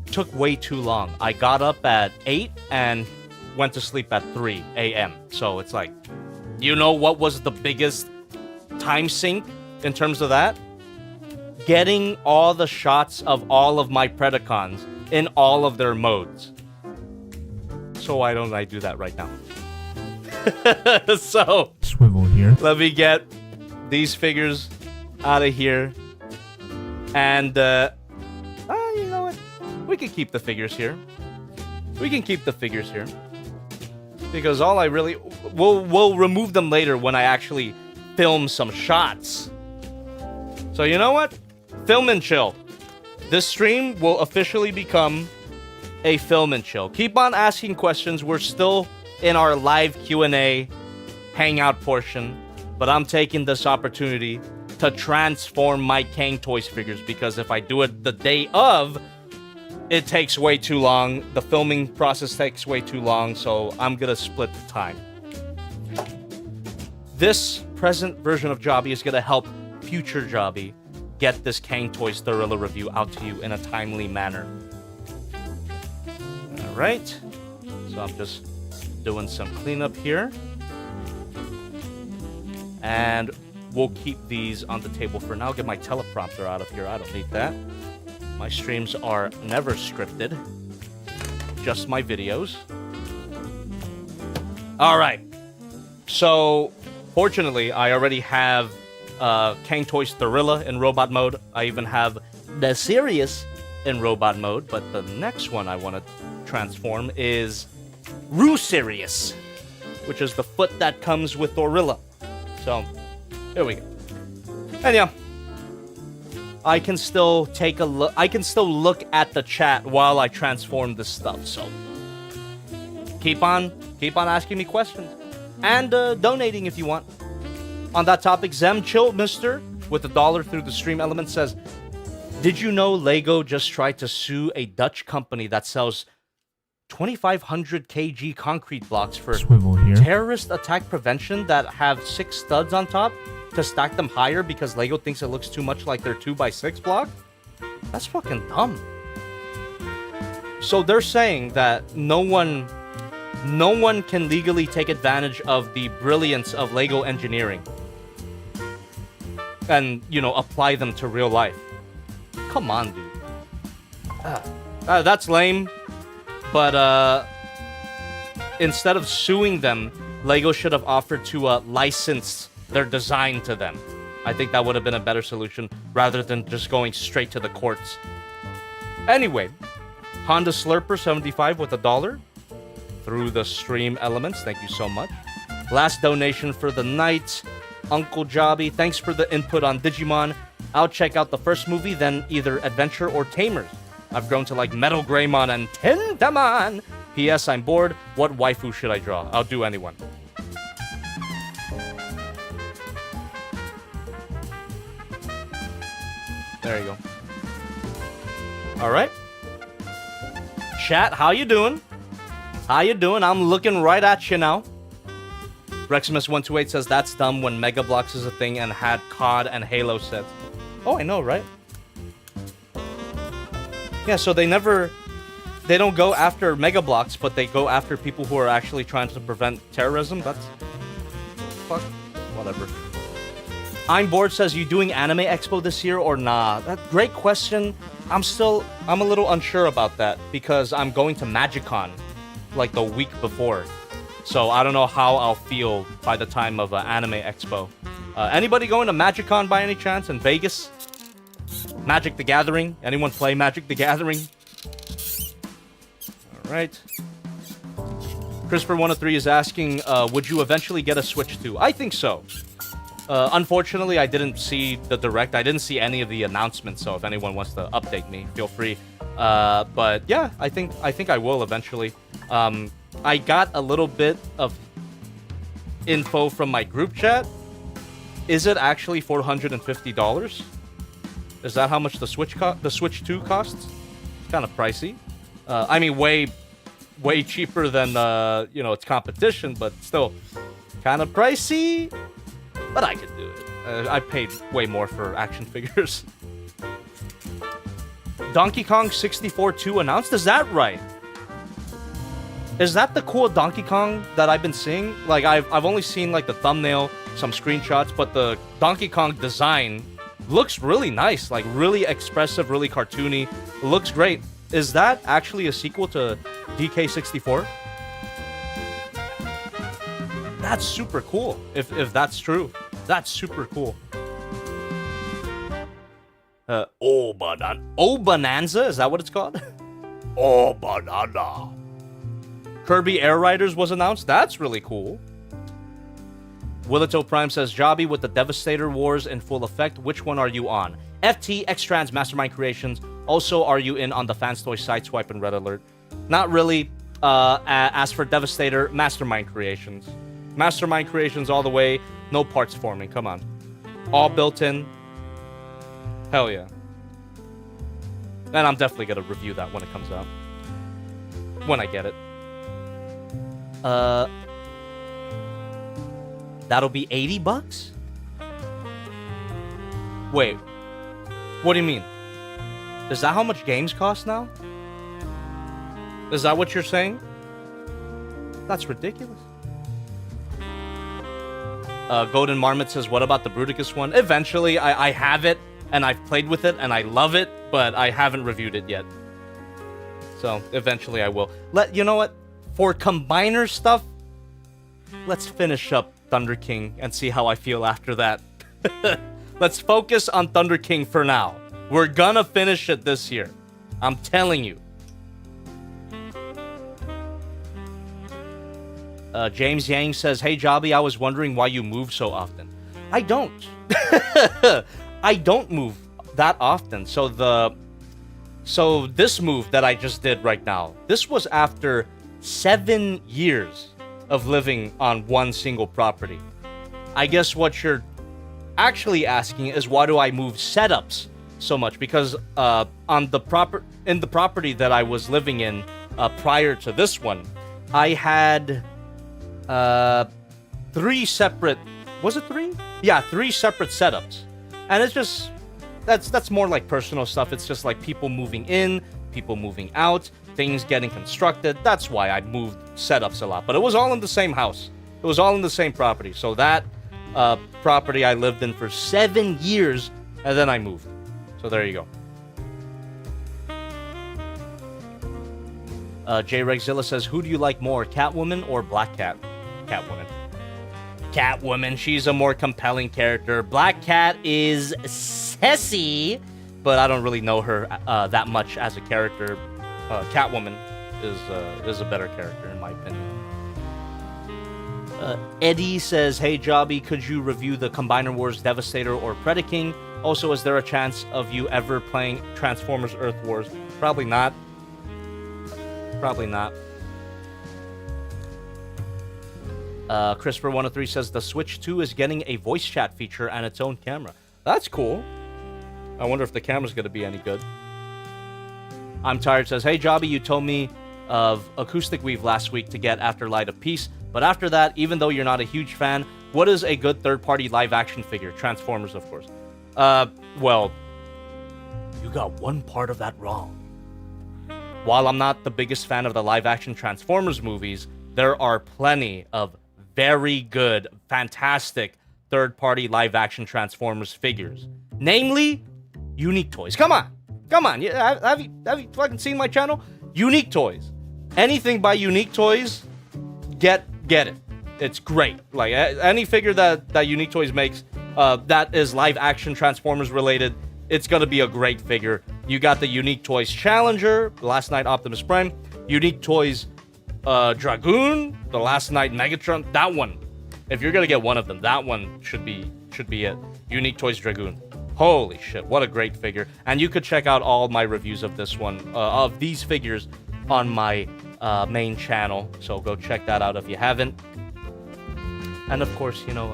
took way too long. I got up at 8 and went to sleep at 3 a.m. So it's like, you know what was the biggest time sink in terms of that? Getting all the shots of all of my Predacons in all of their modes. So why don't I do that right now? So Swivel here. let me get these figures out of here. And you know what? We can keep the figures here. We can keep the figures here. Because all I really... We'll remove them later when I actually film some shots. So you know what? Film and chill. This stream will officially become a film and chill. Keep on asking questions. We're still in our live Q&A hangout portion. But I'm taking this opportunity to transform my Kang Toys figures. Because if I do it the day of, it takes way too long. The filming process takes way too long. So I'm going to split the time. This present version of Jobby is going to help future Jobby get this Kang Toys Thriller review out to you in a timely manner. Alright. So I'm just doing some cleanup here. And we'll keep these on the table for now. Get my teleprompter out of here. I don't need that. My streams are never scripted. Just my videos. Alright. So, fortunately, I already have Kang Toys Thriller in robot mode. I even have the Sirius in robot mode. But the next one I want to transform is Rue Sirius, which is the foot that comes with Orilla. So, here we go. And yeah, I can still take a look. I can still look at the chat while I transform this stuff. So, keep on asking me questions and donating if you want. On that topic, Zem Chill Mister with $1 through the stream element says, did you know Lego just tried to sue a Dutch company that sells 2,500 kg concrete blocks for Swivel here. terrorist attack prevention that have 6 studs on top to stack them higher because Lego thinks it looks too much like their 2x6 block? That's fucking dumb. So they're saying that no one can legally take advantage of the brilliance of Lego engineering and, you know, apply them to real life. Come on, dude. That's lame. But instead of suing them, Lego should have offered to license their design to them. I think that would have been a better solution rather than just going straight to the courts. Anyway, Honda Slurper 75 with $1 through the stream elements. Thank you so much. Last donation for the night, Uncle Jobby. Thanks for the input on Digimon. I'll check out the first movie, then either Adventure or Tamers. I've grown to like Metal Greymon and Tentamon. P.S. I'm bored. What waifu should I draw? I'll do anyone. There you go. All right. Chat, how you doing? How you doing? I'm looking right at you now. Reximus128 says that's dumb when Mega Bloks is a thing and had COD and Halo sets. Oh, I know, right? Yeah, so they don't go after Mega Bloks, but they go after people who are actually trying to prevent terrorism. That's... fuck. Whatever. I'm bored says, you doing Anime Expo this year or nah? Great question. I'm a little unsure about that because I'm going to MagicCon like the week before. So I don't know how I'll feel by the time of Anime Expo. Anybody going to MagicCon by any chance in Vegas? Magic the Gathering? Anyone play Magic the Gathering? Alright. Christopher103 is asking, would you eventually get a Switch 2? I think so. Unfortunately, I didn't see the Direct. I didn't see any of the announcements, so if anyone wants to update me, feel free. But yeah, I think I will eventually. I got a little bit of info from my group chat. Is it actually $450? Is that how much the Switch 2 costs? It's kind of pricey. I mean, way cheaper than its competition, but still kind of pricey. But I could do it. I paid way more for action figures. Donkey Kong 64 2 announced? Is that right? Is that the cool Donkey Kong that I've been seeing? Like, I've only seen, like, the thumbnail, some screenshots, but the Donkey Kong design looks really nice. Like, really expressive, really cartoony. It looks great. Is that actually a sequel to DK64? That's super cool, if that's true. That's super cool. Oh Bonanza? Is that what it's called? Oh Banana. Kirby Air Riders was announced? That's really cool. Willito Prime says, Jobby, with the Devastator Wars in full effect, which one are you on? FT, X-Trans, Mastermind Creations. Also, are you in on the Fans Toy Sideswipe and Red Alert? Not really. As for Devastator, Mastermind Creations. Mastermind Creations all the way. No parts forming. Come on. All built in. Hell yeah. And I'm definitely going to review that when it comes out. When I get it. That'll be $80? Wait. What do you mean? Is that how much games cost now? Is that what you're saying? That's ridiculous. Golden Marmot says, what about the Bruticus one? Eventually, I have it, and I've played with it, and I love it, but I haven't reviewed it yet. So, eventually I will. You know what? For combiner stuff, let's finish up Thunder King and see how I feel after that. Let's focus on Thunder King for now. We're gonna finish it this year. I'm telling you. James Yang says, hey Jobby, I was wondering why you move so often. I don't. I don't move that often. So this move that I just did right now, this was after 7 years of living on one single property. I guess what you're actually asking is, why do I move setups so much? Because in the property that I was living in prior to this one, I had 3 separate, was it 3? Yeah, 3 separate setups. And it's just, that's more like personal stuff. It's just like people moving in, people moving out, things getting constructed. That's why I moved setups a lot. But it was all in the same house. It was all in the same property. So that property I lived in for 7 years, and then I moved. So there you go. J Regzilla says, who do you like more, Catwoman or Black Cat? Catwoman. Catwoman, she's a more compelling character. Black Cat is sassy, but I don't really know her that much as a character. Catwoman is a better character in my opinion. Eddie says, hey Jobby, could you review the Combiner Wars Devastator or Predaking? Also, is there a chance of you ever playing Transformers Earth Wars? Probably not. Probably not. Christopher103 says, the Switch 2 is getting a voice chat feature and its own camera. That's cool. I wonder if the camera's going to be any good. I'm Tired says, hey Jobby, you told me of Acoustic Weave last week to get after Light of Peace, but after that, even though you're not a huge fan, what is a good third-party live-action figure? Transformers, of course. Well, you got one part of that wrong. While I'm not the biggest fan of the live-action Transformers movies, there are plenty of very good, fantastic third-party live-action Transformers figures. Namely, Unique Toys. Come on! Come on! Have you fucking seen my channel? Unique Toys. Anything by Unique Toys, get it. It's great. Like, any figure that Unique Toys makes that is live-action Transformers related, it's gonna be a great figure. You got the Unique Toys Challenger, the Last Night Optimus Prime, Unique Toys Dragoon, the Last Night Megatron. That one, if you're gonna get one of them, that one should be it. Unique Toys Dragoon. Holy shit, what a great figure. And you could check out all my reviews of this one, of these figures, on my main channel. So go check that out if you haven't. And of course, you know,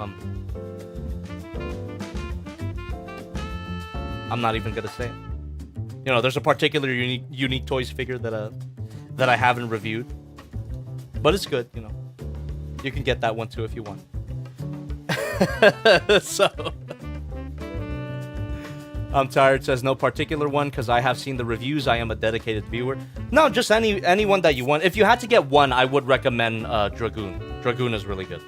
I'm not even gonna say it. You know, there's a particular Unique Toys figure that I haven't reviewed, but it's good. You know, you can get that one too if you want. So I'm tired says no particular one because I have seen the reviews. I am a dedicated viewer. No, just anyone that you want. If you had to get one, I would recommend Dragoon. Dragoon is really good.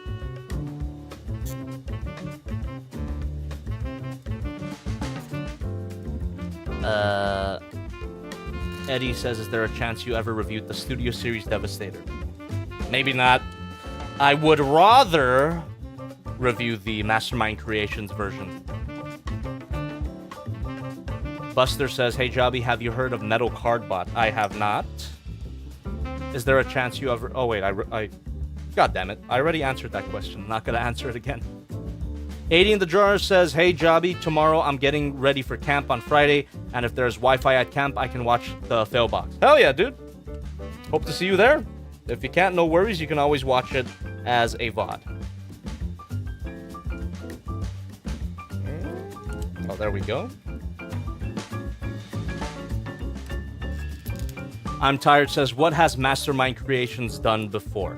Eddie says, is there a chance you ever reviewed the Studio Series Devastator? Maybe not. I would rather review the Mastermind Creations version. Buster says, hey Jobby, have you heard of Metal Cardbot? I have not. Is there a chance you ever... Oh wait, I... God damn it. I already answered that question. Not gonna answer it again. 80 in the Jar says, hey Jobby, tomorrow I'm getting ready for camp on Friday, and if there's Wi-Fi at camp, I can watch the Failbox. Hell yeah, dude. Hope to see you there. If you can't, no worries. You can always watch it as a VOD. Oh, there we go. I'm tired says, what has Mastermind Creations done before?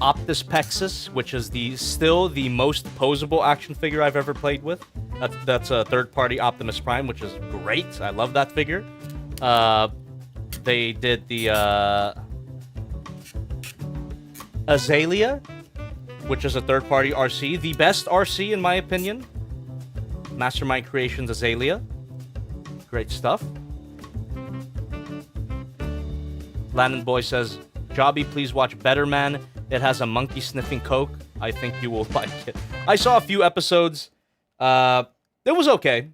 Optus Pexus, which is still the most posable action figure I've ever played with. That's a third-party Optimus Prime, which is great. I love that figure. They did the Azalea, which is a third-party RC. The best RC, in my opinion. Mastermind Creations Azalea. Great stuff. Landon Boy says, Jobby, please watch Better Man. It has a monkey sniffing coke. I think you will like it. I saw a few episodes. It was okay.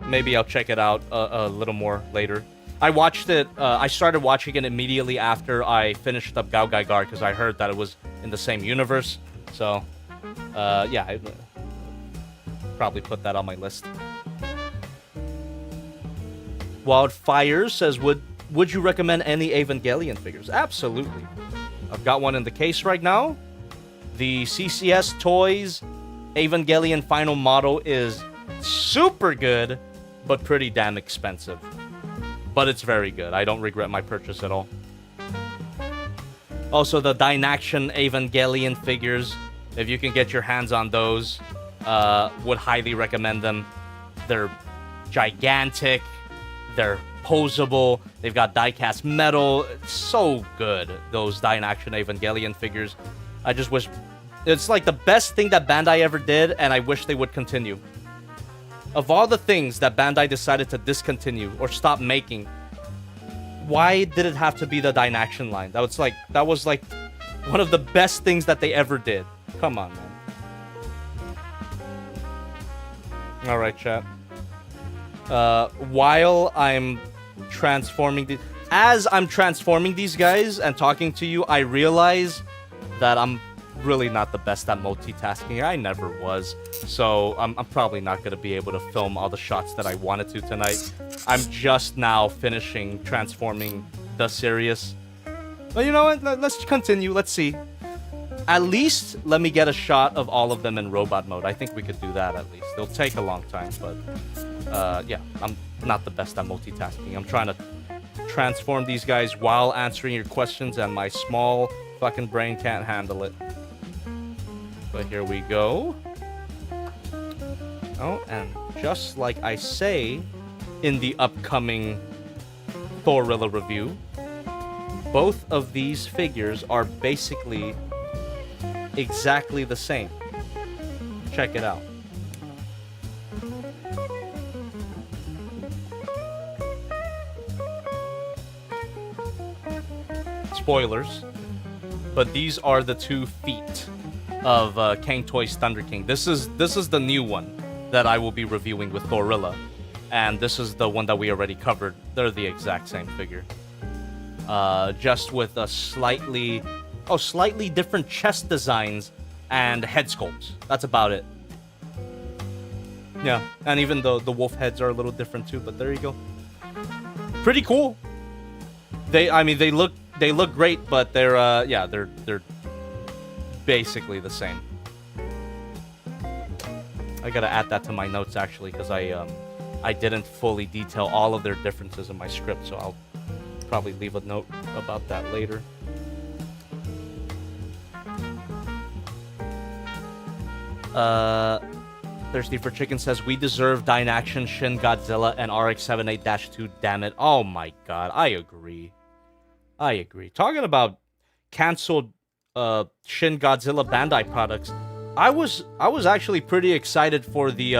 Maybe I'll check it out a little more later. I watched it. I started watching it immediately after I finished up Gao Gai Gar because I heard that it was in the same universe. So, yeah, I probably put that on my list. Wildfire says, would you recommend any Evangelion figures? Absolutely. I've got one in the case right now. The CCS Toys Evangelion final model is super good, but pretty damn expensive. But it's very good. I don't regret my purchase at all. Also, the Dynaction Evangelion figures, if you can get your hands on those, would highly recommend them. They're gigantic. They're posable. They've got die-cast metal. It's so good, those Dynaction Evangelion figures. I just wish... It's like the best thing that Bandai ever did, and I wish they would continue. Of all the things that Bandai decided to discontinue or stop making, why did it have to be the Dynaction line? That was like one of the best things that they ever did. Come on, man. Alright, chat. While I'm transforming as I'm transforming these guys and talking to you, I realize that I'm really not the best at multitasking. I never was. So I'm probably not going to be able to film all the shots that I wanted to tonight. I'm just now finishing transforming the Sirius. But you know what? Let's continue. Let's see. At least let me get a shot of all of them in robot mode. I think we could do that at least. It'll take a long time, but yeah, I'm not the best at multitasking. I'm trying to transform these guys while answering your questions, and my small fucking brain can't handle it. But here we go. Oh, and just like I say in the upcoming Thorilla review, both of these figures are basically exactly the same. Check it out. Spoilers, but these are the 2 feet of Kang Toys Thunder King. This is the new one that I will be reviewing with Thorilla, and this is the one that we already covered. They're the exact same figure, just with a slightly different chest designs and head sculpts. That's about it. Yeah, and even the wolf heads are a little different too. But there you go. Pretty cool. They look great, but they're basically the same. I gotta add that to my notes actually, because I didn't fully detail all of their differences in my script, so I'll probably leave a note about that later. Thirsty for Chicken says, we deserve Dynaction, Shin Godzilla, and RX-78-2, damn it. Oh my god, I agree. I agree. Talking about canceled Shin Godzilla Bandai products, I was actually pretty excited for the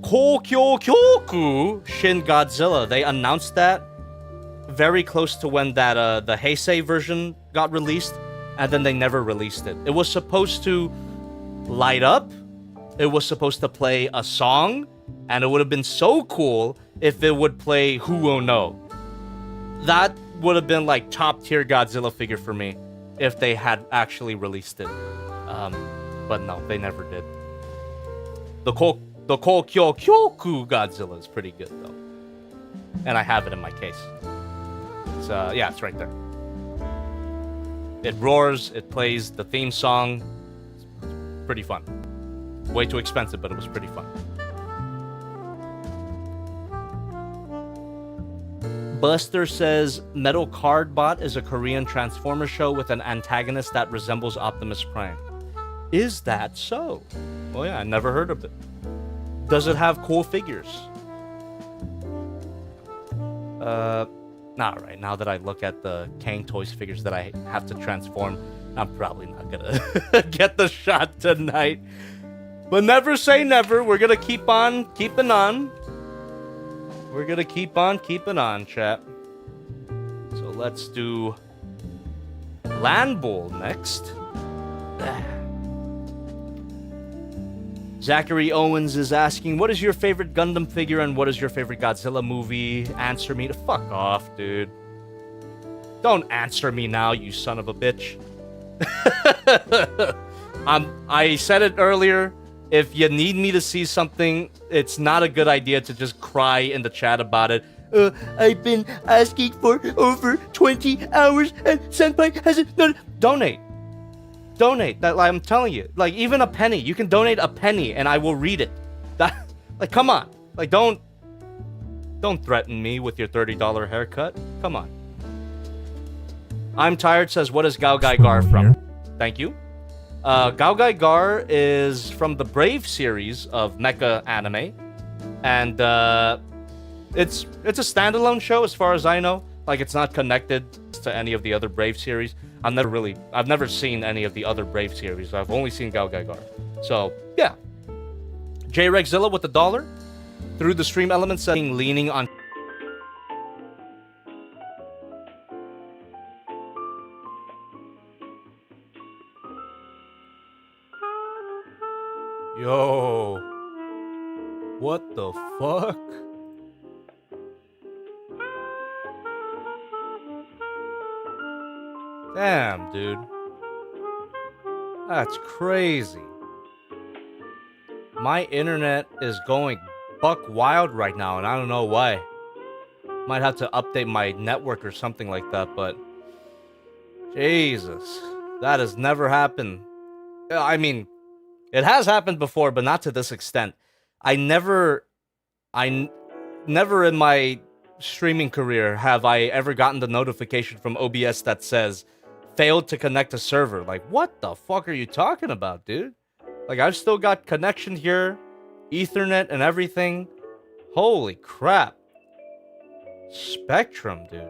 Kokyo Kyoku Shin Godzilla. They announced that very close to when that the Heisei version got released, and then they never released it. It was supposed to light up. It was supposed to play a song, and it would have been so cool if it would play Who No. That would have been like top tier Godzilla figure for me if they had actually released it. But no, they never did. The Kokyo Kyoku Godzilla is pretty good though, and I have it in my case. It's yeah, it's right there. It roars. It plays the theme song. It's pretty fun. Way too expensive, but it was pretty fun. Buster says, Metal Card Bot is a Korean Transformer show with an antagonist that resembles Optimus Prime. Is that so? Oh yeah, I never heard of it. Does it have cool figures? Not right. Now that I look at the Kang Toys figures that I have to transform, I'm probably not gonna get the shot tonight. But never say never. We're gonna keep on keeping on. We're gonna keep on keeping on, chat. So let's do Land Bowl next. Zachary Owens is asking, what is your favorite Gundam figure and what is your favorite Godzilla movie? Answer me to fuck off, dude. Don't answer me now, you son of a bitch. I said it earlier. If you need me to see something, it's not a good idea to just cry in the chat about it. I've been asking for over 20 hours and Senpai hasn't done. Donate. Donate. That, like, I'm telling you. Like, even a penny. You can donate a penny and I will read it. That, like, come on. Like, don't threaten me with your $30 haircut. Come on. I'm Tired says, what is Gao Gai Gar from? Thank you. Gao Gai Gar is from the Brave series of mecha anime, and it's a standalone show as far as I know. Like, it's not connected to any of the other Brave series. I've never seen any of the other Brave series. I've only seen Gao Gai Gar. So yeah, J Rexzilla with the $1 through the stream element setting, leaning on. Yo, what the fuck? Damn, dude. That's crazy. My internet is going buck wild right now, and I don't know why. Might have to update my network or something like that, but Jesus, that has never happened. I mean, it has happened before, but not to this extent. I never in my streaming career have I ever gotten the notification from OBS that says failed to connect to server. Like, what the fuck are you talking about, dude? Like, I've still got connection here, Ethernet and everything. Holy crap. Spectrum, dude.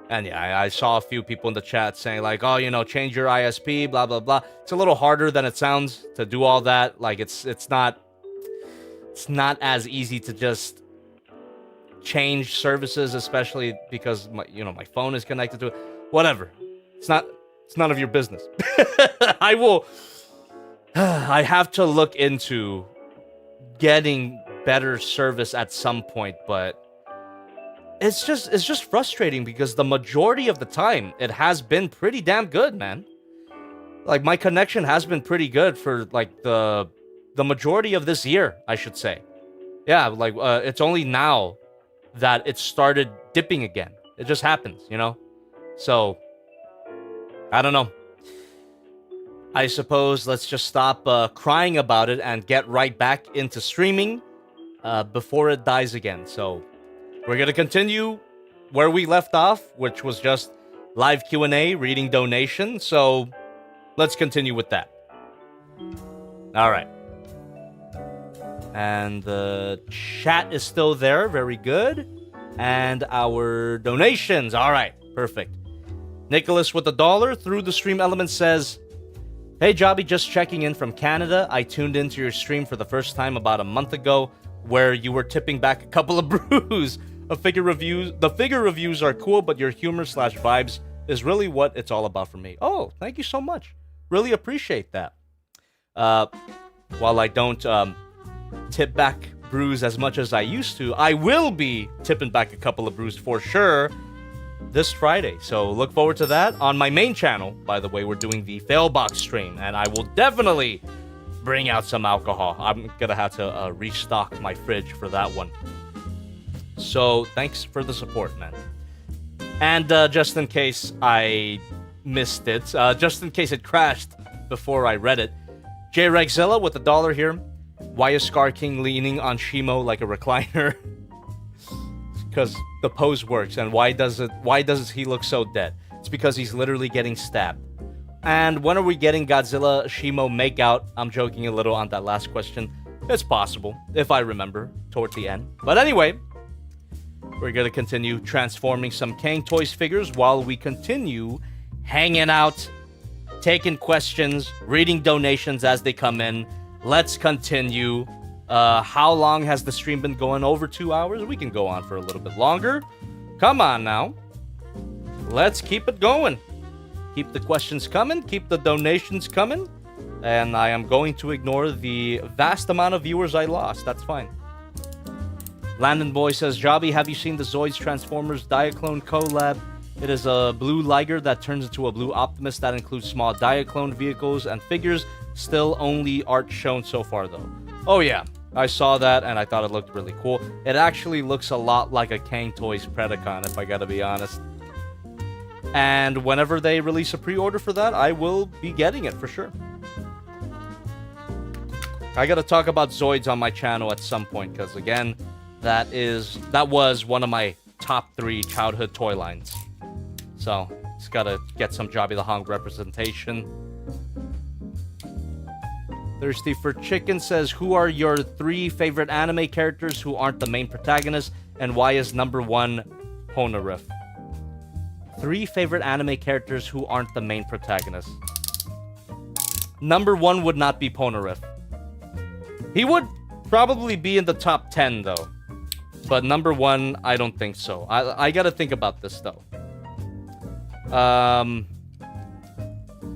And yeah, I saw a few people in the chat saying like, oh, you know, change your ISP, blah, blah, blah. It's a little harder than it sounds to do all that. Like, it's not as easy to just change services, especially because my phone is connected to it. Whatever. It's none of your business. I have to look into getting better service at some point, but it's just frustrating because the majority of the time it has been pretty damn good, man. Like, my connection has been pretty good for like the majority of this year, I should say. Yeah, like it's only now that it started dipping again. It just happens, you know? So I don't know. I suppose let's just stop crying about it and get right back into streaming before it dies again. So we're going to continue where we left off, which was just live Q&A, reading donations. So let's continue with that. All right. And the chat is still there. Very good. And our donations. All right. Perfect. Nicholas with $1 through the stream element says, "Hey, Jobby, just checking in from Canada. I tuned into your stream for the first time about a month ago where you were tipping back a couple of brews. The figure reviews are cool, but your humor / vibes is really what it's all about for me." Oh, thank you so much. Really appreciate that. While I don't tip back brews as much as I used to, I will be tipping back a couple of brews for sure this Friday. So look forward to that on my main channel. By the way, we're doing the Failbox stream, and I will definitely bring out some alcohol. I'm gonna have to restock my fridge for that one. So thanks for the support, man. And just in case I missed it, just in case it crashed before I read it, Godzilla with $1 here. Why is Skar King leaning on Shimo like a recliner? Because the pose works. And why does he look so dead? It's because he's literally getting stabbed. And when are we getting Godzilla Shimo makeout? I'm joking a little on that last question. It's possible, if I remember, toward the end. But anyway, we're going to continue transforming some Kang Toys figures while we continue hanging out, taking questions, reading donations as they come in. Let's continue. How long has the stream been going? Over 2 hours? We can go on for a little bit longer. Come on now. Let's keep it going. Keep the questions coming. Keep the donations coming. And I am going to ignore the vast amount of viewers I lost. That's fine. Landon Boy says, "Jobby, have you seen the Zoids Transformers Diaclone collab? It is a blue Liger that turns into a blue Optimus that includes small Diaclone vehicles and figures. Still only art shown so far, though." Oh, yeah. I saw that, and I thought it looked really cool. It actually looks a lot like a Kang Toys Predacon, if I gotta be honest. And whenever they release a pre-order for that, I will be getting it for sure. I gotta talk about Zoids on my channel at some point, because again, that was one of my top 3 childhood toy lines. So, just gotta get some Jobby the Hong representation. Thirsty for Chicken says, "Who are your 3 favorite anime characters who aren't the main protagonist, and why is number 1 Ponarif?" 3 favorite anime characters who aren't the main protagonist. Number 1 would not be Ponarif. He would probably be in the top 10, though. But number 1, I don't think so. I gotta think about this, though.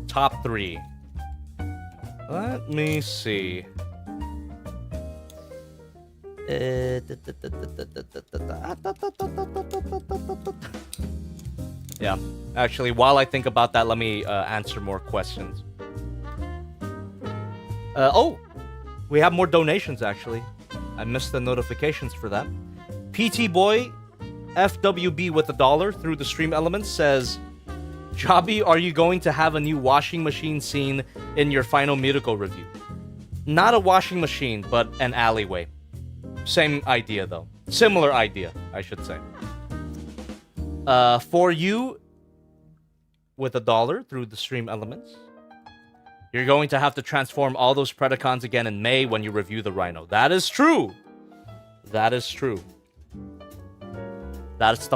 Top 3. Let me see. Yeah, actually, while I think about that, let me answer more questions. Oh, we have more donations, actually. I missed the notifications for that. PT Boy FWB with $1 through the stream elements says, "Jobby, are you going to have a new washing machine scene in your final Miracle review?" Not a washing machine, but an alleyway. Same idea, though. Similar idea, I should say. For you, with $1 through the stream elements, you're going to have to transform all those Predacons again in May when you review the Rhino. That is true. That is true. That's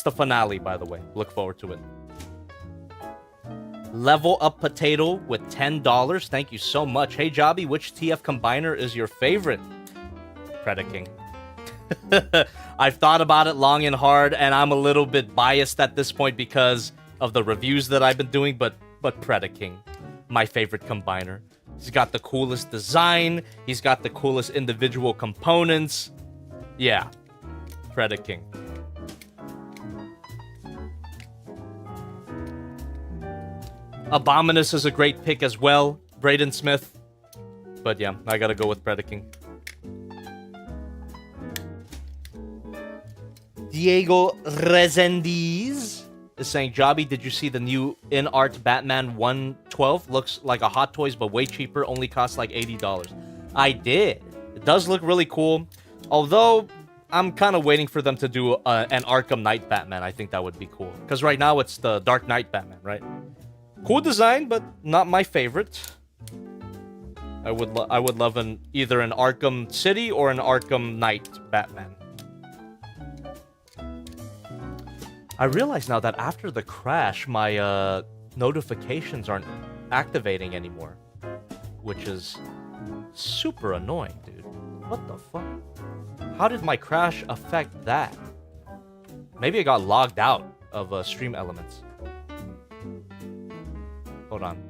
the finale, by the way. Look forward to it. Level Up Potato with $10. Thank you so much. "Hey, Jobby, which TF combiner is your favorite?" Predaking. I've thought about it long and hard, and I'm a little bit biased at this point because of the reviews that I've been doing, but Predaking, my favorite combiner. He's got the coolest design. He's got the coolest individual components. Yeah, Predaking. Abominus is a great pick as well. Braden Smith. But yeah, I gotta go with Predaking. Diego Rezendiz is saying, "Jobby, did you see the new in-art Batman 112? Looks like a Hot Toys, but way cheaper. Only costs like $80. I did. It does look really cool. Although, I'm kind of waiting for them to do an Arkham Knight Batman. I think that would be cool. Because right now, it's the Dark Knight Batman, right? Cool design, but not my favorite. I would love either an Arkham City or an Arkham Knight Batman. I realize now that after the crash, my notifications aren't activating anymore, which is super annoying, dude. What the fuck? How did my crash affect that? Maybe I got logged out of Stream Elements. Hold on.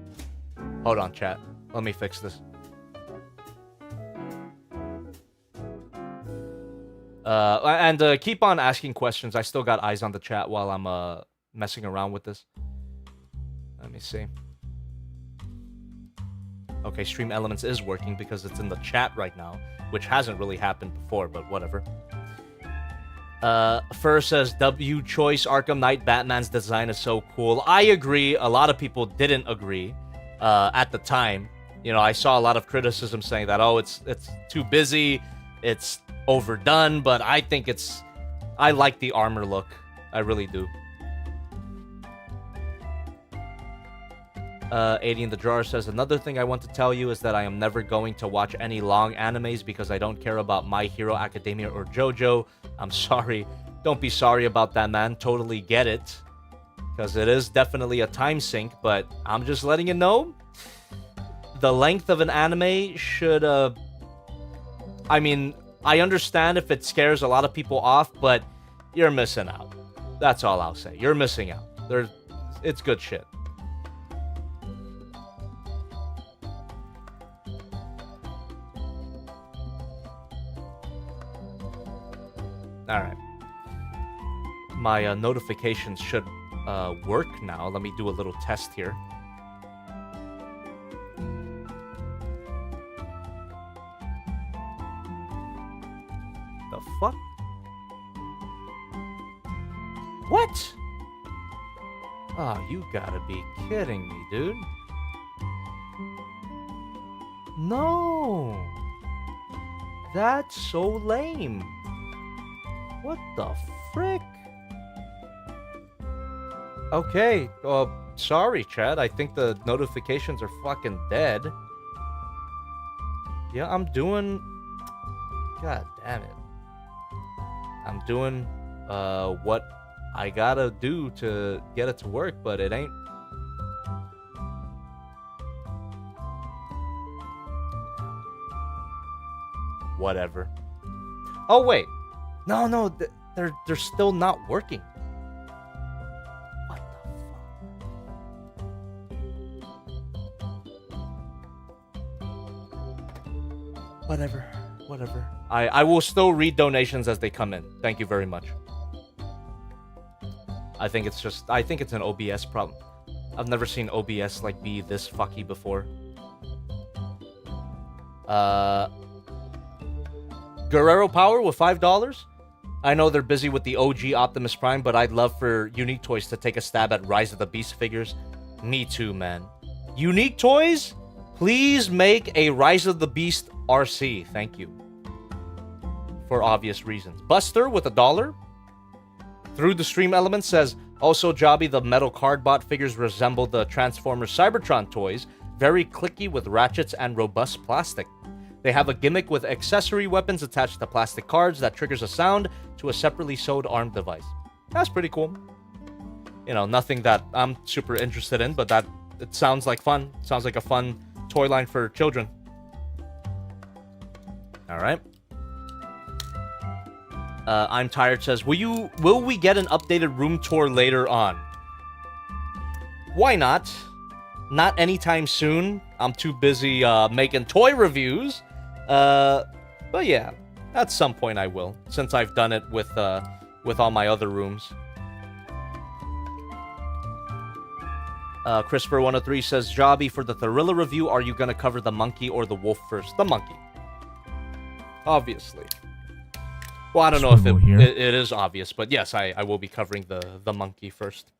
Hold on, chat. Let me fix this. And keep on asking questions. I still got eyes on the chat while I'm messing around with this. Let me see. Okay, Stream Elements is working because it's in the chat right now, which hasn't really happened before, but whatever. Fur says, W choice Arkham Knight Batman's design is so cool. I agree. A lot of people didn't agree at the time. You know, I saw a lot of criticism saying that, oh, it's too busy, it's overdone, but I think I like the armor look. I really do. 80 in the Drawer says, another thing I want to tell you is that I am never going to watch any long animes because I don't care about My Hero Academia or JoJo. I'm sorry. Don't be sorry about that, man. Totally get it. Because it is definitely a time sink, but I'm just letting you know. The length of an anime should, I mean, I understand if it scares a lot of people off, but you're missing out. That's all I'll say. You're missing out. It's good shit. Alright. My notifications should work now. Let me do a little test here. The fuck? What? Oh, you gotta be kidding me, dude. No. That's so lame. What the frick? Okay, sorry, Chad. I think the notifications are fucking dead. Yeah, I'm doing... God damn it. I'm doing, what I gotta do to get it to work, but it ain't. Whatever. Oh, wait. No, they're still not working. What the fuck? Whatever. I will still read donations as they come in. Thank you very much. I think it's an OBS problem. I've never seen OBS like be this fucky before. Guerrero Power with $5. I know they're busy with the OG Optimus Prime, but I'd love for Unique Toys to take a stab at Rise of the Beast figures. Me too, man. Unique Toys, please make a Rise of the Beast RC. Thank you. For obvious reasons. Buster with $1. Through the Stream Element says, also, Jobby, the metal cardbot figures resemble the Transformers Cybertron toys. Very clicky with ratchets and robust plastic. They have a gimmick with accessory weapons attached to plastic cards that triggers a sound to a separately sewed arm device. That's pretty cool. You know, nothing that I'm super interested in, but it sounds like fun. Sounds like a fun toy line for children. Alright. I'm Tired says, will we get an updated room tour later on? Why not? Not anytime soon. I'm too busy making toy reviews. But yeah, at some point I will, since I've done it with all my other rooms. Christopher103 says, Jobby, for the Thriller review, are you gonna cover the monkey or the wolf first? The monkey. Obviously. Well, I don't know if it is obvious, but yes, I will be covering the monkey first.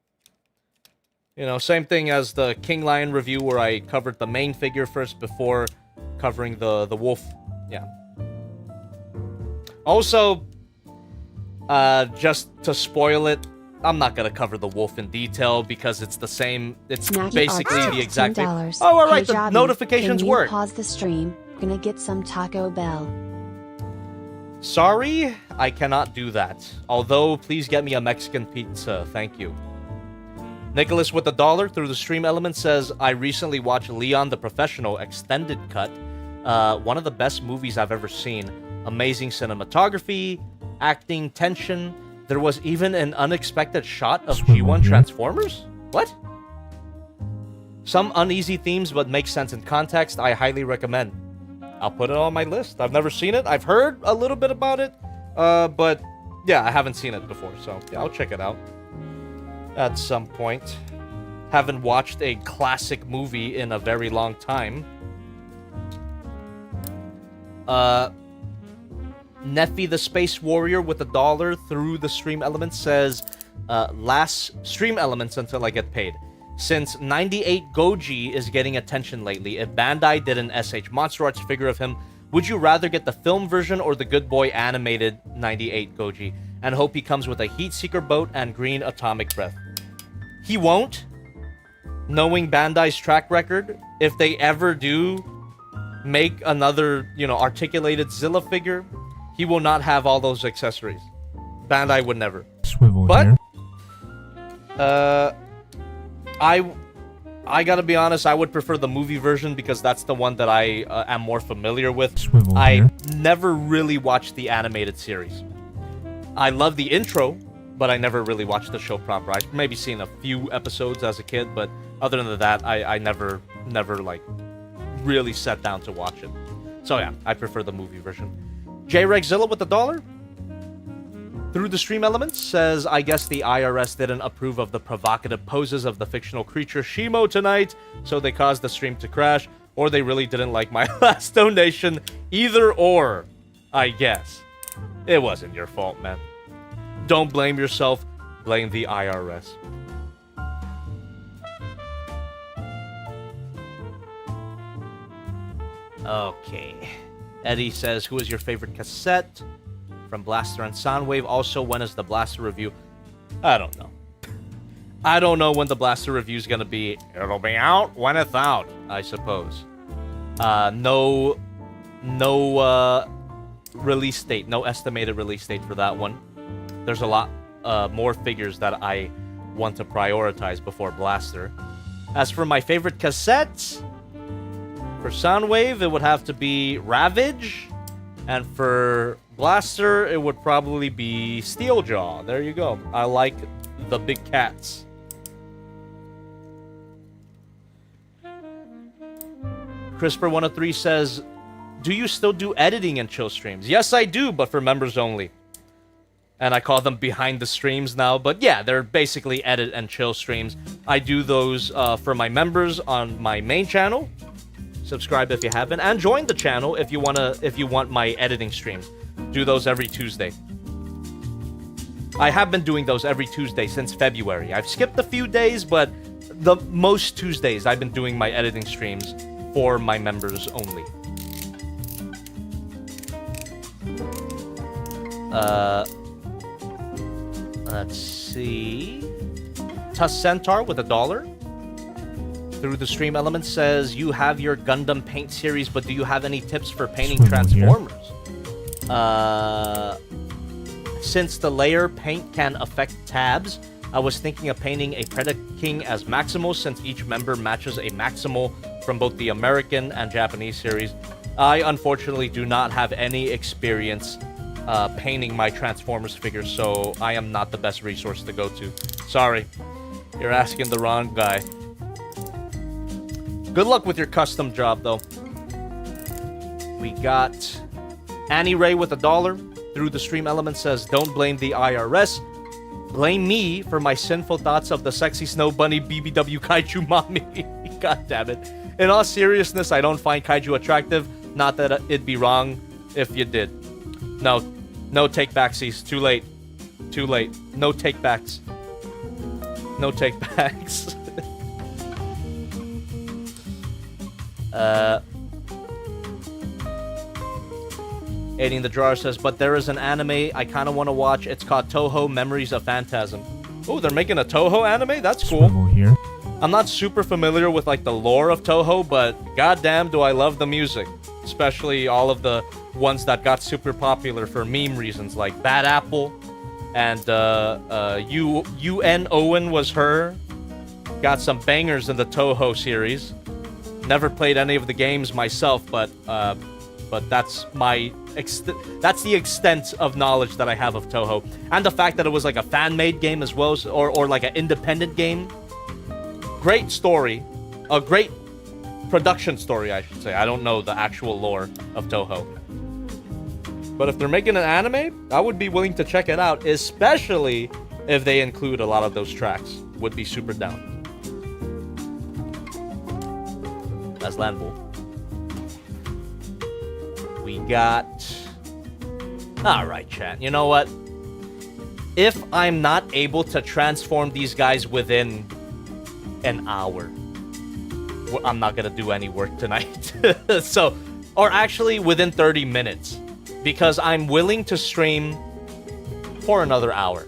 You know, same thing as the King Lion review where I covered the main figure first before covering the wolf. Yeah. Also, just to spoil it, I'm not gonna cover the wolf in detail because it's the same. It's Maggie basically Arts, the exact thing. $10. Oh, all right. Hey, The Jobby, notifications can you work. Pause the stream. Gonna get some Taco Bell. Sorry, I cannot do that. Although, please get me a Mexican pizza. Thank you. Nicholas with $1 through the stream element says, I recently watched Leon the Professional extended cut. One of the best movies I've ever seen. Amazing cinematography, acting, tension. There was even an unexpected shot of G1 Transformers? What? Some uneasy themes, but makes sense in context. I highly recommend. I'll put it on my list. I've never seen it. I've heard a little bit about it. But yeah, I haven't seen it before. So yeah, I'll check it out at some point. Haven't watched a classic movie in a very long time. Neffy the Space Warrior with $1 through the stream element says, last stream elements until I get paid. Since 98 Goji is getting attention lately, if Bandai did an SH Monsterarts figure of him, would you rather get the film version or the Good Boy animated 98 Goji? And hope he comes with a heat seeker boat and green atomic breath. He won't. Knowing Bandai's track record, if they ever do make another, articulated Zilla figure, he will not have all those accessories. Bandai would never. Swivel but, here. I gotta be honest, I would prefer the movie version because that's the one that I am more familiar with. Swivel I here. never really watched the animated series. I love the intro, but I never really watched the show proper. I've maybe seen a few episodes as a kid, but other than that, I never like really sat down to watch it. So yeah, I prefer the movie version. JRegzilla with $1 through the stream elements says, I guess the IRS didn't approve of the provocative poses of the fictional creature Shimo tonight, so they caused the stream to crash, or they really didn't like my last donation. Either or, I guess. It wasn't your fault, man. Don't blame yourself, blame the IRS. Okay. Eddie says, who is your favorite cassette? From Blaster and Soundwave. Also, when is the Blaster review? I don't know. I don't know when the Blaster review is going to be. It'll be out when it's out, I suppose. No release date. No estimated release date for that one. There's a lot more figures that I want to prioritize before Blaster. As for my favorite cassettes, for Soundwave, it would have to be Ravage. And for Blaster, it would probably be Steeljaw. There you go. I like the big cats. CRISPR103 says, do you still do editing and chill streams? Yes, I do, but for members only. And I call them behind the streams now. But yeah, they're basically edit and chill streams. I do those for my members on my main channel. Subscribe if you haven't, and join the channel if you want my editing streams. Do those every Tuesday. I have been doing those every Tuesday since February. I've skipped a few days, but the most Tuesdays I've been doing my editing streams for my members only. Let's see. Tuss Centaur with $1 through the stream element says, you have your Gundam paint series, but do you have any tips for painting Transformers? Since the layer paint can affect tabs, I was thinking of painting a Predaking as Maximal, since each member matches a Maximal from both the American and Japanese series. I unfortunately do not have any experience painting my Transformers figures, so I am not the best resource to go to. Sorry, you're asking the wrong guy. Good luck with your custom job, though. We got Annie Ray with $1 through the stream element says, don't blame the IRS. Blame me for my sinful thoughts of the sexy snow bunny BBW kaiju mommy. God damn it. In all seriousness, I don't find kaiju attractive. Not that it'd be wrong if you did. No take backsies. Too late. Too late. No take backs. No take backs. Aiding the Drawer says, but there is an anime I kind of want to watch. It's called Toho Memories of Phantasm. Oh, they're making a Toho anime? That's cool. Swivel here. I'm not super familiar with like the lore of Toho, but goddamn do I love the music. Especially all of the ones that got super popular for meme reasons, like Bad Apple and UN Owen was her. Got some bangers in the Toho series. Never played any of the games myself, but that's that's the extent of knowledge that I have of Toho, and the fact that it was like a fan-made game as well, or like an independent game. Great story, a great production story, I should say. I don't know the actual lore of Toho, but if they're making an anime, I would be willing to check it out, especially if they include a lot of those tracks. Would be super down. That's Landbull. We got... Alright, chat. You know what? If I'm not able to transform these guys within an hour, I'm not gonna do any work tonight. So, or actually within 30 minutes. Because I'm willing to stream for another hour.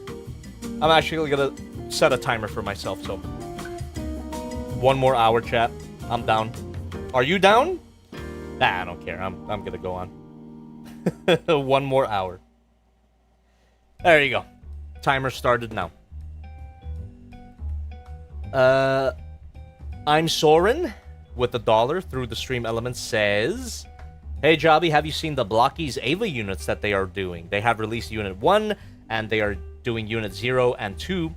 I'm actually gonna set a timer for myself, so... 1 more hour, chat. I'm down. Are you down? Nah, I don't care. I'm gonna go on. 1 more hour. There you go. Timer started now. I'm Soren with $1 through the stream element says, hey Jobby, have you seen the Blockies Ava units that they are doing? They have released Unit 1 and they are doing Unit 0 and 2.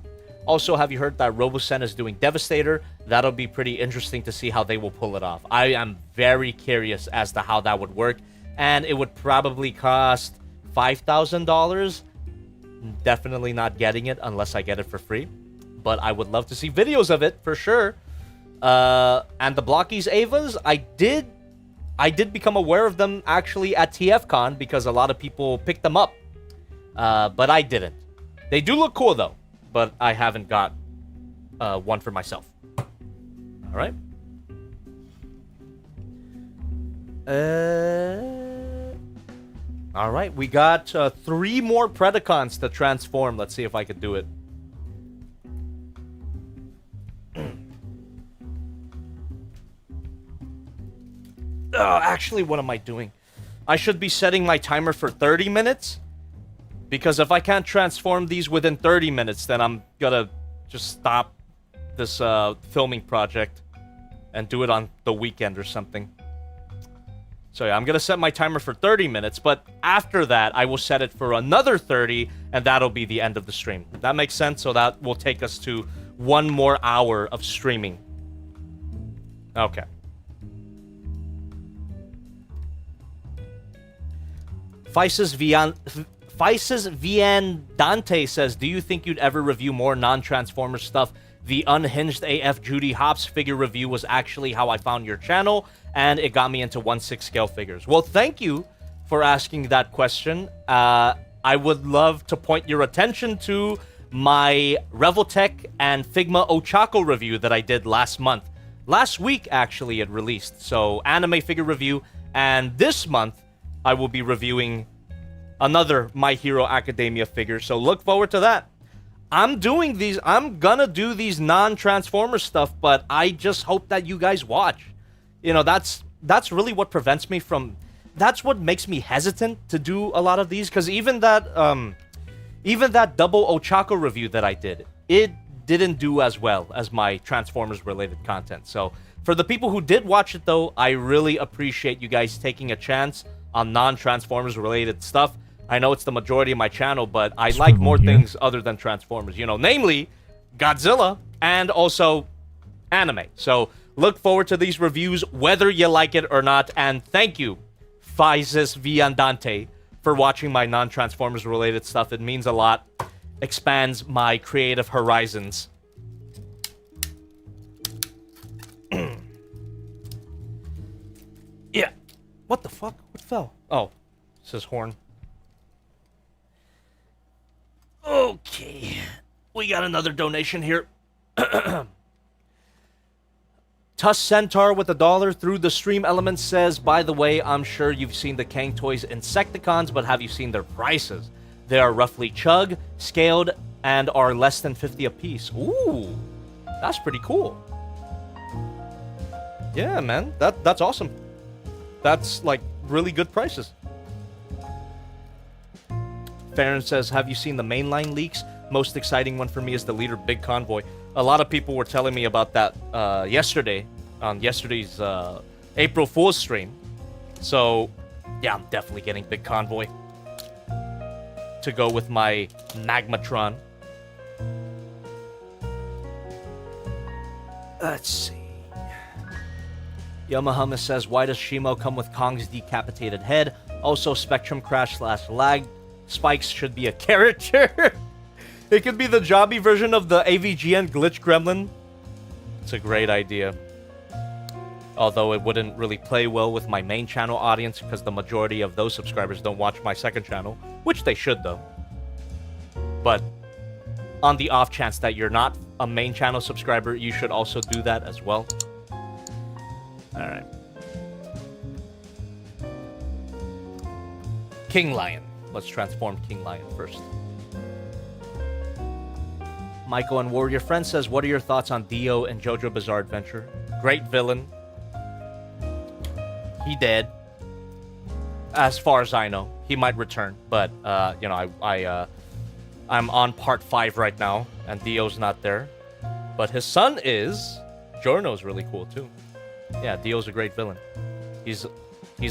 Also, have you heard that Robosen is doing Devastator? That'll be pretty interesting to see how they will pull it off. I am very curious as to how that would work, and it would probably cost $5,000. Definitely not getting it unless I get it for free, but I would love to see videos of it for sure. And the Blockies Avas, I did become aware of them actually at TFCon because a lot of people picked them up, but I didn't. They do look cool though, but I haven't got one for myself. All right. All right, we got 3 more Predacons to transform. Let's see if I could do it. Actually, what am I doing? I should be setting my timer for 30 minutes. Because if I can't transform these within 30 minutes, then I'm gonna just stop this filming project and do it on the weekend or something. So yeah, I'm gonna set my timer for 30 minutes, but after that, I will set it for another 30, and that'll be the end of the stream. That makes sense? So that will take us to 1 more hour of streaming. Okay. Vices Vian Dante says, do you think you'd ever review more non-Transformer stuff? The Unhinged AF Judy Hopps figure review was actually how I found your channel, and it got me into 1/6 scale figures. Well, thank you for asking that question. I would love to point your attention to my Revoltech and Figma Ochako review that I did last month. Last week, actually, it released. So, anime figure review, and this month, I will be reviewing another My Hero Academia figure, so look forward to that. I'm gonna do these non-Transformer stuff, but I just hope that you guys watch. You know, that's really what prevents me from... That's what makes me hesitant to do a lot of these, because even that double Ochako review that I did, it didn't do as well as my Transformers-related content. So, for the people who did watch it, though, I really appreciate you guys taking a chance on non-Transformers related stuff. I know it's the majority of my channel, but I like more things other than Transformers, you know, namely Godzilla and also anime. So look forward to these reviews, whether you like it or not, and thank you, Vices Viandante, for watching my non-Transformers related stuff. It means a lot, expands my creative horizons. Yeah. What the fuck? What fell? Oh, it says horn. Okay. We got another donation here. Tuss Centaur with $1 through the stream element says, by the way, I'm sure you've seen the Kang Toys Insecticons, but have you seen their prices? They are roughly chug, scaled, and are less than 50 apiece. Ooh, that's pretty cool. Yeah, man, that's awesome. That's like really good prices. Farron says, have you seen the mainline leaks? Most exciting one for me is the leader Big Convoy. A lot of people were telling me about that yesterday on yesterday's April Fool's stream. So, yeah, I'm definitely getting Big Convoy to go with my Magmatron. Let's see. Yamaha says, why does Shimo come with Kong's decapitated head? Also, Spectrum Crash / lag spikes should be a character. It could be the Jobby version of the AVGN glitch gremlin. It's a great idea. Although it wouldn't really play well with my main channel audience because the majority of those subscribers don't watch my second channel, which they should though. But on the off chance that you're not a main channel subscriber, you should also do that as well. Alright. King Lion. Let's transform King Lion first. Michael and Warrior Friend says, what are your thoughts on Dio and JoJo Bizarre Adventure? Great villain. He dead. As far as I know. He might return. But, you know, I'm on part 5 right now. And Dio's not there. But his son is. Giorno's really cool, too. Yeah, Dio's a great villain. He's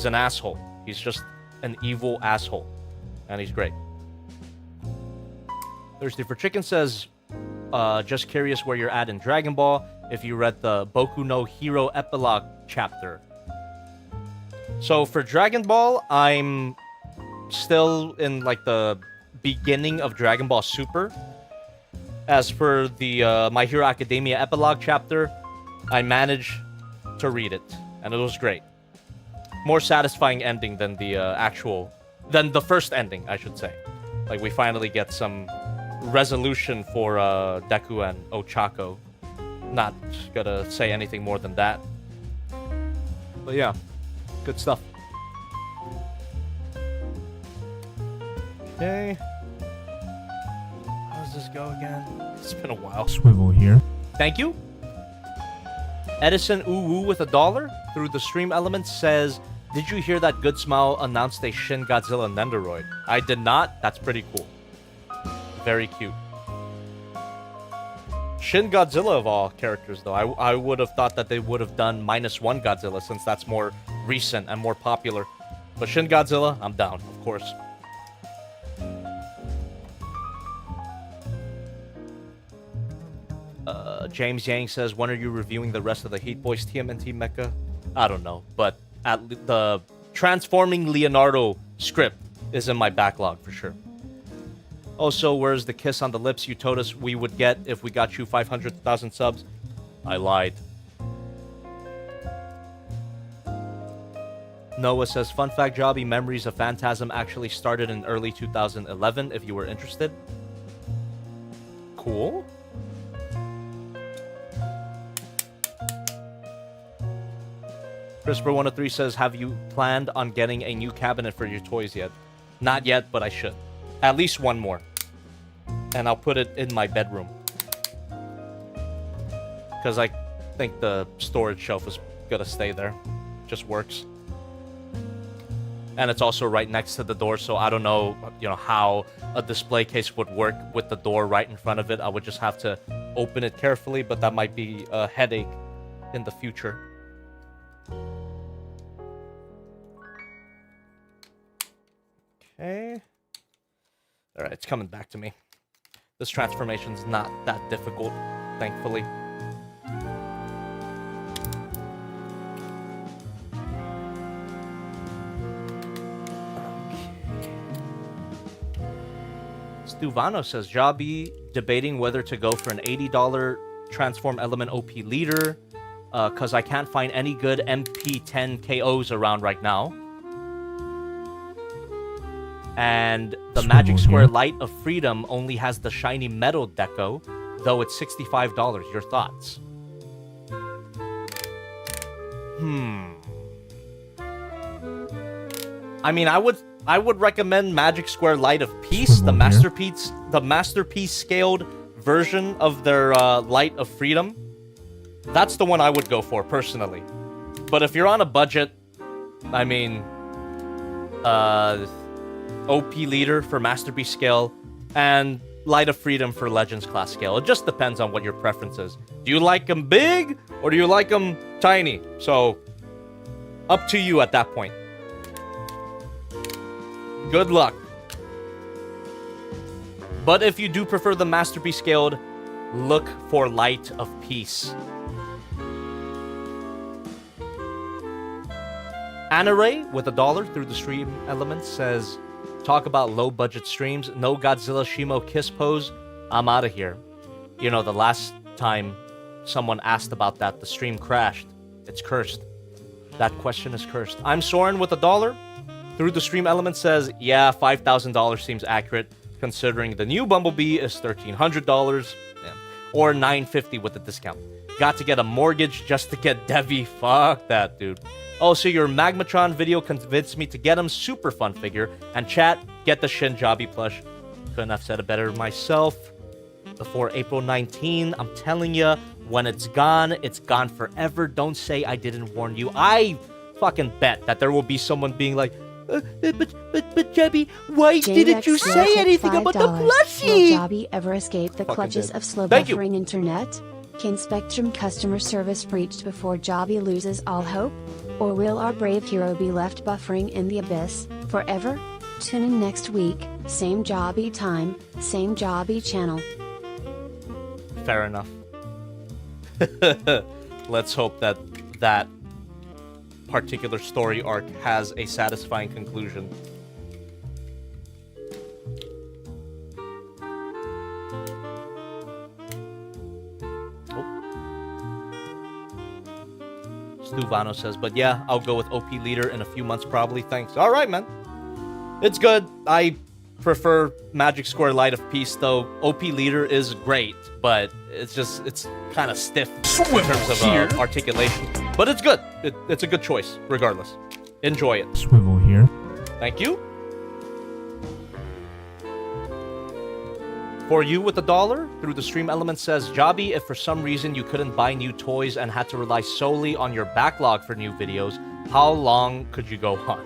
an asshole. He's just an evil asshole. And he's great. Thirsty for Chicken says, just curious where you're at in Dragon Ball, if you read the Boku no Hero epilogue chapter. So for Dragon Ball, I'm still in like the beginning of Dragon Ball Super. As for the My Hero Academia epilogue chapter, I managed to read it, and it was great. More satisfying ending than than the first ending, I should say. Like, we finally get some resolution for Deku and Ochako. Not gonna say anything more than that. But yeah, good stuff. Okay. How does this go again? It's been a while. Swivel here. Thank you. Edison Uwu with $1 through the stream element says, did you hear that Good Smile announced a Shin Godzilla Nendoroid? I did not. That's pretty cool. Very cute. Shin Godzilla of all characters, though. I would have thought that they would have done -1 Godzilla since that's more recent and more popular. But Shin Godzilla, I'm down, of course. James Yang says, when are you reviewing the rest of the Heat Boys TMNT mecha? I don't know, but the Transforming Leonardo script is in my backlog for sure. Also, where's the kiss on the lips you told us we would get if we got you 500,000 subs? I lied. Noah says, fun fact, Jobby, Memories of Phantasm actually started in early 2011, if you were interested. Cool. Christopher103 says, have you planned on getting a new cabinet for your toys yet? Not yet, but I should. At least one more. And I'll put it in my bedroom. Because I think the storage shelf is gonna stay there. Just works. And it's also right next to the door, so I don't know, you know, how a display case would work with the door right in front of it. I would just have to open it carefully, but that might be a headache in the future. Okay. Alright, it's coming back to me. This transformation's not that difficult, thankfully. Stuvano says, Jobby debating whether to go for an $80 Transform Element OP leader, because I can't find any good MP10 KOs around right now. And the Magic Square Light of Freedom only has the shiny metal deco, though it's $65. Your thoughts? I mean, I would I would recommend Magic Square Light of Peace, the masterpiece scaled version of their Light of Freedom. That's the one I would go for personally. But if you're on a budget, I mean, OP Leader for Masterpiece scale and Light of Freedom for Legends class scale. It just depends on what your preference is. Do you like them big or do you like them tiny? So, up to you at that point. Good luck. But if you do prefer the Masterpiece scaled, look for Light of Peace. Anaray with $1 through the stream elements says, talk about low budget streams, no Godzilla Shimo kiss pose, I'm out of here. You know, the last time someone asked about that, the stream crashed. It's cursed. That question is cursed. I'm Soren with $1 through the stream element says, yeah, $5,000 seems accurate considering the new Bumblebee is $1,300 or $950 with the discount. Got to get a mortgage just to get Devi. Fuck that, dude. Also, your Magmatron video convinced me to get him. Super fun figure. And chat, get the Shinjabi plush. Couldn't have said it better myself. Before April 19, I'm telling you, when it's gone forever. Don't say I didn't warn you. I fucking bet that there will be someone being like, but Jabby, why didn't you say anything about the plushie? Will Jabby ever escape the clutches of slow buffering internet? Can Spectrum customer service breached before Jabby loses all hope? Or will our brave hero be left buffering in the abyss forever? Tune in next week, same Jabby time, same Jabby channel. Fair enough. Let's hope that that particular story arc has a satisfying conclusion. Stuvano says, but yeah, I'll go with OP Leader in a few months probably. Thanks. All right, man. It's good. I prefer Magic Square Light of Peace, though. OP Leader is great, but it's kind of stiff in terms of articulation. But it's good. It's a good choice, regardless. Enjoy it. Swivel here. Thank you. For you with $1 through the stream element says, Jobby, if for some reason you couldn't buy new toys and had to rely solely on your backlog for new videos, how long could you go on?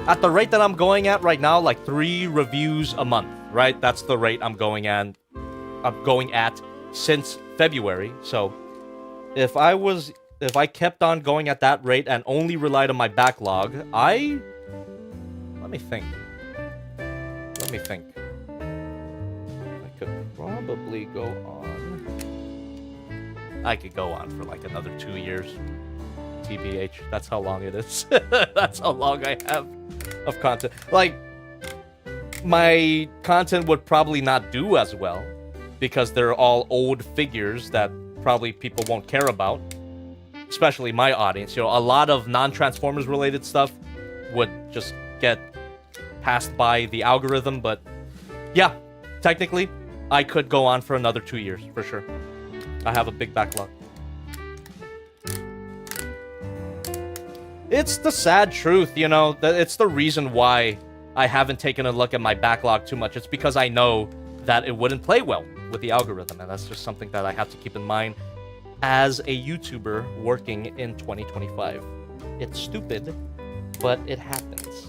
At the rate that I'm going at right now, like 3 reviews a month, right? That's the rate I'm going at since February. So if I kept on going at that rate and only relied on my backlog, let me think. I could probably go on. I could go on for like another 2 years. TBH. That's how long it is. That's how long I have of content. Like, my content would probably not do as well because they're all old figures that probably people won't care about, especially my audience. You know, a lot of non-Transformers related stuff would just get passed by the algorithm, but yeah, technically, I could go on for another 2 years, for sure. I have a big backlog. It's the sad truth, you know, it's the reason why I haven't taken a look at my backlog too much. It's because I know that it wouldn't play well with the algorithm, and that's just something that I have to keep in mind as a YouTuber working in 2025. It's stupid, but it happens.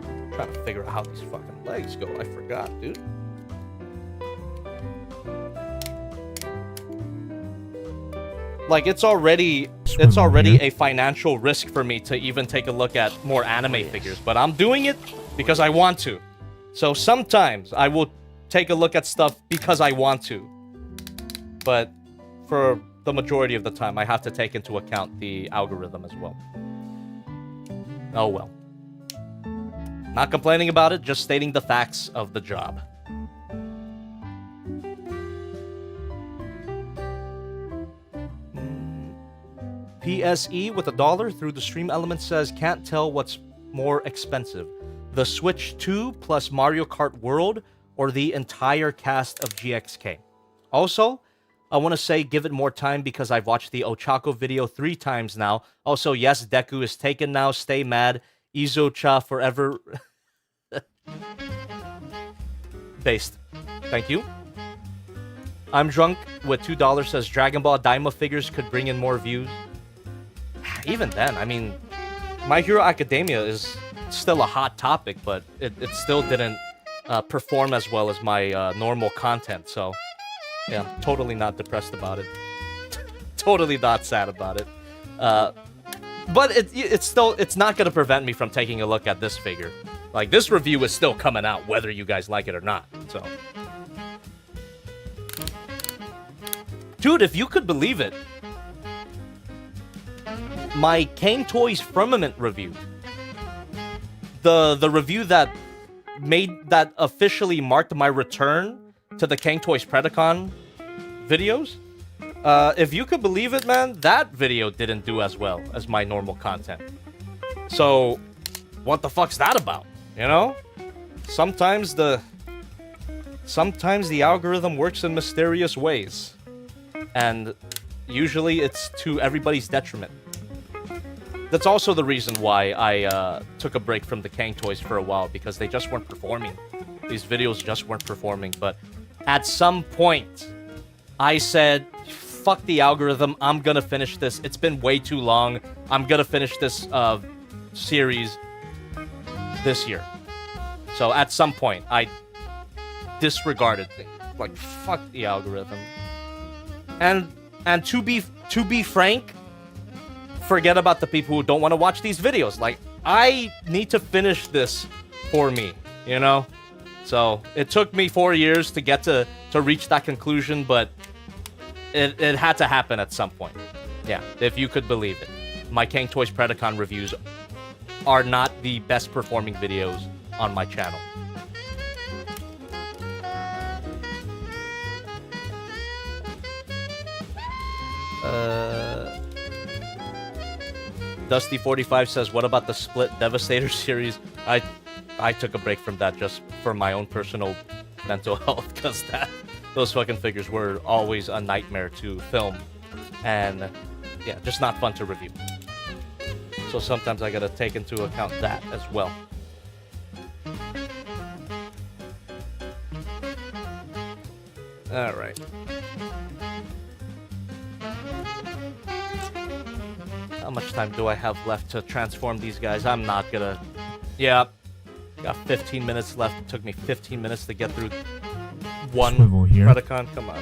I'm trying to figure out how these fucking legs go. I forgot, dude. Like, it's already a financial risk for me to even take a look at more anime figures, but I'm doing it because I want to. So sometimes I will take a look at stuff because I want to. But for the majority of the time, I have to take into account the algorithm as well. Oh well. Not complaining about it, just stating the facts of the job. PSE with $1 through the stream element says, can't tell what's more expensive, the Switch 2 plus Mario Kart World or the entire cast of GxK. Also, I want to say give it more time because I've watched the Ochako video 3 times now. Also, yes, Deku is taken now. Stay mad. Izo-cha forever. Based. Thank you. I'm drunk with $2 says Dragon Ball Daima figures could bring in more views. Even then, I mean, My Hero Academia is still a hot topic, but it still didn't perform as well as my normal content, so yeah, totally not depressed about it. Totally not sad about it. But it's not gonna prevent me from taking a look at this figure. Like, this review is still coming out, whether you guys like it or not, so. Dude, if you could believe it, my Kane Toys Firmament review, the review that officially marked my return to the Kang Toys Predacon videos, if you could believe it, man, that video didn't do as well as my normal content. So, what the fuck's that about? You know? Sometimes the algorithm works in mysterious ways. And usually it's to everybody's detriment. That's also the reason why I took a break from the Kang Toys for a while, because they just weren't performing. These videos just weren't performing, but at some point, I said, fuck the algorithm, I'm gonna finish this. It's been way too long. I'm gonna finish this series this year. So at some point, I disregarded things. Like, fuck the algorithm. And to be frank, forget about the people who don't want to watch these videos. Like, I need to finish this for me, you know? So, it took me 4 years to get to reach that conclusion, but it had to happen at some point. Yeah, if you could believe it. My Kang Toys Predacon reviews are not the best performing videos on my channel. Dusty45 says, what about the Split Devastator series? I took a break from that just for my own personal mental health, because those fucking figures were always a nightmare to film. And yeah, just not fun to review. So sometimes I gotta take into account that as well. Alright. How much time do I have left to transform these guys? I'm not gonna... Yeah. Got 15 minutes left. It took me 15 minutes to get through one Predacon. Come on.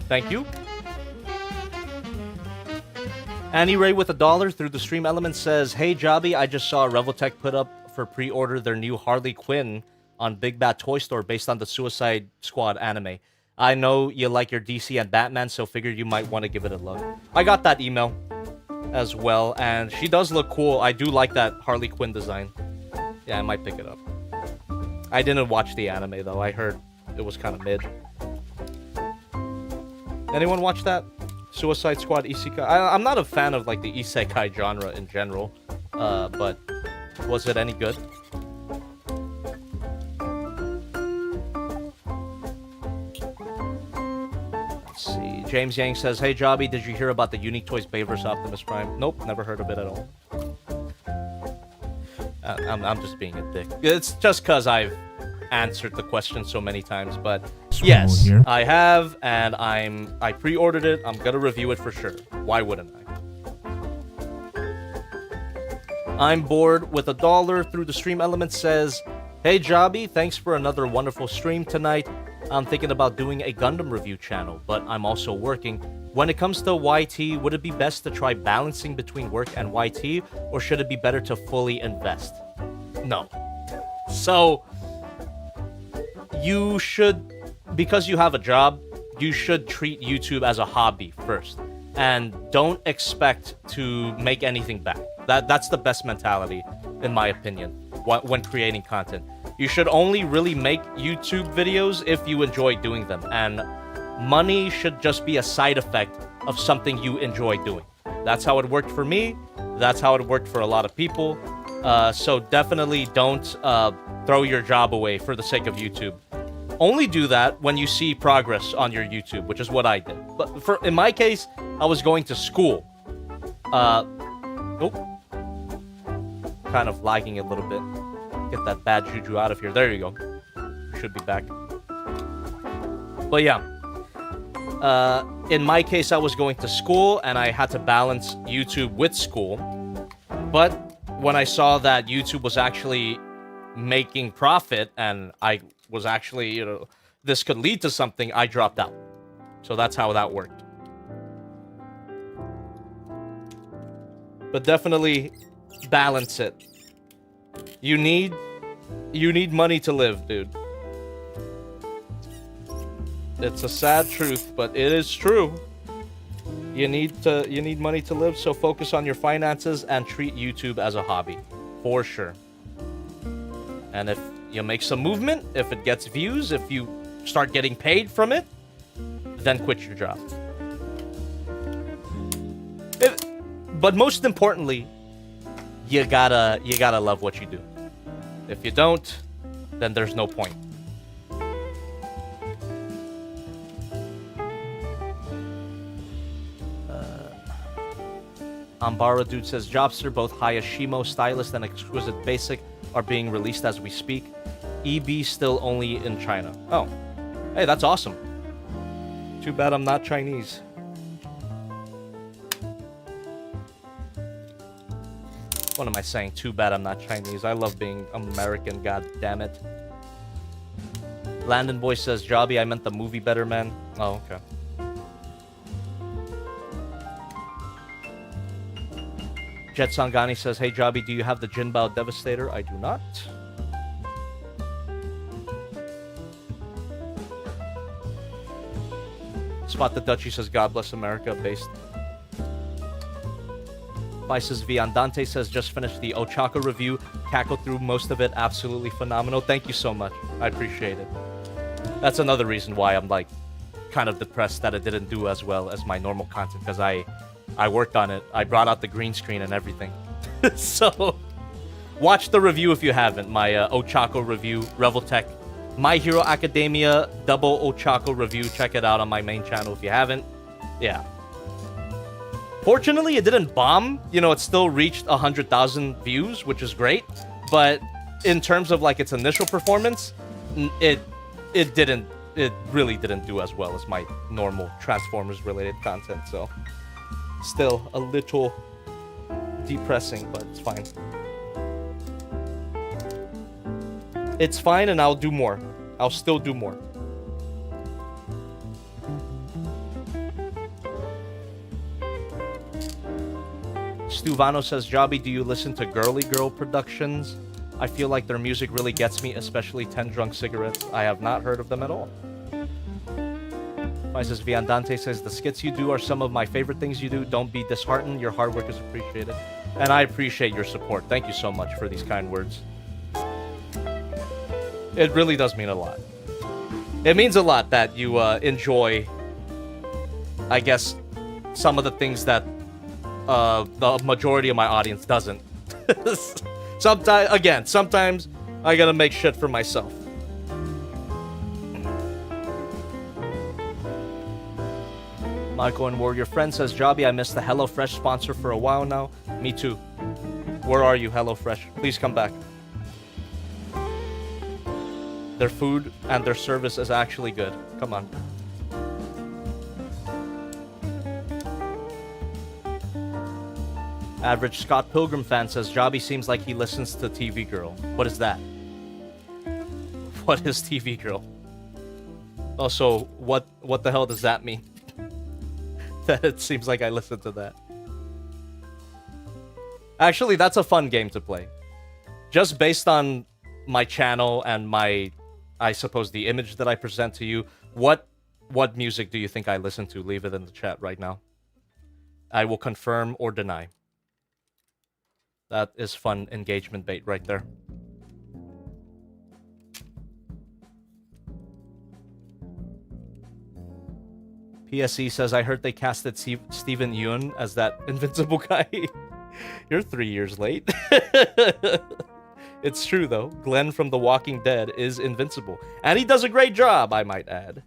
Thank you. Annie Ray with $1 through the stream element says, hey Jobby, I just saw Revoltech put up for pre-order their new Harley Quinn on Big Bad Toy Store based on the Suicide Squad anime. I know you like your DC and Batman, so figured you might want to give it a look. I got that email as well, and she does look cool. I do like that Harley Quinn design. Yeah, I might pick it up. I didn't watch the anime, though. I heard it was kind of mid. Anyone watch that? Suicide Squad Isekai? I'm not a fan of, like, the Isekai genre in general, but was it any good? See, James Yang says, hey Jobby, did you hear about the Unique Toys Bay vs Optimus Prime? Nope, never heard of it at all. I'm just being a dick. It's just because I've answered the question so many times, but yes, I have, and I pre-ordered it. I'm gonna review it for sure. Why wouldn't I? I'm bored with $1 through the stream element says, hey Jobby, thanks for another wonderful stream tonight. I'm thinking about doing a Gundam review channel, but I'm also working. When it comes to YT, would it be best to try balancing between work and YT, or should it be better to fully invest? No. So, you should, because you have a job, you should treat YouTube as a hobby first. And don't expect to make anything back. That's the best mentality, in my opinion, when creating content. You should only really make YouTube videos if you enjoy doing them, and money should just be a side effect of something you enjoy doing. That's how it worked for me. That's how it worked for a lot of people. So definitely don't throw your job away for the sake of YouTube. only do that when you see progress on your YouTube, which is what I did. But in my case, I was going to school. Oh, kind of lagging a little bit. Get that bad juju out of here. There you go. Should be back. But yeah, in my case, I was going to school and I had to balance YouTube with school. But when I saw that YouTube was actually making profit and I was actually, you know, this could lead to something, I dropped out. So that's how that worked. But definitely balance it. You need money to live, dude. It's a sad truth, but it is true. You need money to live, so focus on your finances and treat YouTube as a hobby. For sure. And if you make some movement, if it gets views, if you start getting paid from it, then quit your job. But most importantly, you gotta love what you do. If you don't, then there's no point. Ambara Dude says, Jobster, both Haya Shimo, Stylist, and Exquisite Basic are being released as we speak. EB still only in China. Oh. Hey, that's awesome. Too bad I'm not Chinese. What am I saying? Too bad I'm not Chinese. I love being American, god damn it. Landon Boy says, Jobby, I meant the movie Better Man. Oh, okay. Jet Sangani says, hey Jobby, do you have the Jinbao Devastator? I do not. Spot the Dutchie says, God bless America, based. Vices Viandante says, just finished the Ochako review. Cackled through most of it. Absolutely phenomenal. Thank you so much. I appreciate it. That's another reason why I'm like kind of depressed that it didn't do as well as my normal content, because I worked on it. I brought out the green screen and everything. So watch the review if you haven't. My Ochako review, Reveltech, My Hero Academia double Ochako review. Check it out on my main channel if you haven't. Yeah. Fortunately, it didn't bomb. You know, it still reached 100,000 views, which is great. But in terms of like its initial performance, it really didn't do as well as my normal Transformers related content. So still a little depressing, but it's fine. It's fine, and I'll do more. I'll still do more. Stuvano says, Jobby, do you listen to Girly Girl Productions? I feel like their music really gets me, especially 10 Drunk Cigarettes. I have not heard of them at all. Vices Viandante says, the skits you do are some of my favorite things you do. Don't be disheartened. Your hard work is appreciated. And I appreciate your support. Thank you so much for these kind words. It really does mean a lot. It means a lot that you enjoy, I guess, some of the things that the majority of my audience doesn't. Sometimes I gotta make shit for myself. Michael and Warrior Friend says, Jobby, I missed the HelloFresh sponsor for a while now. Me too. Where are you, HelloFresh? Please come back. Their food and their service is actually good. Come on. Average Scott Pilgrim fan says, Jobby seems like he listens to TV Girl. What is that? What is TV Girl? Also, what the hell does that mean? That it seems like I listen to that. Actually, that's a fun game to play. Just based on my channel and my, I suppose, the image that I present to you, what music do you think I listen to? Leave it in the chat right now. I will confirm or deny. That is fun engagement bait right there. PSE says, I heard they casted Steven Yeun as that invincible guy. You're 3 years late. It's true, though. Glenn from The Walking Dead is invincible. And he does a great job, I might add.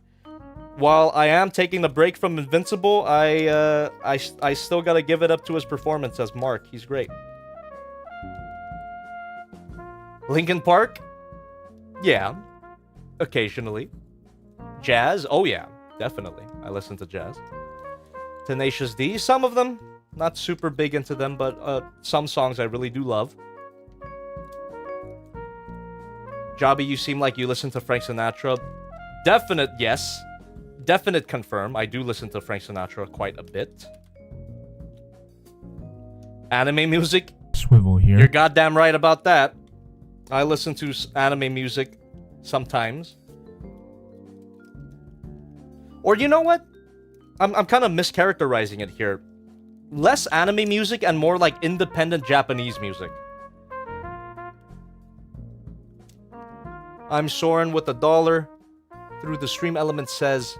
While I am taking the break from Invincible, I still gotta give it up to his performance as Mark. He's great. Linkin Park? Yeah. Occasionally. Jazz? Oh yeah, definitely. I listen to jazz. Tenacious D? Some of them. Not super big into them, but some songs I really do love. Jobby, you seem like you listen to Frank Sinatra. Definite yes. Definite confirm. I do listen to Frank Sinatra quite a bit. Anime music? Swivel here. You're goddamn right about that. I listen to anime music sometimes. Or you know what? I'm kind of mischaracterizing it here. Less anime music and more like independent Japanese music. I'm Soren with $1 through the stream element says,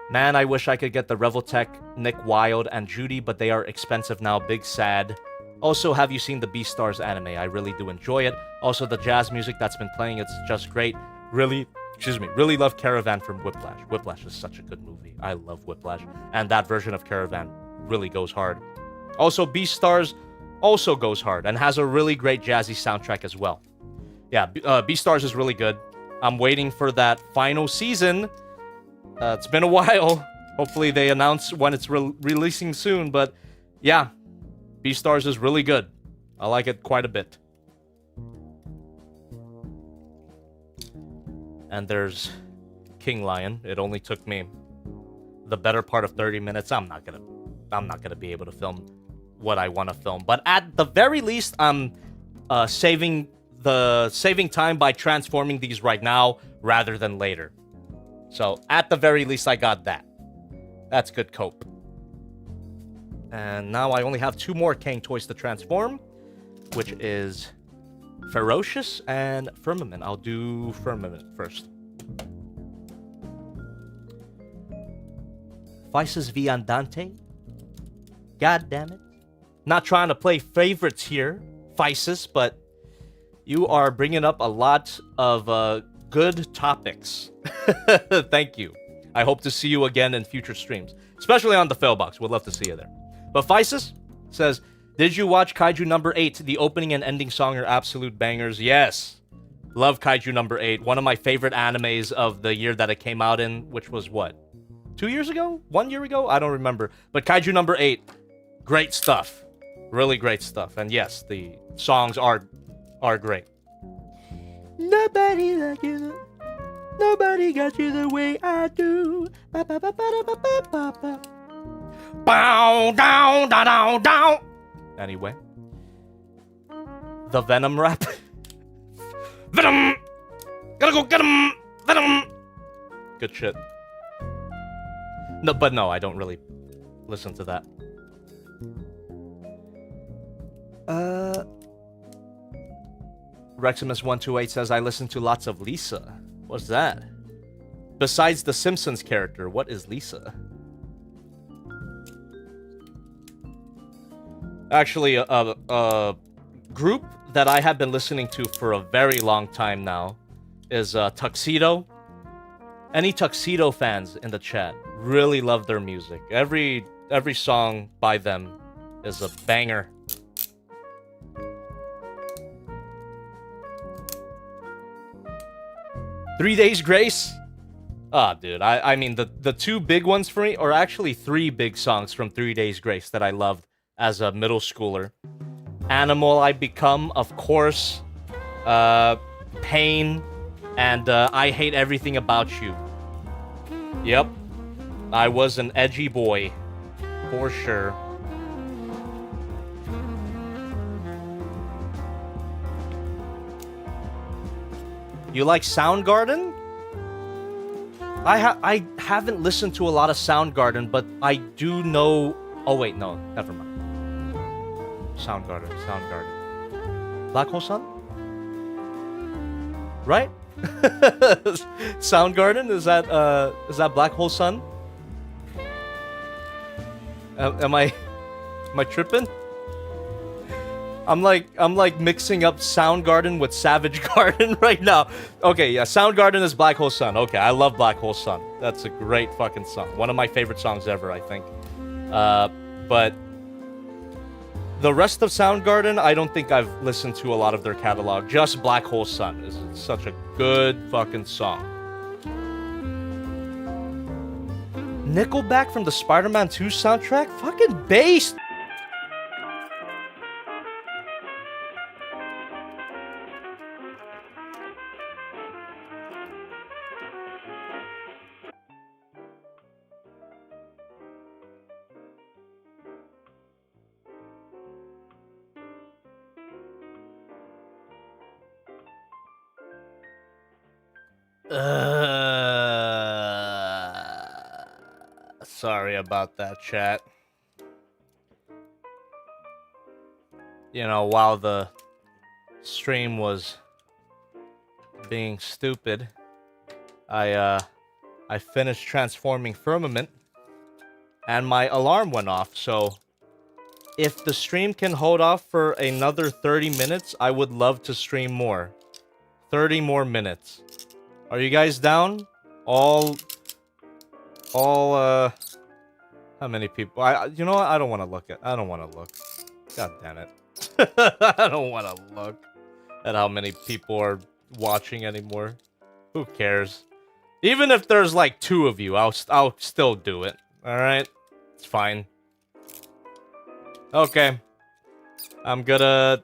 man, I wish I could get the Revoltech, Nick Wilde, and Judy, but they are expensive now. Big sad. Also, have you seen the Beastars anime? I really do enjoy it. Also, the jazz music that's been playing, it's just great. Really love Caravan from Whiplash. Whiplash is such a good movie. I love Whiplash. And that version of Caravan really goes hard. Also, Beastars also goes hard and has a really great jazzy soundtrack as well. Yeah, Beastars is really good. I'm waiting for that final season. It's been a while. Hopefully they announce when it's releasing soon, but yeah, Beastars is really good. I like it quite a bit. And there's King Lion. It only took me the better part of 30 minutes. I'm not gonna be able to film what I want to film, but at the very least, I'm saving time by transforming these right now rather than later. So at the very least, I got that. That's good cope. And now I only have 2 more Kang toys to transform, which is Ferocious and Firmament. I'll do Firmament first. Vices Viandante. God damn it. Not trying to play favorites here, Vices, but you are bringing up a lot of good topics. Thank you. I hope to see you again in future streams, especially on the Failbox. We'd love to see you there. But Vices says, did you watch Kaiju number 8? The opening and ending song are absolute bangers. Yes. Love Kaiju number 8. One of my favorite animes of the year that it came out in, which was what? 2 years ago? 1 year ago? I don't remember. But Kaiju number 8, great stuff. Really great stuff. And yes, the songs are great. Nobody like you. Nobody got you the way I do. Bow, down, down, down, down. Anyway. The Venom rap. Venom! Gotta go get him! Venom! Good shit. No, but no, I don't really listen to that. Reximus128 says, I listen to lots of Lisa. What's that? Besides the Simpsons character, what is Lisa? Actually, a group that I have been listening to for a very long time now is Tuxedo. Any Tuxedo fans in the chat really love their music. Every song by them is a banger. Three Days Grace? Ah, dude, I mean, the 2 big ones for me, or actually 3 big songs from 3 Days Grace that I loved as a middle schooler. Animal I Become, of course. Pain, and I Hate Everything About You. Yep, I was an edgy boy, for sure. You like Soundgarden? I haven't listened to a lot of Soundgarden, but I do know... Oh wait, no, never mind. Soundgarden. Black Hole Sun? Right? Soundgarden? Is that Black Hole Sun? Am I tripping? I'm like mixing up Soundgarden with Savage Garden right now. Okay, yeah, Soundgarden is Black Hole Sun. Okay, I love Black Hole Sun. That's a great fucking song. One of my favorite songs ever, I think. But the rest of Soundgarden, I don't think I've listened to a lot of their catalog. Just Black Hole Sun is such a good fucking song. Nickelback from the Spider-Man 2 soundtrack? Fucking bass! Sorry about that, chat. You know, while the stream was being stupid, I finished transforming Firmament, and my alarm went off, so if the stream can hold off for another 30 minutes, I would love to stream more. 30 more minutes. Are you guys down? All, how many people? You know what? I don't want to look. God damn it. I don't want to look at how many people are watching anymore. Who cares? Even if there's like 2 of you, I'll still do it. All right? It's fine. Okay. I'm gonna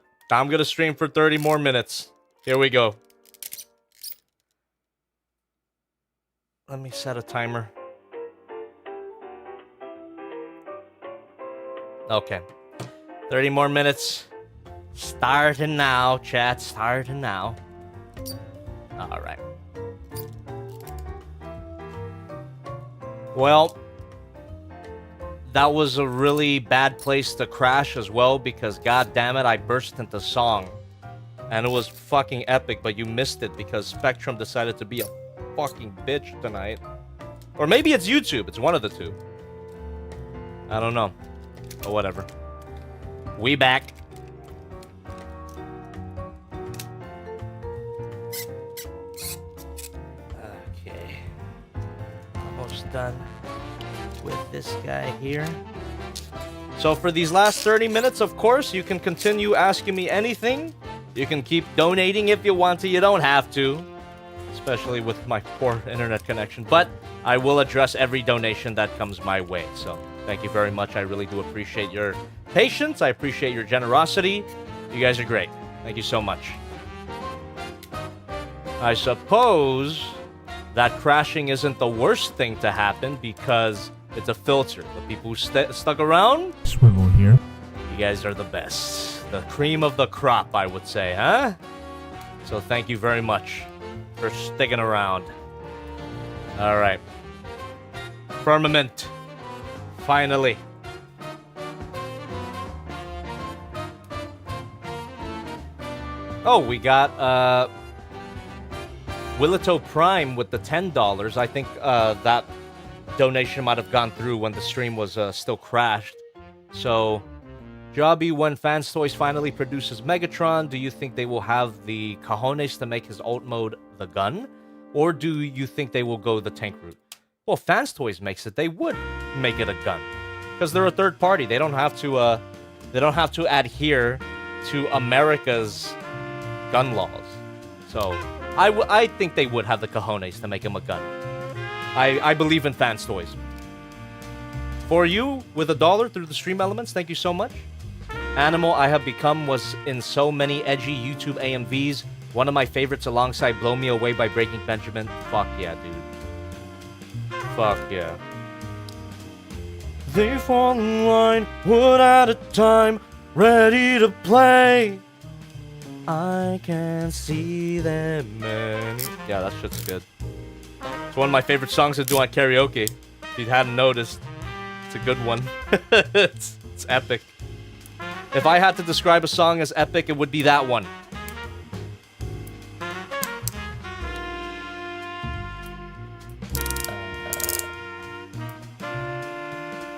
stream for 30 more minutes. Here we go. Let me set a timer. Okay. 30 more minutes. Starting now, chat. Starting now. Alright. Well, that was a really bad place to crash as well because, god damn it, I burst into song. And it was fucking epic, but you missed it because Spectrum decided to be a fucking bitch tonight. Or maybe it's YouTube. It's one of the two. I don't know. But whatever. We back. Okay. Almost done with this guy here. So for these last 30 minutes, of course, you can continue asking me anything. You can keep donating if you want to. You don't have to. Especially with my poor internet connection. But I will address every donation that comes my way. So thank you very much. I really do appreciate your patience. I appreciate your generosity. You guys are great. Thank you so much. I suppose that crashing isn't the worst thing to happen because it's a filter. The people who stuck around, Swivel here. you guys are the best. The cream of the crop, I would say, huh? So thank you very much for sticking around. Alright. Firmament. Finally. Oh, we got Willito Prime with the $10. I think that donation might have gone through when the stream was still crashed. So, Jobby, when Fans Toys finally produces Megatron, do you think they will have the cojones to make his ult mode the gun? Or do you think they will go the tank route? Well, Fans Toys makes it. They would make it a gun. Because they're a third party. They don't have to adhere to America's gun laws. So, I think they would have the cojones to make him a gun. I believe in Fans Toys. For you, with $1 through the stream elements, thank you so much. Animal I Have Become was in so many edgy YouTube AMVs. One of my favorites alongside Blow Me Away by Breaking Benjamin. Fuck yeah, dude. Fuck yeah. They fall in line, one at a time, ready to play. I can see them many. Yeah, that shit's good. It's one of my favorite songs to do on karaoke. If you hadn't noticed, it's a good one. it's epic. If I had to describe a song as epic, it would be that one.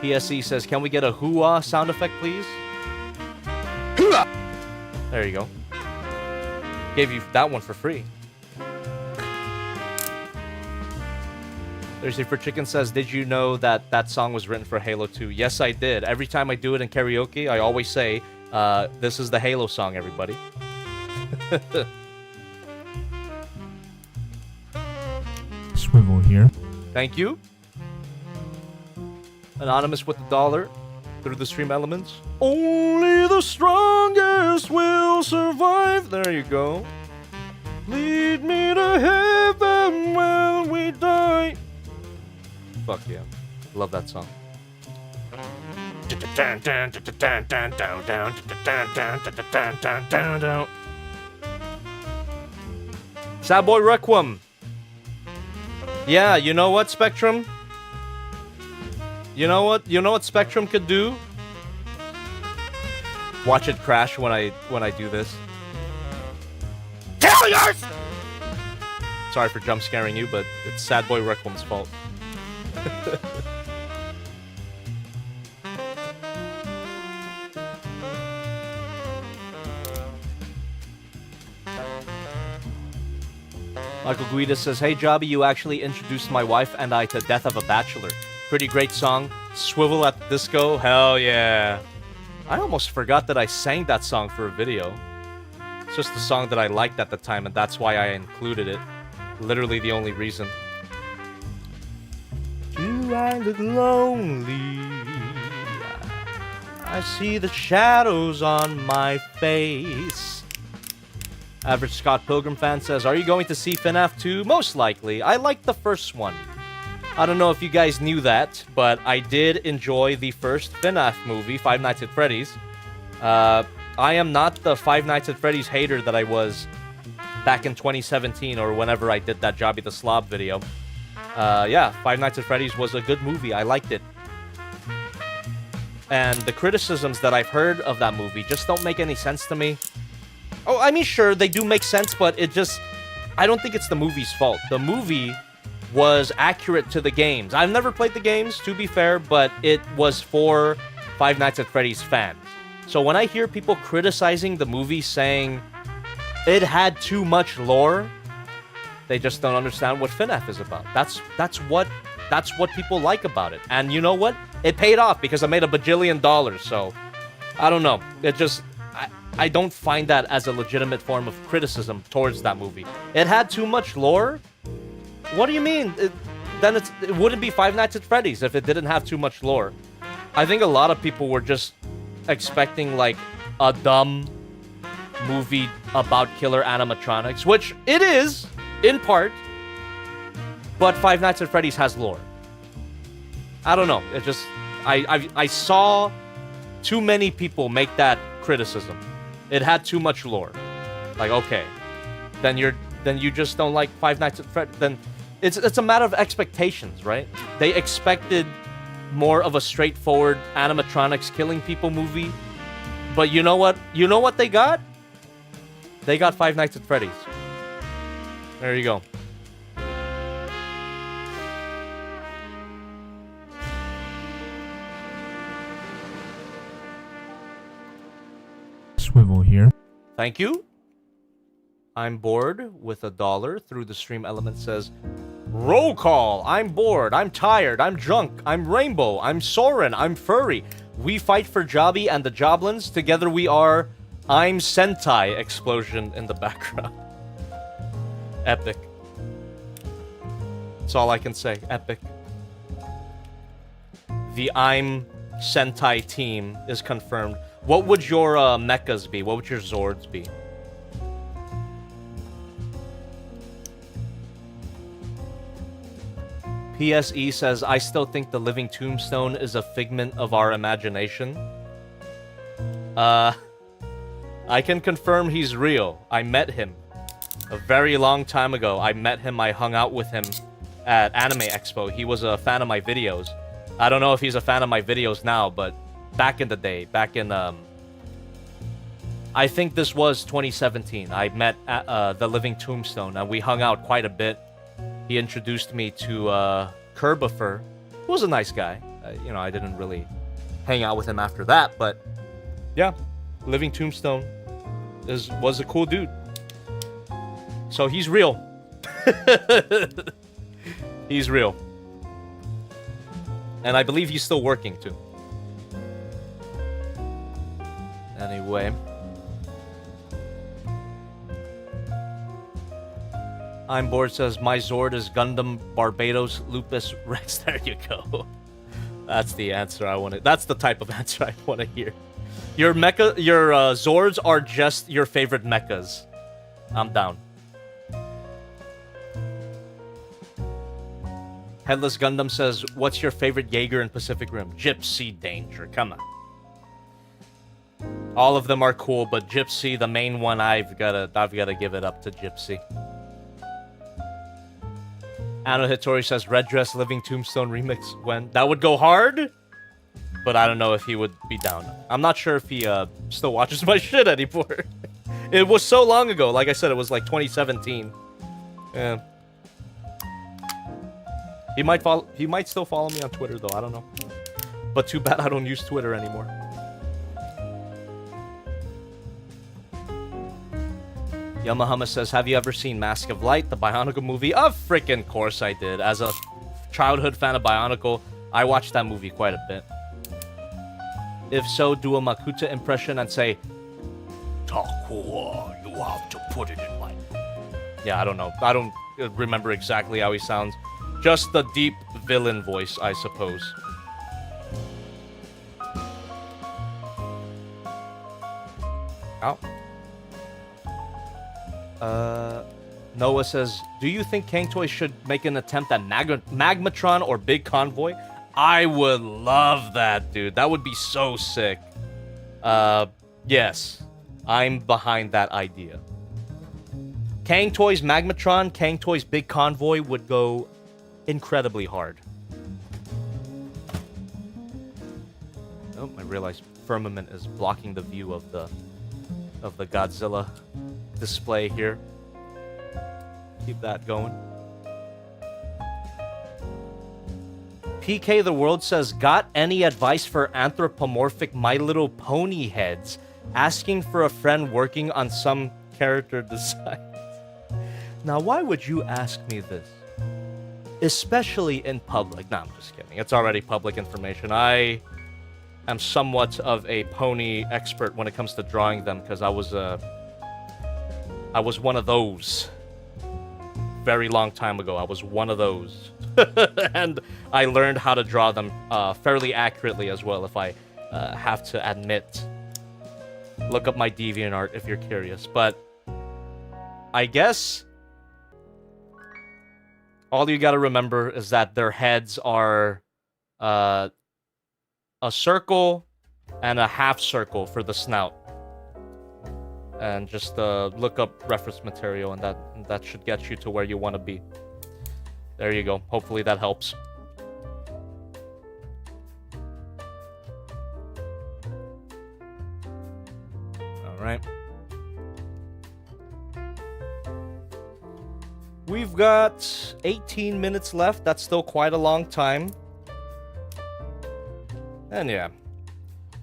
PSE says, can we get a hoo-ah sound effect, please? Hoo-ah! There you go. Gave you that one for free. Thursday for Chicken says, did you know that that song was written for Halo 2? Yes, I did. Every time I do it in karaoke, I always say, this is the Halo song, everybody. Swivel here. Thank you. Anonymous with $1 through the stream elements. Only the strongest will survive. There you go. Lead me to heaven when we die. Fuck yeah. Love that song. Sad Boy Requiem. Yeah, you know what, Spectrum? You know what? You know what Spectrum could do? Watch it crash when I do this. Tell yours! Sorry for jump scaring you, but it's Sad Boy Requiem's fault. Michael Guida says, hey Jobby, you actually introduced my wife and I to Death of a Bachelor. Pretty great song. Swivel at the Disco, hell yeah. I almost forgot that I sang that song for a video. It's just a song that I liked at the time, and that's why I included it. Literally the only reason. Do I look lonely? I see the shadows on my face. Average Scott Pilgrim fan says, are you going to see FNAF 2? Most likely. I liked the first one. I don't know if you guys knew that, but I did enjoy the first FNAF movie, Five Nights at Freddy's. I am not the Five Nights at Freddy's hater that I was back in 2017 or whenever I did that Jobby the Slob video. Yeah, Five Nights at Freddy's was a good movie. I liked it. And the criticisms that I've heard of that movie just don't make any sense to me. Oh, I mean, sure, they do make sense, but it just... I don't think it's the movie's fault. The movie was accurate to the games. I've never played the games, to be fair, but it was for Five Nights at Freddy's fans. So when I hear people criticizing the movie saying it had too much lore, they just don't understand what FNAF is about. That's what people like about it. And you know what? It paid off because I made $1 bajillion, so I don't know. It just... I don't find that as a legitimate form of criticism towards that movie. It had too much lore? What do you mean? Then it wouldn't be Five Nights at Freddy's if it didn't have too much lore. I think a lot of people were just expecting, like, a dumb movie about killer animatronics, which it is, in part, but Five Nights at Freddy's has lore. I don't know. It just... I saw too many people make that criticism. It had too much lore. Like, okay, then you just don't like Five Nights at Freddy's. Then it's a matter of expectations, right? They expected more of a straightforward animatronics killing people movie, but you know what? You know what they got? They got Five Nights at Freddy's. There you go. Swivel here. Thank you. I'm bored with $1 through the stream element says, roll call. I'm bored. I'm tired. I'm drunk. I'm rainbow. I'm Soren. I'm furry. We fight for Jobby and the Joblins. Together we are. I'm Sentai. Explosion in the background. Epic. That's all I can say. Epic. The I'm Sentai team is confirmed. What would your mechas be? What would your Zords be? PSE says, I still think the living tombstone is a figment of our imagination. I can confirm he's real. I met him a very long time ago. I met him. I hung out with him at Anime Expo. He was a fan of my videos. I don't know if he's a fan of my videos now, but back in the day, back in, I think this was 2017. I met the Living Tombstone, and we hung out quite a bit. He introduced me to Kerbifer, who was a nice guy. You know, I didn't really hang out with him after that, but yeah, Living Tombstone. was a cool dude. So he's real. He's real. And I believe he's still working too. Anyway. I'm bored says my Zord is Gundam Barbados Lupus Rex. There you go. That's the answer I want to. That's the type of answer I want to hear. Your mecha, your Zords are just your favorite mechas. I'm down. Headless Gundam says, "What's your favorite Jaeger in Pacific Rim?" Gypsy Danger. Come on. All of them are cool, but Gypsy, the main one, I've gotta give it up to Gypsy. Ano Hitori says, "Red Dress Living Tombstone remix." When that would go hard, but I don't know if he would be down. I'm not sure if he still watches my shit anymore. It was so long ago. Like I said, it was like 2017. Yeah. He might still follow me on Twitter though. I don't know. But too bad I don't use Twitter anymore. Yamahama says, "Have you ever seen Mask of Light, the Bionicle movie?" Of freaking course I did. As a childhood fan of Bionicle, I watched that movie quite a bit. If so, do a Makuta impression and say, "Takua, you have to put it in my..." Yeah, I don't know. I don't remember exactly how he sounds. Just the deep villain voice, I suppose. Ow. Noah says, "Do you think Kang Toys should make an attempt at Magmatron or Big Convoy?" I would love that, dude. That would be so sick. Yes. I'm behind that idea. Kang Toys Magmatron, Kang Toys Big Convoy would go incredibly hard. Oh, I realized Firmament is blocking the view of the Godzilla display here. Keep that going. PK the World says, "Got any advice for anthropomorphic My Little Pony heads? Asking for a friend working on some character design." Now, why would you ask me this? Especially in public. No, I'm just kidding. It's already public information. I am somewhat of a pony expert when it comes to drawing them because I was one of those. Very long time ago, I was one of those. And I learned how to draw them fairly accurately as well, if I have to admit. Look up my DeviantArt if you're curious. But I guess all you gotta remember is that their heads are a circle and a half circle for the snout. And just look up reference material, and that should get you to where you want to be. There you go. Hopefully that helps. All right. We've got 18 minutes left. That's still quite a long time. And yeah.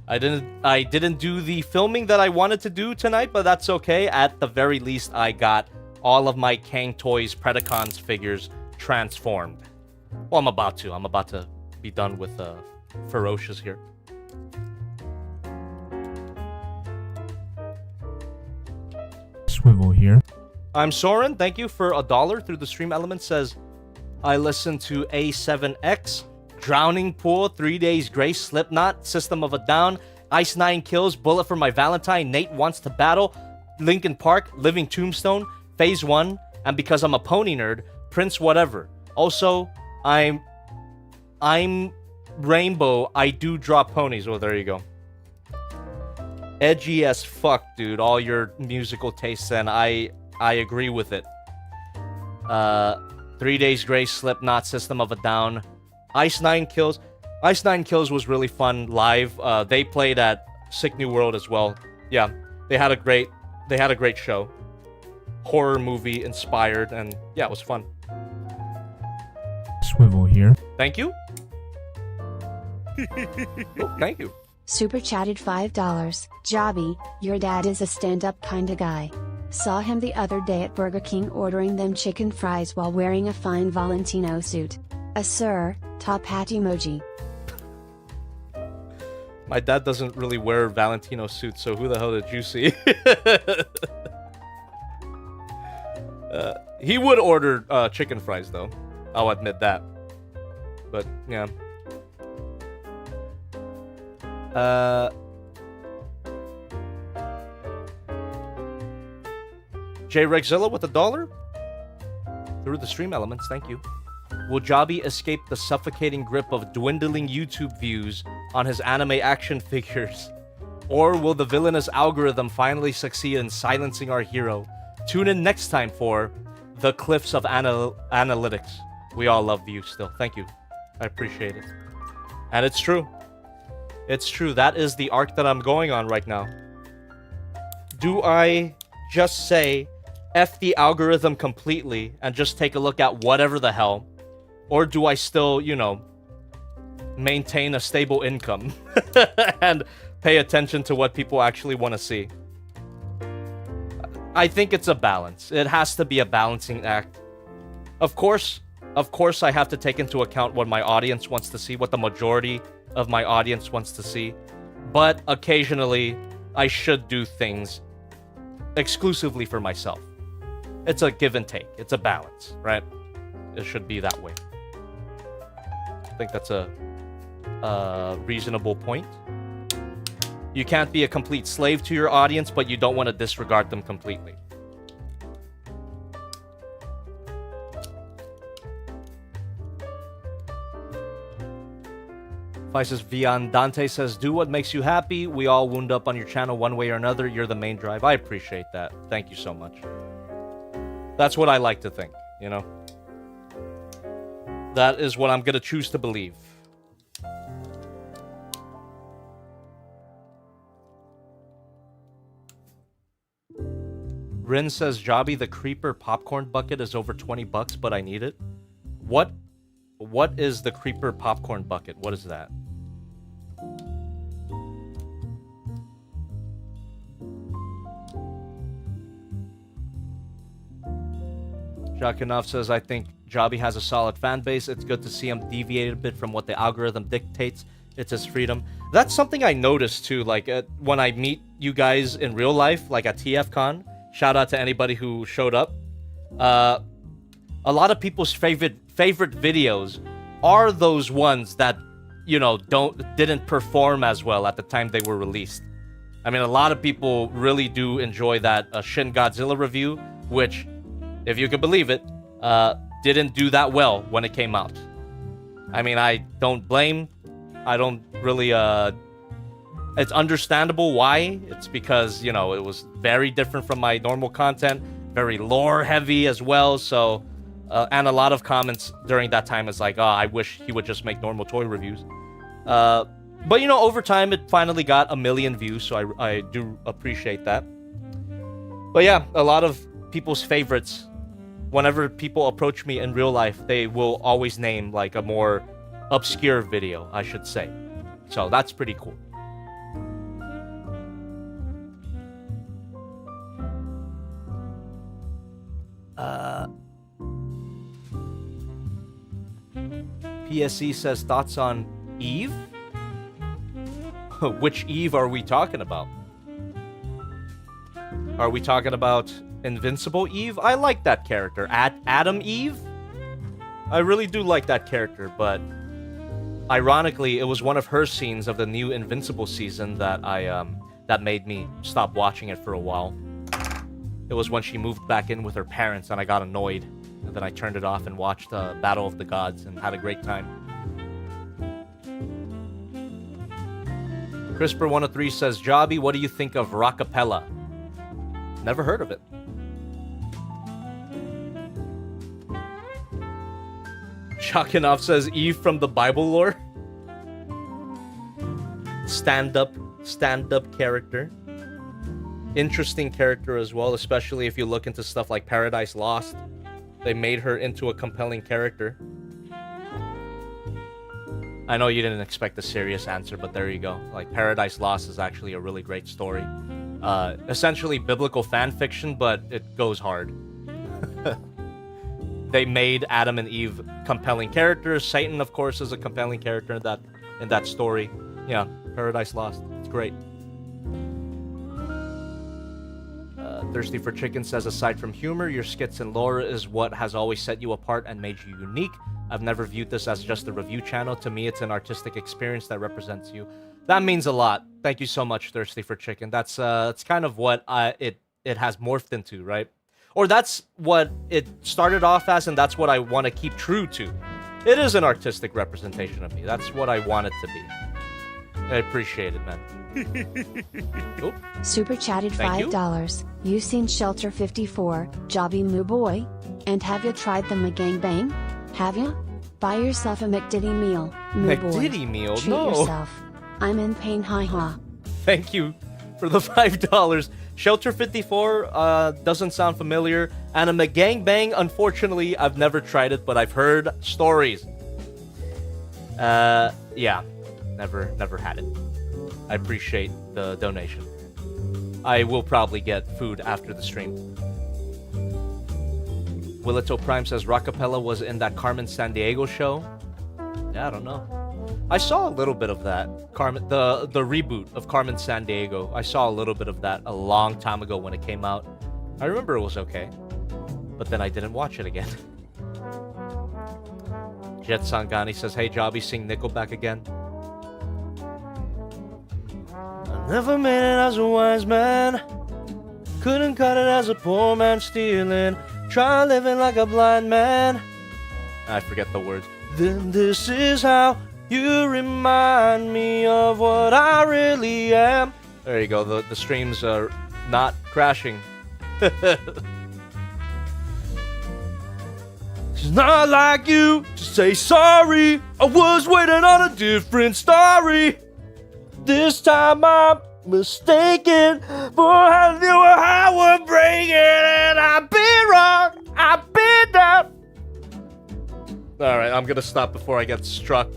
I didn't do the filming that I wanted to do tonight, but that's okay. At the very least, I got all of my Kang Toys Predacons figures transformed. Well, I'm about to be done with Ferocious here. Swivel here. I'm Soren. Thank you for $1 through the stream element. Says, "I listened to A7X. Drowning Pool, 3 Days Grace, Slipknot, System of a Down, Ice 9 Kills, Bullet for My Valentine, Nate Wants to Battle, Linkin Park, Living Tombstone, Phase 1, and because I'm a pony nerd, Prince Whatever. Also, I'm Rainbow, I do draw ponies." Well, there you go. Edgy as fuck, dude. All your musical tastes, and I agree with it. 3 Days Grace, Slipknot, System of a Down, Ice 9 Kills. Ice 9 Kills was really fun live. They played at Sick New World as well. Yeah, they had a great show. Horror movie inspired, and yeah, it was fun. Swivel here. Thank you. Oh, thank you. Super chatted $5. Jobby, your dad is a stand-up kinda guy. Saw him the other day at Burger King ordering them chicken fries while wearing a fine Valentino suit. A sir, top hat emoji. My dad doesn't really wear Valentino suits, so who the hell did you see? He would order chicken fries, though. I'll admit that. But, yeah. J Rexzilla with $1 through the stream elements, thank you. Will Jobby escape the suffocating grip of dwindling YouTube views on his anime action figures? Or will the villainous algorithm finally succeed in silencing our hero? Tune in next time for The Cliffs of Analytics. We all love you still. Thank you. I appreciate it. And it's true. It's true. That is the arc that I'm going on right now. Do I just say F the algorithm completely and just take a look at whatever the hell? Or do I still, you know, maintain a stable income and pay attention to what people actually want to see? I think it's a balance. It has to be a balancing act. Of course, I have to take into account what my audience wants to see, what the majority of my audience wants to see. But occasionally, I should do things exclusively for myself. It's a give and take. It's a balance, right? It should be that way. I think that's a reasonable point. You can't be a complete slave to your audience, but you don't want to disregard them completely. Vices Viandante says, do what makes you happy. We all wound up on your channel one way or another. You're the main drive. I appreciate that. Thank you so much. That's what I like to think, you know? That is what I'm going to choose to believe. Rin says, Jobby, the Creeper popcorn bucket is over 20 bucks, but I need it. What is the Creeper popcorn bucket? What is that? Jakinov says, I think Jobby has a solid fan base. It's good to see him deviate a bit from what the algorithm dictates. It's his freedom. That's something I noticed too, like when I meet you guys in real life, like at TFCon. Shout out to anybody who showed up. A lot of people's favorite videos are those ones that, you know, didn't perform as well at the time they were released. I mean, a lot of people really do enjoy that Shin Godzilla review, which, if you could believe it, didn't do that well when it came out. I mean, I don't really, it's understandable why. It's because, you know, it was very different from my normal content, very lore heavy as well, so, and a lot of comments during that time is like, oh, I wish he would just make normal toy reviews. But, you know, over time, it finally got 1 million views, so I do appreciate that. But yeah, a lot of people's favorites, whenever people approach me in real life, they will always name, like, a more obscure video, I should say. So that's pretty cool. PSC says, thoughts on Eve? Which Eve are we talking about? Are we talking about Invincible Eve? I like that character. Adam Eve? I really do like that character, but ironically, it was one of her scenes of the new Invincible season that that made me stop watching it for a while. It was when she moved back in with her parents and I got annoyed. And then I turned it off and watched Battle of the Gods and had a great time. CRISPR103 says, Jobby, what do you think of Rockapella? Never heard of it. Chakinov says, Eve from the Bible lore. Stand-up character. Interesting character as well, especially if you look into stuff like Paradise Lost. They made her into a compelling character. I know you didn't expect a serious answer, but there you go. Like, Paradise Lost is actually a really great story. Essentially biblical fan fiction, but it goes hard. They made Adam and Eve compelling characters. Satan, of course, is a compelling character in that story. Yeah, Paradise Lost. It's great. Thirsty for Chicken says, aside from humor, your skits and lore is what has always set you apart and made you unique. I've never viewed this as just a review channel. To me, it's an artistic experience that represents you. That means a lot. Thank you so much, Thirsty for Chicken. That's kind of what it has morphed into, right? Or that's what it started off as, and that's what I want to keep true to. It is an artistic representation of me. That's what I want it to be. I appreciate it, man. Oh. Super chatted $5. You seen Shelter 54, Jobby Moo Boy? And have you tried the McGangbang? Have you? Buy yourself a McDiddy meal, Moo Boy. McDiddy meal? Treat No. yourself. I'm in pain, haha. Thank you for the $5. Shelter 54 doesn't sound familiar. And a McGangbang, unfortunately, I've never tried it, but I've heard stories. Yeah, never had it. I appreciate the donation. I will probably get food after the stream. Willito Prime says Rockapella was in that Carmen Sandiego show. Yeah, I don't know. I saw a little bit of that. The reboot of Carmen Sandiego. I saw a little bit of that a long time ago when it came out. I remember it was okay. But then I didn't watch it again. Jet Sangani says, hey Jobby, sing Nickelback again. I never made it as a wise man. Couldn't cut it as a poor man stealing. Try living like a blind man. I forget the words. Then this is how you remind me of what I really am. There you go. The streams are not crashing. It's not like you to say sorry. I was waiting on a different story. This time I'm mistaken for how you were how we're breaking, and I've been wrong. I've been down. All right, I'm gonna stop before I get struck.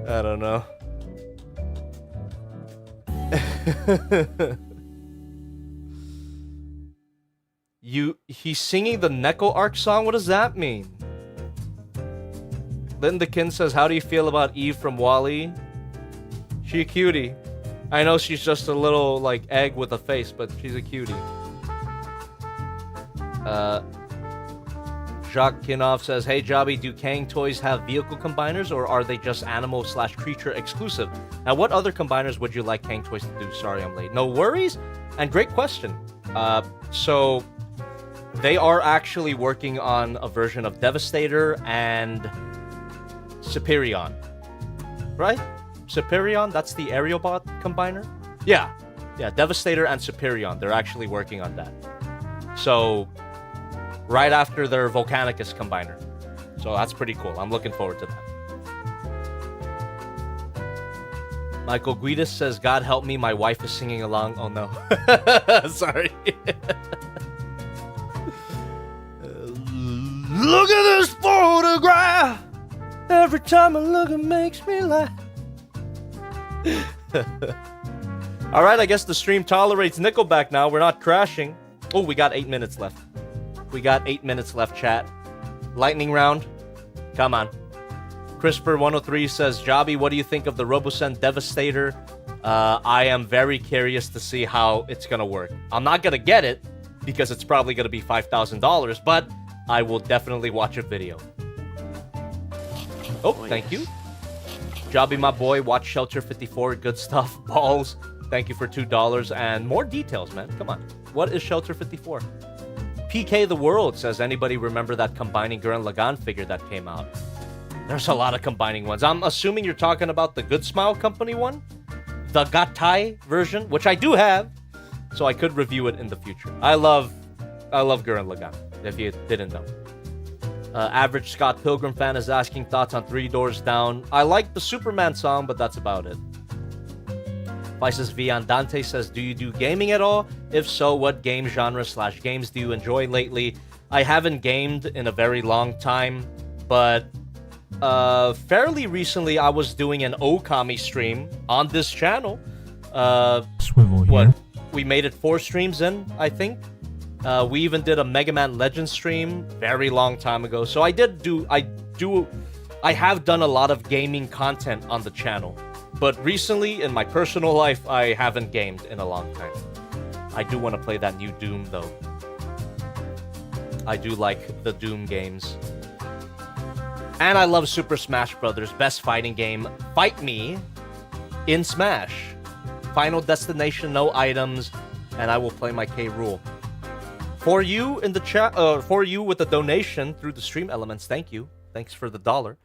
I don't know. He's singing the Neko Arc song? What does that mean? Linda Kin says, how do you feel about Eve from WALL-E? She a cutie. I know she's just a little, like, egg with a face, but she's a cutie. Jacques Kinov says, hey Jobby, do Kang toys have vehicle combiners, or are they just animal/creature exclusive? And what other combiners would you like Kang toys to do? Sorry I'm late. No worries, and great question. So they are actually working on a version of Devastator and Superion, right? Superion, that's the Aerialbot combiner? Yeah, Devastator and Superion, they're actually working on that. So, right after their Volcanicus combiner. So that's pretty cool. I'm looking forward to that. Michael Guidas says, God help me, my wife is singing along. Oh no. Sorry. Look at this photograph. Every time I look, it makes me laugh. Alright, I guess the stream tolerates Nickelback now. We're not crashing. Oh, we got 8 minutes left. We got 8 minutes left, chat. Lightning round. Come on. CRISPR103 says, Jobby, what do you think of the Robosend Devastator? I am very curious to see how it's gonna work. I'm not gonna get it, because it's probably gonna be $5,000, but I will definitely watch a video. Oh, thank you. Jobby, my boy, watch Shelter 54. Good stuff. Balls. Thank you for $2. And more details, man. Come on. What is Shelter 54? PK the World says, anybody remember that combining Gurren Lagann figure that came out? There's a lot of combining ones. I'm assuming you're talking about the Good Smile Company one? The Gatai version, which I do have. So I could review it in the future. I love Gurren Lagann, if you didn't know. Average Scott Pilgrim fan is asking thoughts on Three Doors Down. I like the Superman song, but that's about it. Vices Viandante says, do you do gaming at all? If so, what game genre/games do you enjoy lately? I haven't gamed in a very long time, but fairly recently I was doing an Okami stream on this channel. Swivel here. What? We made it 4 streams in, I think. We even did a Mega Man Legends stream very long time ago. So I have done a lot of gaming content on the channel. But recently, in my personal life, I haven't gamed in a long time. I do want to play that new Doom, though. I do like the Doom games. And I love Super Smash Bros. Best fighting game. Fight me in Smash. Final destination, no items, and I will play my K rule. For you in the chat, for you with the donation through the stream elements, thank you. Thanks for the $1.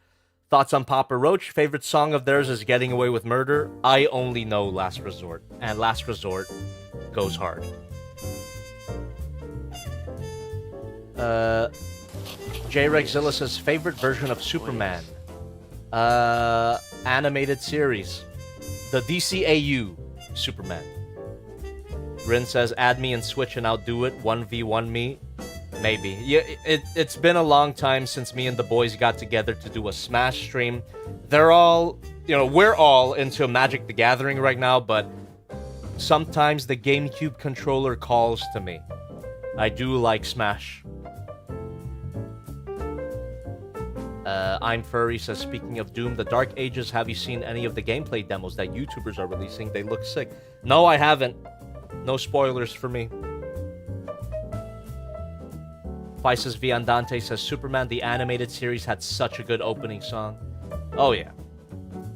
Thoughts on Papa Roach? Favorite song of theirs is Getting Away with Murder. I only know Last Resort, and Last Resort goes hard. J-Rexzilla says favorite version of Superman. Animated series. The DCAU Superman. Rin says add me and Switch and I'll do it. 1v1 me. Maybe. Yeah, it's been a long time since me and the boys got together to do a Smash stream. They're all, we're all into Magic the Gathering right now, but sometimes the GameCube controller calls to me. I do like Smash. I'm Furry says, speaking of Doom, the Dark Ages, have you seen any of the gameplay demos that YouTubers are releasing? They look sick. No, I haven't. No spoilers for me. Vices Viandante says, Superman, the animated series, had such a good opening song. Oh, yeah.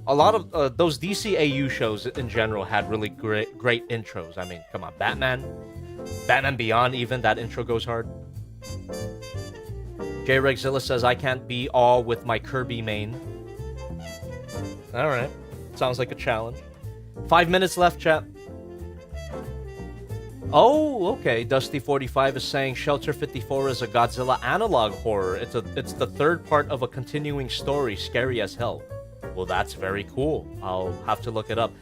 A lot of those DCAU shows in general had really great intros. I mean, come on. Batman Beyond, even, that intro goes hard. J-Rexzilla says, I can't be all with my Kirby main. Alright. Sounds like a challenge. 5 minutes left, chat. Oh, okay. Dusty45 is saying Shelter 54 is a Godzilla analog horror. It's the third part of a continuing story, scary as hell. Well, that's very cool. I'll have to look it up.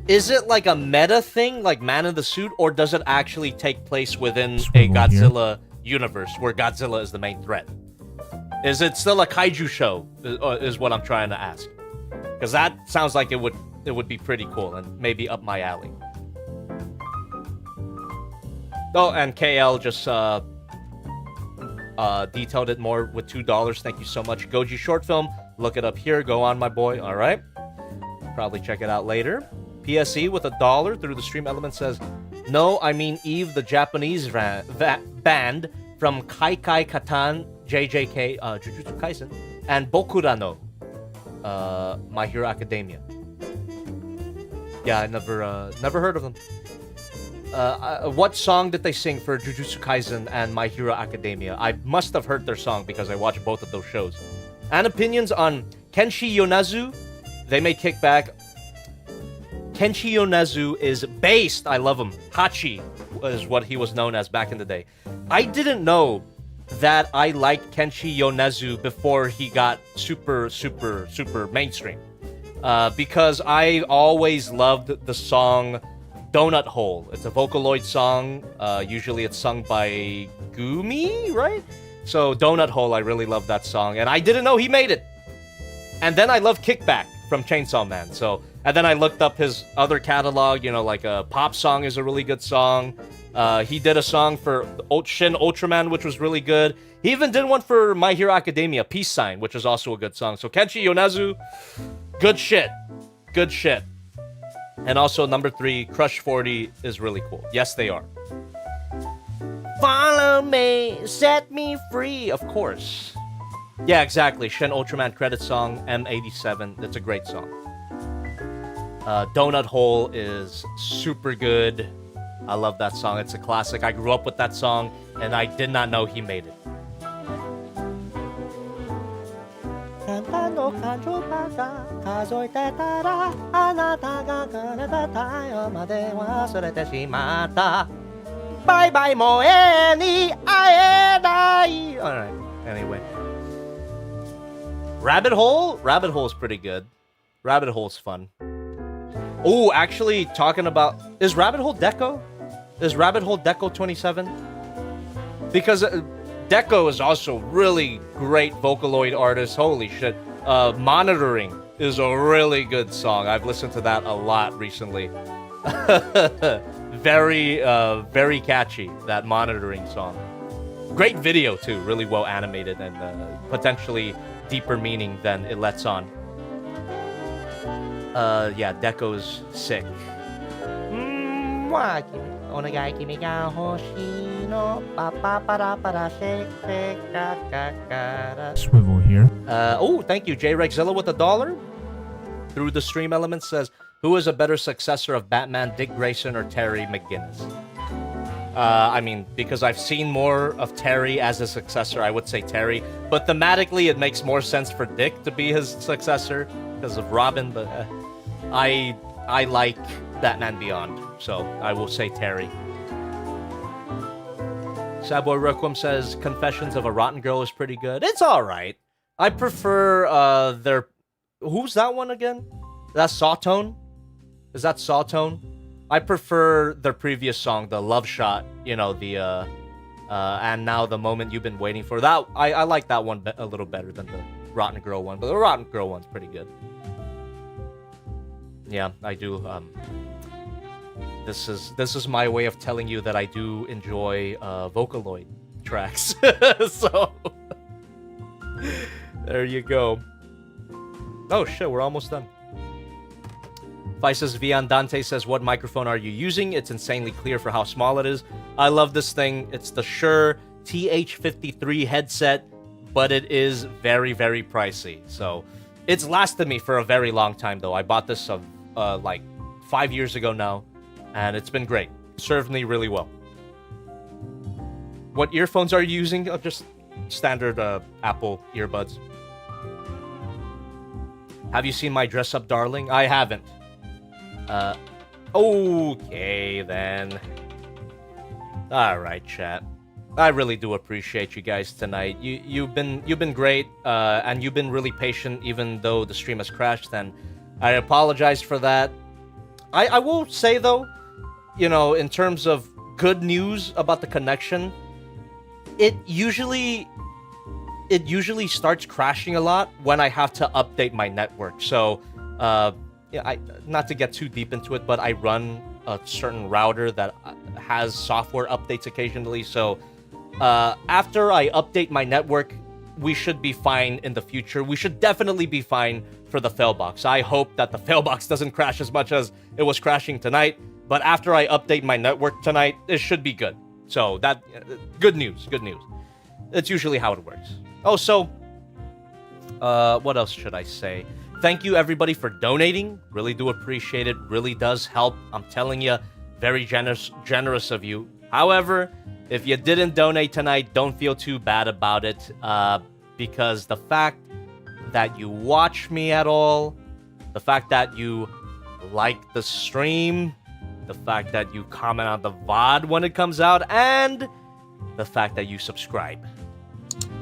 Is it like a meta thing, like Man in the Suit, or does it actually take place within a Godzilla universe where Godzilla is the main threat? Is it still a kaiju show, is what I'm trying to ask. Because that sounds like it would be pretty cool and maybe up my alley. Oh, and KL just detailed it more with $2. Thank you so much. Goji Short Film, look it up here. Go on, my boy. All right. Probably check it out later. PSE with $1 through the stream element says, no, I mean Eve, the Japanese band from Kaikai Katan, JJK, Jujutsu Kaisen, and Bokurano, My Hero Academia. Yeah, I never heard of them. What song did they sing for Jujutsu Kaisen and My Hero Academia? I must have heard their song because I watched both of those shows. And opinions on Kenshi Yonezu? They may kick back. Kenshi Yonezu is based, I love him, Hachi is what he was known as back in the day. I didn't know that I liked Kenshi Yonezu before he got super mainstream. Because I always loved the song Donut Hole. It's a Vocaloid song. Usually it's sung by Gumi, right? So Donut Hole, I really love that song. And I didn't know he made it. And then I love Kickback from Chainsaw Man. And then I looked up his other catalog, like a Pop Song is a really good song. He did a song for Shin Ultraman, which was really good. He even did one for My Hero Academia, Peace Sign, which is also a good song. So Kenshi Yonezu, good shit. Good shit. And also number 3, Crush 40 is really cool. Yes, they are. Follow me, set me free, of course. Yeah, exactly. Shin Ultraman credit song, M87. It's a great song. Donut Hole is super good. I love that song. It's a classic. I grew up with that song, and I did not know he made it. Bye-bye, moe ni aedai. Alright, anyway. Rabbit Hole? Rabbit Hole's pretty good. Rabbit Hole's fun. Oh, actually, talking about... Is Rabbit Hole Deco? Is Rabbit Hole Deco 27? Because Deco is also really great Vocaloid artist. Holy shit. Monitoring is a really good song. I've listened to that a lot recently. Very catchy, that Monitoring song. Great video too, really well animated and potentially deeper meaning than it lets on. Yeah, Deco's sick. Swivel here. Oh, thank you, Rexzilla with $1. Through the stream element says, who is a better successor of Batman, Dick Grayson or Terry McGinnis? I mean, because I've seen more of Terry as a successor, I would say Terry. But thematically, it makes more sense for Dick to be his successor because of Robin. But I like Batman Beyond, so I will say Terry. Sadboy Requiem says, Confessions of a Rotten Girl is pretty good. It's all right. I prefer their... Who's that one again? That's Sawtone? Is that Sawtone? I prefer their previous song, the Love Shot, you know, the and now the moment you've been waiting for. That I like that one a little better than the Rotten Girl one, but the Rotten Girl one's pretty good. Yeah, I do. This is my way of telling you that I do enjoy Vocaloid tracks. So there you go. Oh shit, we're almost done. Vices Viandante says, what microphone are you using? It's insanely clear for how small it is. I love this thing. It's the Shure TH53 headset, but it is very, very pricey. So it's lasted me for a very long time, though. I bought this like 5 years ago now, and it's been great. Served me really well. What earphones are you using? Just standard Apple earbuds. Have you seen my dress up, darling? I haven't. Okay then. Alright, chat. I really do appreciate you guys tonight. You've been great, and you've been really patient even though the stream has crashed, and I apologize for that. I will say though, you know, in terms of good news about the connection, it usually starts crashing a lot when I have to update my network. So yeah, not to get too deep into it, but I run a certain router that has software updates occasionally. So after I update my network, we should be fine in the future. We should definitely be fine for the failbox. I hope that the failbox doesn't crash as much as it was crashing tonight. But after I update my network tonight, it should be good. So that good news. It's usually how it works. Oh, so what else should I say? Thank you, everybody, for donating. Really do appreciate it. Really does help. I'm telling you, very generous of you. However, if you didn't donate tonight, don't feel too bad about it. Because the fact that you watch me at all, the fact that you like the stream, the fact that you comment on the VOD when it comes out, and the fact that you subscribe.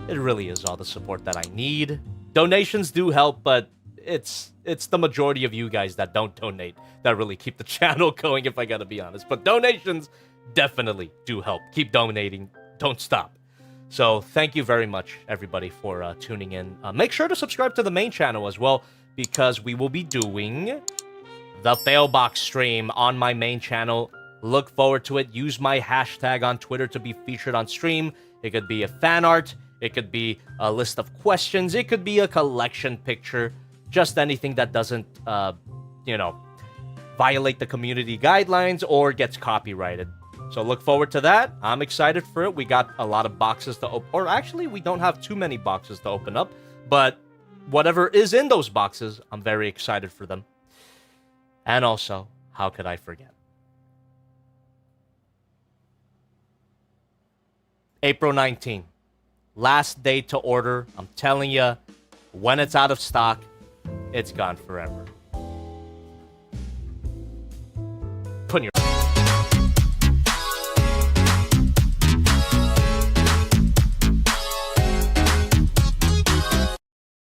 It really is all the support that I need. Donations do help, but it's the majority of you guys that don't donate that really keep the channel going, if I gotta be honest. But donations definitely do help. Keep donating. Don't stop. So thank you very much, everybody, for tuning in. Make sure to subscribe to the main channel as well, because we will be doing the Failbox stream on my main channel. Look forward to it. Use my hashtag on Twitter to be featured on stream. It could be a fan art. It could be a list of questions. It could be a collection picture. Just anything that doesn't, violate the community guidelines or gets copyrighted. So look forward to that. I'm excited for it. We got a lot of boxes to open. Or actually, we don't have too many boxes to open up. But whatever is in those boxes, I'm very excited for them. And also, how could I forget? April 19th. Last day to order. I'm telling you, when it's out of stock, it's gone forever.